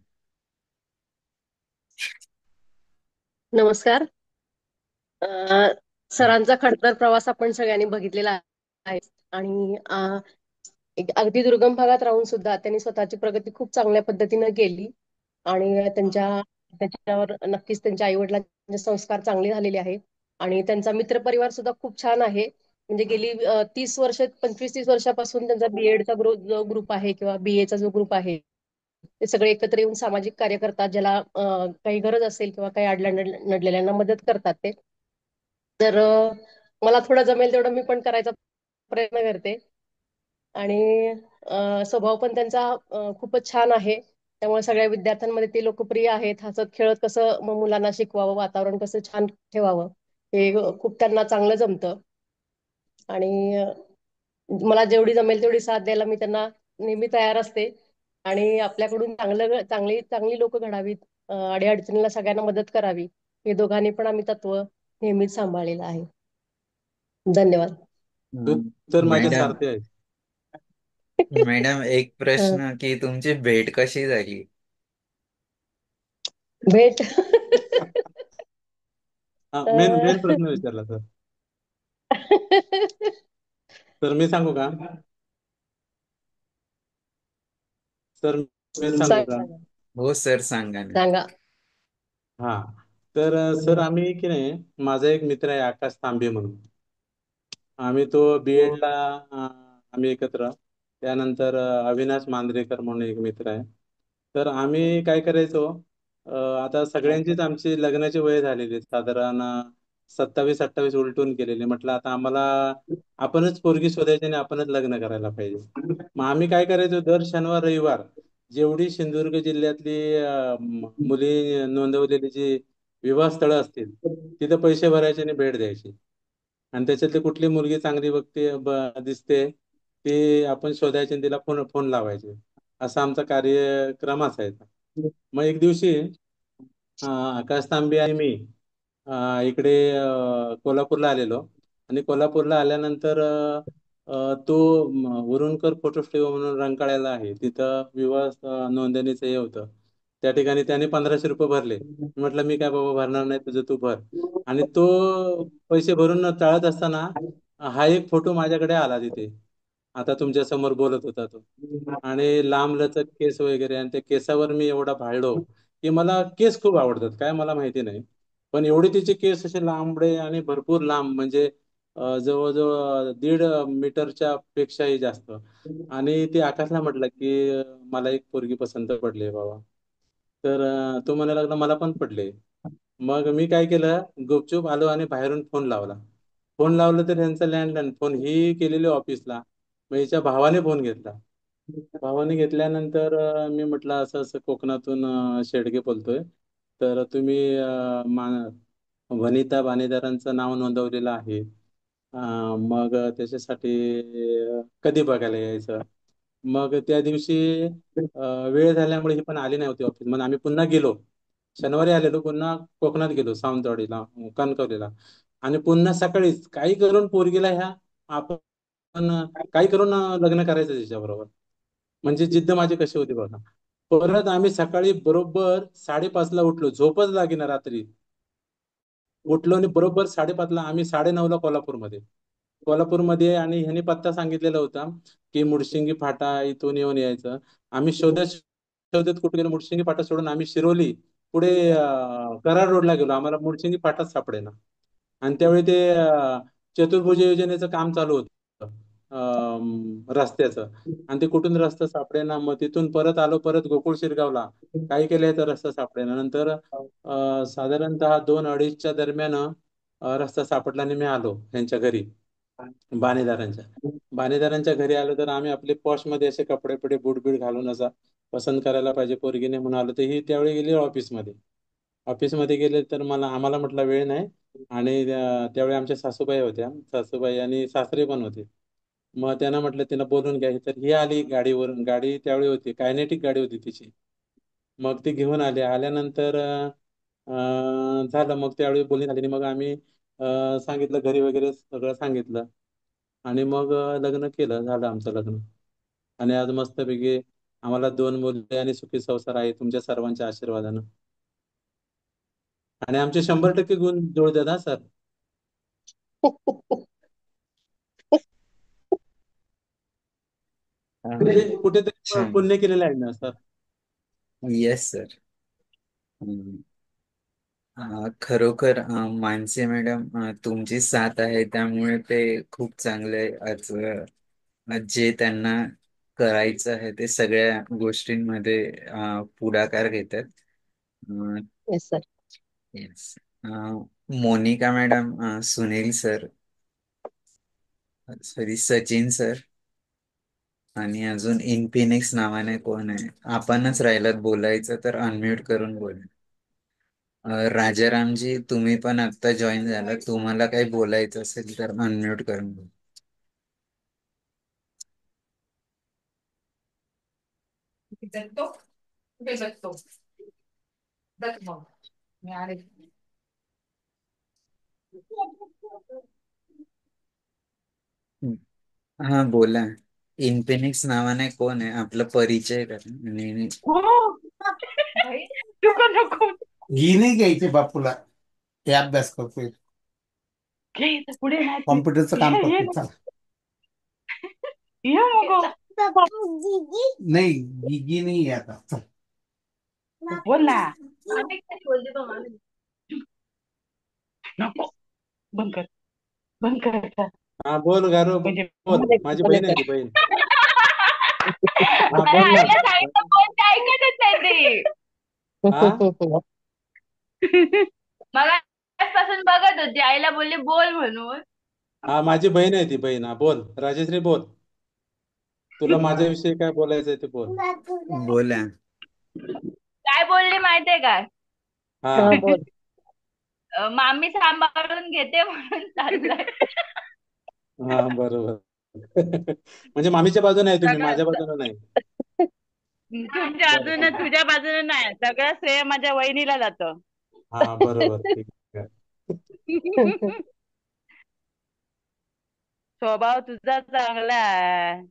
नमस्कार. सरांचा खडतर प्रवास आपण सगळ्यांनी बघितलेला आहे आणि एक अगदी दुर्गम भागात राहून सुद्धा त्यांनी स्वतःची प्रगती खूप चांगल्या पद्धतीने केली आणि त्याच्यावर नक्कीच त्यांच्या आईवडिलांचे संस्कार चांगले झालेले आहेत. आणि त्यांचा मित्रपरिवार सुद्धा खूप छान आहे. म्हणजे गेली 30 वर्ष, 25-30 वर्षापासून त्यांचा बीएडचा जो ग्रुप आहे किंवा बीएचा जो ग्रुप आहे, ते सगळे एकत्र येऊन सामाजिक कार्य करतात. ज्याला काही गरज असेल किंवा काही अडल्या नडलेल्यांना मदत करतात ते. तर मला थोडं जमेल तेवढं मी पण करायचा प्रयत्न करते. आणि स्वभाव पण त्यांचा खूपच छान आहे. त्यामुळे सगळ्या विद्यार्थ्यांमध्ये ते लोकप्रिय आहेत. हसत खेळत कसं मुलांना शिकवावं, वातावरण कसं छान ठेवावं, हे खूप त्यांना चांगलं जमतं. आणि मला जेवढी जमेल तेवढी साथ द्यायला मी त्यांना नेहमी तयार असते. आणि आपल्याकडून चांगली चांगली लोक घडावीत, अडीअडचणीला सगळ्यांना मदत करावी, हे दोघांनी पण आम्ही तत्व नेहमीच सांभाळलेलं आहे. धन्यवाद. तू तर माझ्या मॅडम सारखे आहे. मॅडम एक हं. प्रश्न की तुमची भेट कशी झाली? भेट. हा, मेन अं, मेन प्रश्न विचारला सर. तर मी सांगू का? सर मी सांगू का? सांगा हो सर, सांगा ना. सांगा. हा. तर सर आम्ही की नाही, माझा एक मित्र आहे आकाश तांबे म्हणून. आम्ही तो बीएडला आम्ही एकत्र. त्यानंतर अविनाश मांजरेकर म्हणून एक मित्र आहे. तर आम्ही काय करायचो, आता सगळ्यांचीच आमची लग्नाची वय झालेली आहे. साधारण 27-28 उलटून गेलेले. म्हटलं आता आम्हाला आपणच पोरगी शोधायची आणि आपणच लग्न करायला पाहिजे. मग आम्ही काय करायचो, दर शनिवार रविवार जेवढी सिंधुदुर्ग जिल्ह्यातली मुली नोंदवलेली जी विवाह स्थळं असतील, तिथं पैसे भरायचे आणि भेट द्यायची. आणि त्याच्यातली कुठली मुलगी चांगली दिसते, ती आपण शोधायची आणि तिला फोन फोन लावायचे. असा आमचा कार्यक्रम असायचा. मग एक दिवशी आकाश तांबे आणि मी इकडे कोल्हापूरला आलेलो. आणि कोल्हापूरला आल्यानंतर तो उरुणकर फोटो स्टुडिओ म्हणून रंकाळ्याला आहे, तिथं विवाह नोंदणीचं हे होतं. त्या ठिकाणी त्याने 1500 रुपये भरले. म्हटलं मी काय बाबा भरणार नाही, तुझं तू भर. आणि तो पैसे भरून टाळत असताना हा एक फोटो माझ्याकडे आला तिथे. आता तुमच्या समोर बोलत होता तो. आणि लांबलचक केस वगैरे, आणि त्या केसावर मी एवढा भाळलो की मला केस खूप आवडतात, काय मला माहिती नाही. पण एवढे तिचे केस असे लांबडे आणि भरपूर लांब, म्हणजे जवळजवळ 1.5 मीटरच्या पेक्षाही जास्त. आणि ते आकाशला म्हटलं की मला एक पोरगी पसंत पडली बाबा. तर तो म्हणायला लागला मला पण पडले. मग मी काय केलं, गुपचूप आलो आणि बाहेरून फोन लावला. फोन लावलं तर त्यांचा लँडलाईन फोन ही केलेली ऑफिसला. मग हिच्या भावाने फोन घेतला. भावाने घेतल्यानंतर मी म्हटलं असं असं कोकणातून शेडगे बोलतोय. तर तुम्ही वनिता बाणेदारांचं नाव नोंदवलेलं आहे. मग त्याच्यासाठी कधी बघायला यायचं? मग त्या दिवशी वेळ झाल्यामुळे ही पण आली नाही होती ऑफिस. मग आम्ही पुन्हा गेलो. शनिवारी आलेलो, पुन्हा कोकणात गेलो, सावंतवाडीला, कणकवलीला. आणि पुन्हा सकाळीच काही करून पोरगीला ह्या आपण काही करून लग्न करायचं तिच्याबरोबर. म्हणजे जिद्द माझी कशी होती बघा. परत आम्ही सकाळी बरोबर 5:30ला उठलो, झोपच लागेना रात्री. उठलो आणि बरोबर 5:30ला आम्ही 9:30ला कोल्हापूरमध्ये. आणि ह्याने पत्ता सांगितलेला होता की मुडशिंगी फाटा इथून येऊन यायचं. आम्ही शोधत शोधत कुठे गेलो, मुडशिंगी फाटा सोडून आम्ही शिरोली पुढे कराड रोडला गेलो. आम्हाला मुडशिंगी फाटाच सापडेना. आणि त्यावेळी ते चतुर्भुज योजनेचं काम चालू होतं रस्त्याचं. आणि ते कुठून रस्ता सापडेना. मग तिथून परत आलो, परत गोकुळ शिरगावला. काही केलं तर रस्ता सापडेना. नंतर साधारणतः 2-2:30च्या दरम्यान रस्ता सापडला आणि मी आलो यांच्या घरी, बाणेदारांच्या बाणेदारांच्या घरी आलो. तर आम्ही आपले पॉशमध्ये असे कपडे पिडे बूट बीट घालून असा पसंत करायला पाहिजे पोरगीने म्हणून आलो. तर ही त्यावेळी गेली ऑफिसमध्ये. ऑफिसमध्ये गेले तर आम्हाला म्हटलं वेळ नाही. आणि त्यावेळी आमच्या सासूबाई होत्या, सासूबाई आणि सासरे पण होते. मग त्यांना म्हटलं तिला बोलून घ्या. तर ही आली गाडीवरून. गाडी त्यावेळी होती कायनेटिक गाडी होती तिची. मग ती घेऊन आली. आल्यानंतर झालं. मग त्यावेळी बोलणी झाली. मग आम्ही सांगितलं घरी वगैरे सगळं सांगितलं. आणि मग लग्न केलं, झालं आमचं लग्न. आणि आज मस्तपैकी आम्हाला 2 मुले आणि सुखी संसार आहे तुमच्या सर्वांच्या आशीर्वादानं. आणि आमचे 100% गुण जुळतात हा सर. म्हणजे कुठेतरी छान. पुण्य केलेलं आहे ना सर. Yes sir. खरोखर मानसी मॅडम, तुमची साथ आहे त्यामुळे ते खूप चांगले आज जे त्यांना करायचं आहे ते सगळ्या गोष्टींमध्ये पुढाकार घेतात. Yes sir. Yes. Monica madam, Sunil sir, sorry, Sachin sir. आणि अजून इन्फिनिक्स नावाने कोण आहे? आपणच राहिलात बोलायचं तर अनम्यूट करून बोला. राजारामजी, तुम्ही पण आता जॉईन झाला, तुम्हाला काही बोलायचं असेल तर अनम्यूट करून बोला. हा, बोला. इन्फिनिक्स नावाने कोण आहे? आपला परिचय करा. आणि नको नको घी नाही घ्यायचे बापूला, ते अभ्यास करतोय, घे इथं पुढे नाही ते. कॉम्प्युटरचं काम घे करतोय. नको चला. ये नको नाही, गिगी नाही आहे आता. चल. बोल ना. नको, बंद कर बंद कर. हा, बोल गारो, म्हणजे बोल. माझी बहीण आहे ती, बहीण. हा, माझ्या बोल ना. आईला सांगितलं बोल, ते ऐकतच नाही हा ती. मगाचपासून बघत होती, आईला बोलली बोल म्हणून. हा, माझी बहीण आहे ती, बहीण. हा, बोल राजेश्री, बोल. तुला माझ्याविषयी काय बोलायचंय ते बोल. बोला. काय बोलली माहितीये का? हा, बोल. मामी सांभाळून घेते म्हणून चाललंय. हा, बरोबर. म्हणजे मामीच्या बाजूने आहे तुम्ही, सगळं माझ्या बाजूने नाही. तुमच्या बाजूने, तुझ्या बाजूने नाही, सगळं श्रेय माझ्या वहिनीला जातं. हा, बरोबर. ठीक आहे. स्वभाव तुझा चांगला आहे,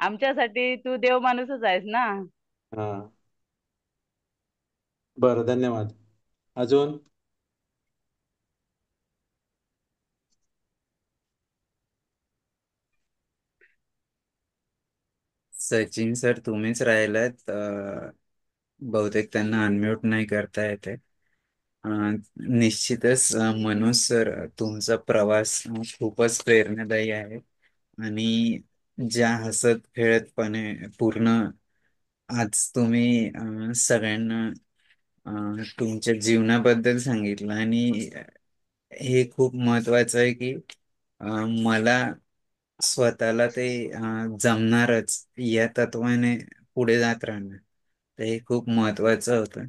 आमच्यासाठी तू देव माणूसच आहेस ना. हा, बरं, धन्यवाद. अजून? सचिन सर, तुम्हीच राहिलात. बहुतेक त्यांना अनम्यूट नाही करता येते. निश्चितच मनोज सर, तुमचा प्रवास खूपच प्रेरणादायी आहे. आणि ज्या हसत खेळतपणे पूर्ण आज तुम्ही सगळ्यांना तुमच्या जीवनाबद्दल सांगितलं. आणि हे खूप महत्वाचं आहे की मला स्वतःला ते जमणारच या तत्वाने पुढे जात राहणं. तर हे खूप महत्वाचं होतं.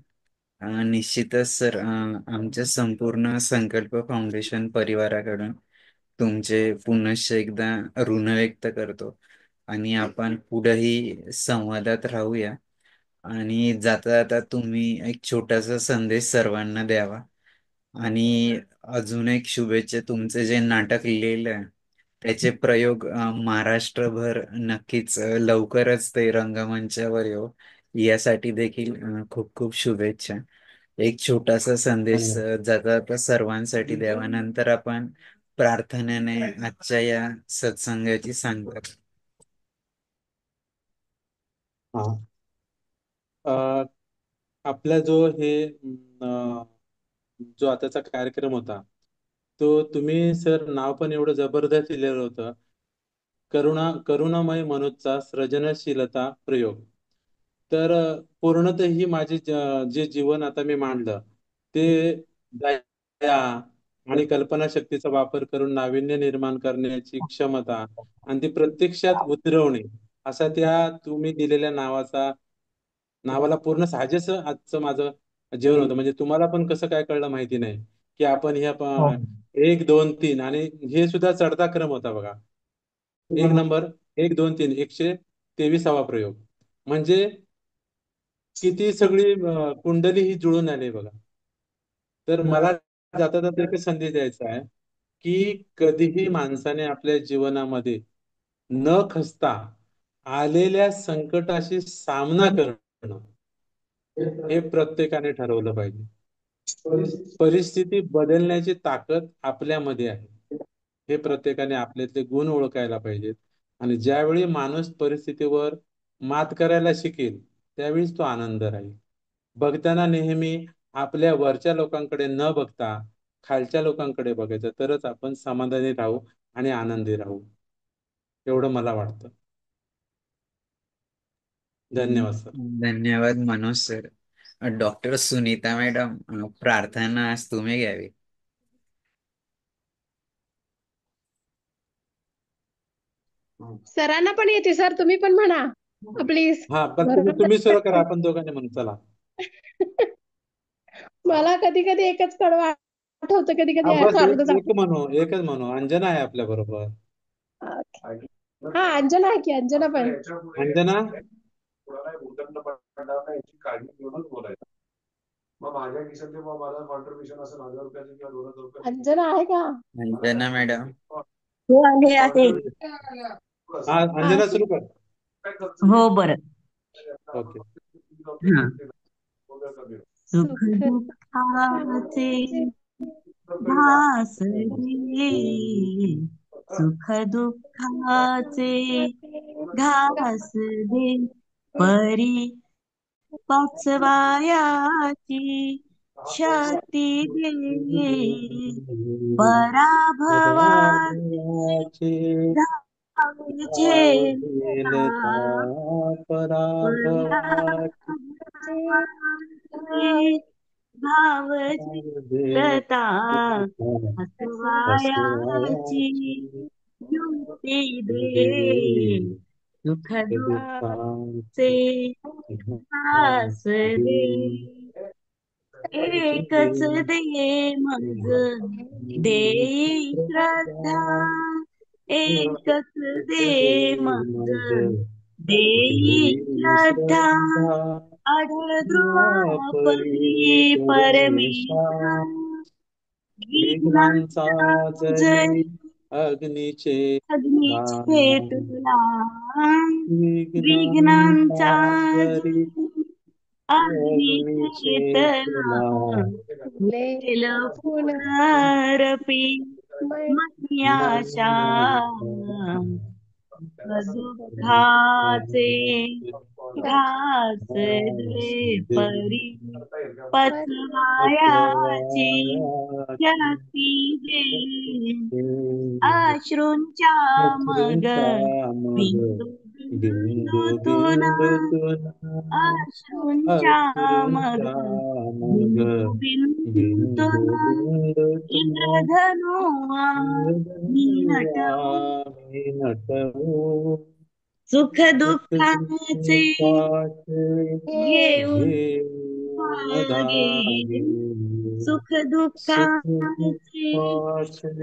निश्चितच सर, आमच्या संपूर्ण संकल्प फाउंडेशन परिवाराकडून तुमचे पुनश्च एकदा ऋण व्यक्त करतो. आणि आपण पुढेही संवादात राहूया. आणि जाता जाता तुम्ही एक छोटासा संदेश सर्वांना द्यावा. आणि अजून एक शुभेच्छा, तुमचे जे नाटक लिहिलेलं आहे त्याचे प्रयोग महाराष्ट्रभर नक्कीच लवकरच ते रंगमंचावर येऊ, यासाठी देखील खूप खूप शुभेच्छा. एक छोटासा संदेश धन्यवाद. जाता जाता सर्वांसाठी द्यावा, नंतर आपण प्रार्थनेने आजच्या या सत्संगाची सांगता. हा, आपला जो आताचा कार्यक्रम होता, तो तुम्ही सर नाव पण एवढं जबरदस्त लिहिलेलं होतं, करुणामय मनोजचा सृजनशीलता प्रयोग. तर पूर्णतः ही माझी जे जीवन आता मी मांडलं ते दया आणि कल्पनाशक्तीचा वापर करून नाविन्य निर्माण करण्याची क्षमता आणि ती प्रत्यक्षात उतरवणे, असा त्या तुम्ही दिलेल्या नावाला पूर्ण साजेस आजचं माझं जीवन होतं. म्हणजे तुम्हाला पण कसं काय कळलं माहिती नाही की आपण ह्या एक दोन तीन, आणि हे सुद्धा चढता क्रम होता बघा. एक नंबर, एक दोन तीन, 123वा प्रयोग. म्हणजे किती सगळी कुंडली ही जुळून आली बघा. तर मला जाता जाता एकच संदेश द्यायचा आहे की कधीही माणसाने आपल्या जीवनामध्ये न खचता आलेल्या संकटाशी सामना करणं हे प्रत्येकाने ठरवलं पाहिजे. परिस्थिती बदलण्याची ताकद आपल्यामध्ये आहे, हे प्रत्येकाने आपल्यातले गुण ओळखायला पाहिजेत. आणि ज्यावेळी माणूस परिस्थितीवर मात करायला शिकेल त्यावेळीच तो आनंद राहील. बघताना नेहमी आपल्या वरच्या लोकांकडे न बघता खालच्या लोकांकडे बघायचं, तरच आपण समाधानी राहू आणि आनंदी राहू, एवढं मला वाटतं. धन्यवाद सर. धन्यवाद Manoj sir. Doctor Sunita madam, प्रार्थना आज तुम्ही घ्यावी. सरांना पण येते सर, तुम्ही पण म्हणा प्लीज. हा पण तुम्ही सुरू करा, आपण दोघांनी म्हणू चला. मला कधी कधी एकच कडवं आठवतं, कधी कधी बस अर्धच एकच म्हणू. अंजना आहे आपल्या बरोबर. आठवतं. हा अंजना आहे की, अंजना पण. अंजना अंजना आहे का? अंजना मॅडम. हो आहे आहे. हा अंजना सुरू कर. हो बरं. ओके. हा. सुख सुख दुःखाचे घासले, सुख दुःखाचे घासले, परी पाचवायाची शक्ती दे, पराभवाचे धाव झेलता, पराभवाचे धाव झेलता, हसवायाची युक्ती दे, सुख दुःखाचे घास दे, एकच दे मग देई श्रद्धा, एकच दे मग देई श्रद्धा, आढळ ध्रुवापरी परमेशा, विघ्नांचा विघ्नांचा जरी अग्नीचे अग्नीचे तुला, विघ्नांचा विघ्नांचा जरी अग्नीचे अग्नीचे तुला, तुला फुटेल पुनरपी मनी आशा, दुःखाचे घास दे, परी पचवायाची शक्ती दे, अश्रूंच्या मग बिंदू बिंदूतून, अश्रूंच्या मग बिंदू बिंदूतून इंद्रधनु मी नटवू, सुख दुःखाचे घेऊन धागे, सुख दुःखाचे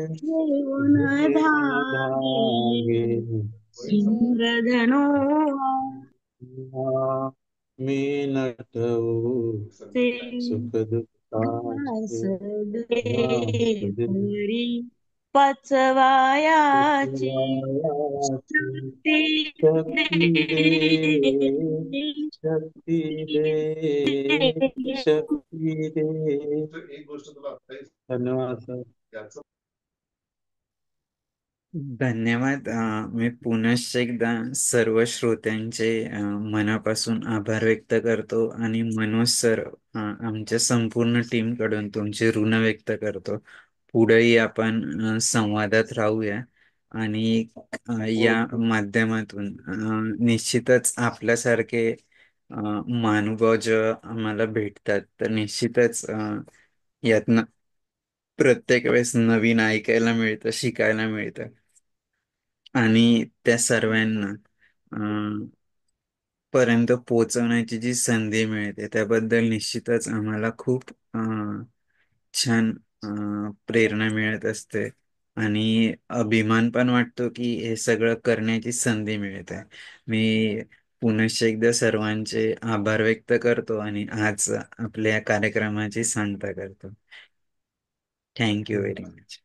घेऊन धागे, इंद्रधनु मी नटवू, सुख घास दुःखाचे दे, परी पचवायाची शक्ती शक्ती दे, दे, शक्ती दे, शक्ती दे. धन्यवाद सर. धन्यवाद. मी पुनश्च एकदा सर्व श्रोत्यांचे मनापासून आभार व्यक्त करतो आणि मनोज सर, आमच्या संपूर्ण टीम कडून तुमचे ऋण व्यक्त करतो. पुढेही आपण संवादात राहूया आणि या माध्यमातून निश्चितच आपल्यासारखे महानुभाव जेव्हा आम्हाला भेटतात तर निश्चितच यातनं प्रत्येक वेळेस नवीन ऐकायला मिळतं, शिकायला मिळतं आणि त्या सर्वांना पर्यंत पोहोचवण्याची जी संधी मिळते त्याबद्दल निश्चितच आम्हाला खूप छान प्रेरणा मिळत असते आणि अभिमान पण वाटतो की हे सगळं करण्याची संधी मिळते. मी पुनश्च एकदा सर्वांचे आभार व्यक्त करतो आणि आज आपल्या कार्यक्रमाची सांगता करतो. Thank you very much.